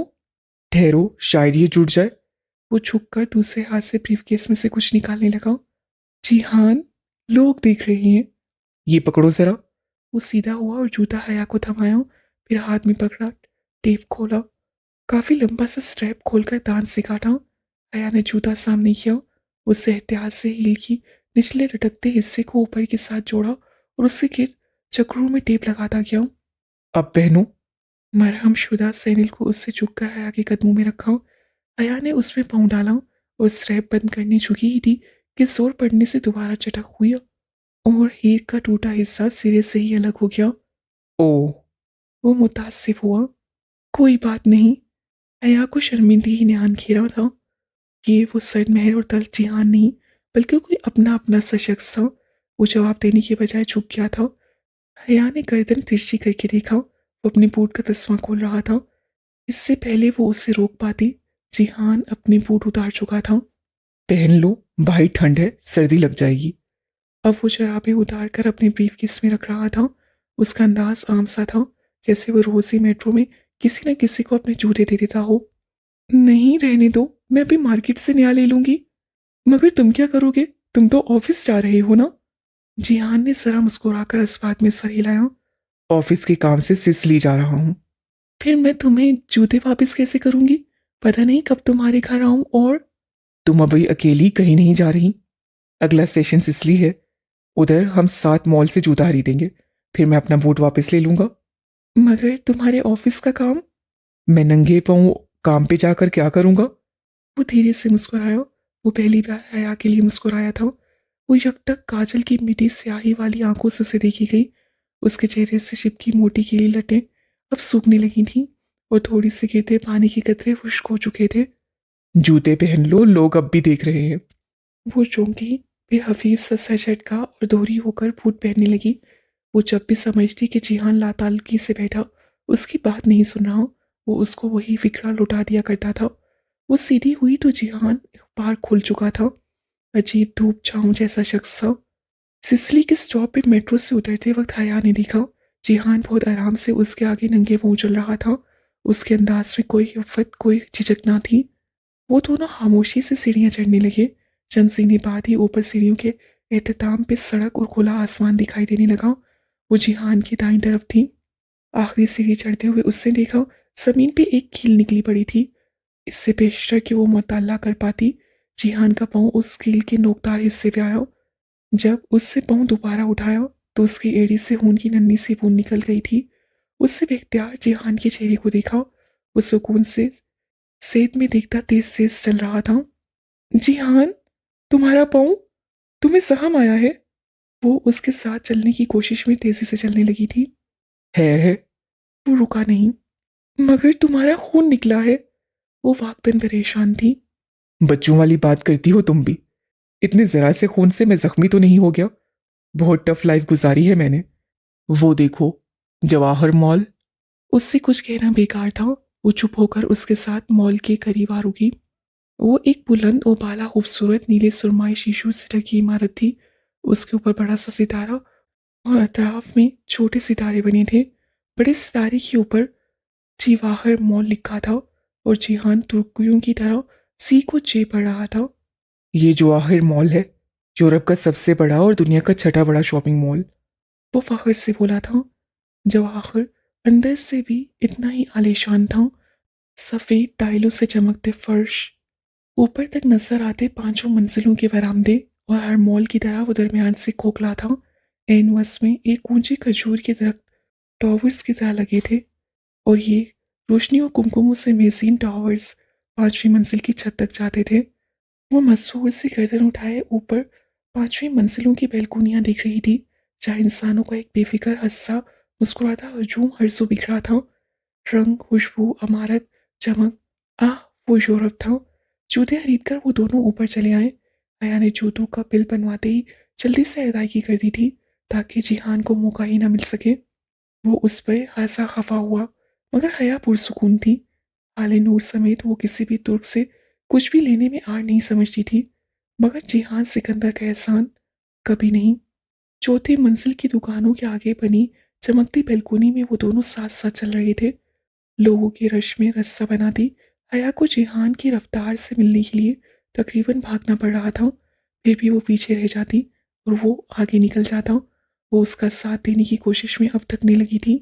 ठहरो, शायद ये जुड़ जाए। वो झुककर दूसरे हाथ से ब्रीफकेस में से कुछ निकालने लगा। जिहान, लोग देख रहे हैं। ये पकड़ो जरा। वो सीधा हुआ और जूता हया को थमाया, फिर हाथ में पकड़ा, टेप खोला, काफी लंबा सा स्ट्रैप खोलकर दांत से काटा। हया ने जूता सामने किया। उससे एहतियात से हील की निचले लटकते हिस्से को ऊपर के साथ जोड़ा और उससे गिर चक्रों में टेप लगाता गया। अब पहनो। मरहम शुदा सैनिल को उससे चुककर हया के कदमों में रखा। हया ने उसमें पाँव डाला और स्ट्रैप बंद करने झुकी ही थी कि जोर पड़ने से दोबारा चटक हुई और हीर का टूटा हिस्सा सिरे से ही अलग हो गया। ओह। वो मुतासिफ हुआ। कोई बात नहीं। हया को शर्मिंदगी ने आन घेरा था। ये वो सरमहर और तल जिहान नहीं, बल्कि कोई अपना अपना सा शख्स था। वो जवाब देने के बजाय झुक गया था। हया ने गर्दन तिरछी करके देखा। वो अपने बूट का तस्मा खोल रहा था। इससे पहले वो उसे रोक पाती, जिहान अपने बूट उतार चुका था। पहन लो। भाई ठंड है, सर्दी लग जाएगी। अब वो शराबें उतार कर अपने ब्रीफकेस में रख रहा था। उसका अंदाज आम सा था, जैसे वो रोज ही मेट्रो में किसी न किसी को अपने जूते दे देता हो। नहीं, रहने दो, मैं अभी मार्केट से नया ले लूंगी। मगर तुम क्या करोगे? तुम तो ऑफिस जा रहे हो ना? जिहान ने जरा मुस्कुराकर इस बात में सर हिलाया। ऑफिस के काम से सिसली जा रहा हूँ। फिर मैं तुम्हें जूते वापस कैसे करूंगी? पता नहीं कब तुम्हारे घर आऊं। और तुम अभी अकेली कहीं नहीं जा रही। अगला स्टेशन सिसली है। उधर हम साथ मॉल से जूता खरीदेंगे। फिर मैं अपना बूट वापस ले लूंगा। मगर तुम्हारे ऑफिस का काम? मैं नंगे पाँव काम पे जाकर क्या करूंगा? वो धीरे से मुस्कुराया। वो पहली बार हया के लिए मुस्कुराया था। वो यकटक काजल की मिटी स्याही वाली आंखों से उसे देखी गई। उसके चेहरे से चिपकी मोटी गीली लटें अब सूखने लगी थीं और थोड़ी सी गिरते पानी के कतरे खुश्क हो चुके थे। जूते पहन लो, लोग अब भी देख रहे हैं। वो चौंकी, फिर हफीफ सा सर झटका और दोहरी होकर बूट पहनने लगी। वो जब भी समझती कि जिहान लाताल्लुकी से बैठा उसकी बात नहीं सुन रहा, वो उसको वही फिक्रा लुटा दिया करता था। वो सीधी हुई तो जिहान अखबार खुल चुका था। अजीब धूप छांव जैसा शख्स था। सिसली के स्टॉप पे मेट्रो से उतरते वक्त हया ने देखा। जिहान बहुत आराम से उसके आगे नंगे पांव चल रहा था। उसके अंदाज में कोई उफ़्फ़त, कोई झिझक ना थी। वो दोनों खामोशी से सीढ़ियां चढ़ने लगे। चंद सीढ़ी बाद ही ऊपर सीढ़ियों के एहतताम पे सड़क और खुला आसमान दिखाई देने लगा। वो जिहान की दाईं तरफ थी। आखिरी सीढ़ी चढ़ते हुए उसने देखा जमीन पे एक कील निकली पड़ी थी। इससे बेशतर कि वो मुताला कर पाती, जिहान का पाँव उस कील के नोकदार हिस्से पे आया। जब उससे पाँव दोबारा उठाया तो उसकी एड़ी से खून की नन्ही सी बूंद निकल गई थी। उससे बेख्तियार जिहान के चेहरे को देखा। वो सुकून से सेद में देखता तेज तेज चल रहा था। जिहान, तुम्हारा पाँव, तुम्हें जख्म आया है? वो उसके साथ चलने की कोशिश में तेजी से चलने लगी थी। खैर है। वो रुका नहीं। मगर तुम्हारा खून निकला है। वो वाकई परेशान थी। बच्चों वाली बात करती हो तुम भी। इतने जरा से खून से मैं जख्मी तो नहीं हो गया। बहुत टफ लाइफ गुजारी है मैंने। वो देखो, जवाहर मॉल। उससे कुछ कहना बेकार था। वो चुप होकर उसके साथ मॉल के करीब आ रुकी। वो एक बुलंद और बाला खूबसूरत नीले सुरमाई शीशों से ढकी इमारत थी। उसके ऊपर बड़ा सा सितारा और अतराफ में छोटे सितारे बने थे। बड़े सितारे के ऊपर जवाहर मॉल लिखा था और जिहान तुर्कियों की तरह सी को जे पढ़ रहा था। ये जवाहर मॉल है, यूरोप का सबसे बड़ा और दुनिया का छठा बड़ा शॉपिंग मॉल। वो फख्र से बोला था। जवाहर अंदर से भी इतना ही आलीशान था। सफेद टाइलों से चमकते फर्श, ऊपर तक नजर आते पांचों मंजिलों के बरामदे, और हर मॉल की तरह वो दरमियान से खोखला था। एनवस में एक ऊंचे खजूर के दरख्त टॉवर्स की तरह लगे थे और ये रोशनी और कुमकुमों से मेज़ीन टावर्स पांचवी मंजिल की छत तक जाते थे। वो मसूर से गर्दन उठाए ऊपर पांचवी मंजिलों की बैल्कोनियां दिख रही थी, जहाँ इंसानों का एक बेफिक्र हंसा मुस्कुराता हजूम हर सू बिखरा था। रंग, खुशबू, अमारत, चमक, आह, वो यूरोप था। जूते खरीदकर वो दोनों ऊपर चले आए। आया ने जूतों का बिल बनवाते ही जल्दी से अदायगी कर दी थी ताकि जिहान को मौका ही ना मिल सके। वो उस पर हंसा खफा हुआ, मगर हया पुरसुकून थी। आले नूर समेत वो किसी भी तुर्क से कुछ भी लेने में आड़ नहीं समझती थी, मगर जिहान सिकंदर का एहसान कभी नहीं। चौथी मंजिल की दुकानों के आगे बनी चमकती बैल्कोनी में वो दोनों साथ साथ चल रहे थे। लोगों की रश में रस्सा बना दी हया को जिहान की रफ्तार से मिलने के लिए तकरीबन भागना पड़ रहा था। फिर भी वो पीछे रह जाती और वो आगे निकल जाता। वो उसका साथ देने की कोशिश में अब थकने लगी थी।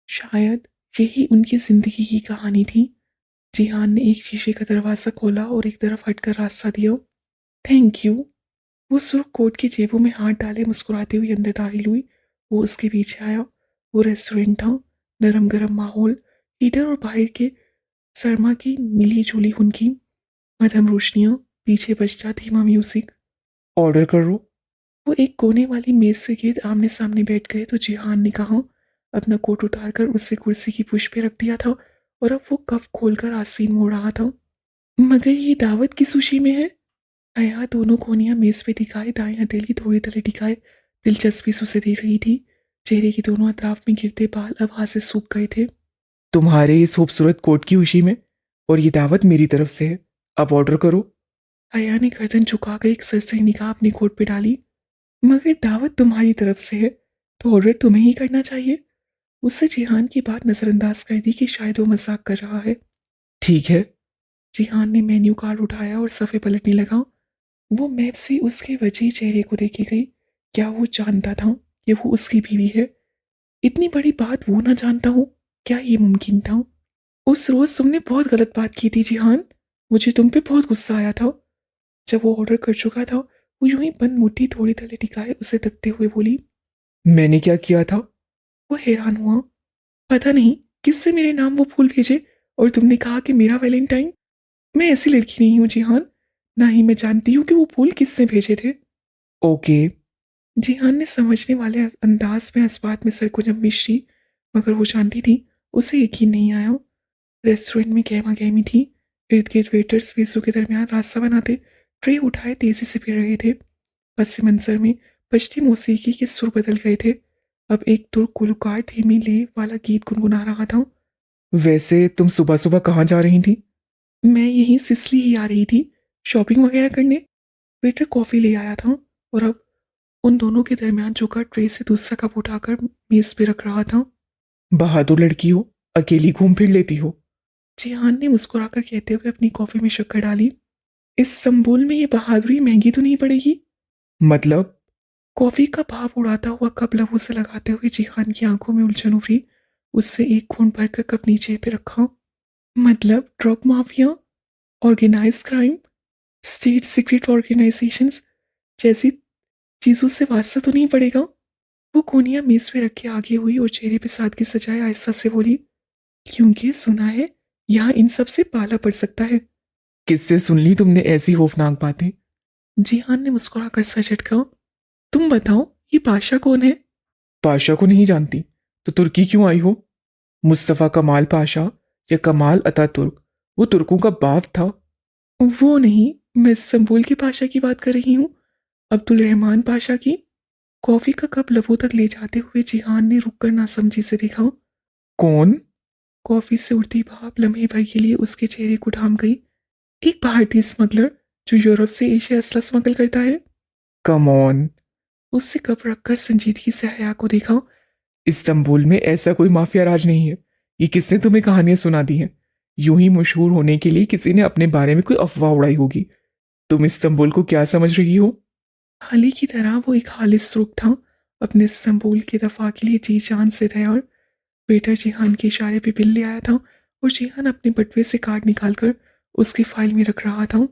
शायद यही उनकी जिंदगी की कहानी थी। जिहान ने एक शीशे का दरवाज़ा खोला और एक तरफ हटकर रास्ता दिया। Thank you. वो सुर्ख कोट की जेबों में हाथ डाले मुस्कुराती हुई अंदर दाखिल हुई। वो उसके पीछे आया। वो रेस्टोरेंट था। नरम गरम माहौल, हीटर और बाहर के सरमा की मिली जुली उनकी मध्यम रोशनियां, पीछे बजता धीमा म्यूजिक। ऑर्डर करो। वो एक कोने वाली मेज से गिर्द आमने सामने बैठ गए तो जिहान ने कहा। अपना कोट उतारकर उसे कुर्सी की पुश पे रख दिया था और अब वो कफ खोलकर आसीन मोड़ रहा था। मगर ये दावत किस सूची में है? हया दोनों कोनियां मेज पे टिकाए दाएं हथेली थोड़ी तले टिकाए दिलचस्पी से उसे देख रही थी। चेहरे के दोनों अतराफ में गिरते बाल अब हाथ से सूख गए थे। तुम्हारे इस खूबसूरत कोट की खुशी में, और ये दावत मेरी तरफ से है। अब ऑर्डर करो। आया ने गर्दन झुकाकर एक सरसरी निगाह अपनी कोट पे डाली। मगर दावत तुम्हारी तरफ से है तो ऑर्डर तुम्हें ही करना चाहिए। उससे जिहान की बात नजरअंदाज कर दी कि शायद वो मजाक कर रहा है। ठीक है। जिहान ने मेन्यू कार्ड उठाया और सफ़े पलटने लगा। वो मैप से उसके वजीह चेहरे को देखे गई। क्या वो जानता था कि वो उसकी बीवी है? इतनी बड़ी बात वो ना जानता हो, क्या ये मुमकिन था? उस रोज तुमने बहुत गलत बात की थी जिहान। मुझे तुम पे बहुत गुस्सा आया था। जब वो ऑर्डर कर चुका था, वो यूं ही बंद मुट्ठी थोड़ी तले टिकाए उसे तकते हुए बोली। मैंने क्या किया था? वो हैरान हुआ। पता नहीं किससे मेरे नाम वो फूल भेजे और तुमने कहा कि मेरा वैलेंटाइन। मैं ऐसी लड़की नहीं हूँ जिहान। ना ही मैं जानती हूँ कि वो फूल किससे भेजे थे। ओके। जिहान ने समझने वाले अंदाज में इस बात में सर को जम्बिश दी, मगर वो जानती थी उसे यकीन नहीं आया। रेस्टोरेंट में गहमा गहमी थी। इर्द गिर्द वेटर्स वेसों के दरमियान रास्ता बनाते ट्रे उठाए तेजी से फिर रहे थे। पस मंजर में पश्ती मौसीकी के सुर बदल गए थे। अब एक तुर्क गुलकार धीमी ले वाला गीत गुनगुना रहा था। वैसे तुम सुबह सुबह कहाँ जा रही थी? मैं यहीं सिसली ही आ रही थी, शॉपिंग वगैरह करने। वेटर कॉफ़ी ले आया था और अब उन दोनों के दरमियान झुका ट्रे से दूसरा कप उठाकर मेज पे रख रहा था। बहादुर लड़की हो, अकेली घूम फिर लेती हो। जिहान ने मुस्कुराकर कहते हुए अपनी कॉफ़ी में शक्कर डाली। इस संबोल में ये बहादुरी महंगी तो नहीं पड़ेगी? मतलब? कॉफ़ी का भाप उड़ाता हुआ कप लबों से लगाते हुए जिहान की आंखों में उलझन उभरी। उससे एक घूंट भरकर कप नीचे पे रखा। मतलब drug mafia, organise crime, state secret organisations जैसी चीजों से वास्ता तो नहीं पड़ेगा? वो कोनिया मेज पे रख के आगे हुई और चेहरे पे सादगी सजाए आहिस्ता से बोली। क्योंकि सुना है यहाँ इन सब से पाला पड़ सकता है। किससे सुन ली तुमने ऐसी खौफनाक बातें? जिहान ने मुस्कुराकर सर झटका। तुम बताओ, ये पाशा कौन है? पाशा को नहीं जानती तो तुर्की क्यों आई हो? मुस्तफ़ा कमाल पाशा या कमाल अतातुर्क, वो तुर्कों का बाप था। वो नहीं, मैं संबोल के पाशा की बात कर रही हूँ, अब्दुल रहमान पाशा की। कॉफी का कप लबों तक ले जाते हुए जिहान ने रुककर नासमझी से देखा। कौन? कॉफी से उड़ती भाप लम्हे भर के लिए उसके चेहरे को ढाम गई। एक भारतीय स्मगलर जो यूरोप से एशिया असला स्मगल करता है। Come on. उससे कप रखकर संजीदगी से हया को देखा। इस्तांबुल में ऐसा कोई माफिया राज नहीं है। ये किसने तुम्हें कहानियां सुना दी हैं? यूं ही मशहूर होने के लिए किसी ने अपने बारे में कोई अफवाह उड़ाई होगी। तुम इस्तांबुल को क्या समझ रही हो? हली की तरह वो एक खालिस रुख था, अपने संबोल के दफा के लिए जी जान से तैयार। वेटर जिहान के इशारे पे बिल ले आया था और जिहान अपने बटुए से कार्ड निकालकर उसकी फाइल में रख रहा था।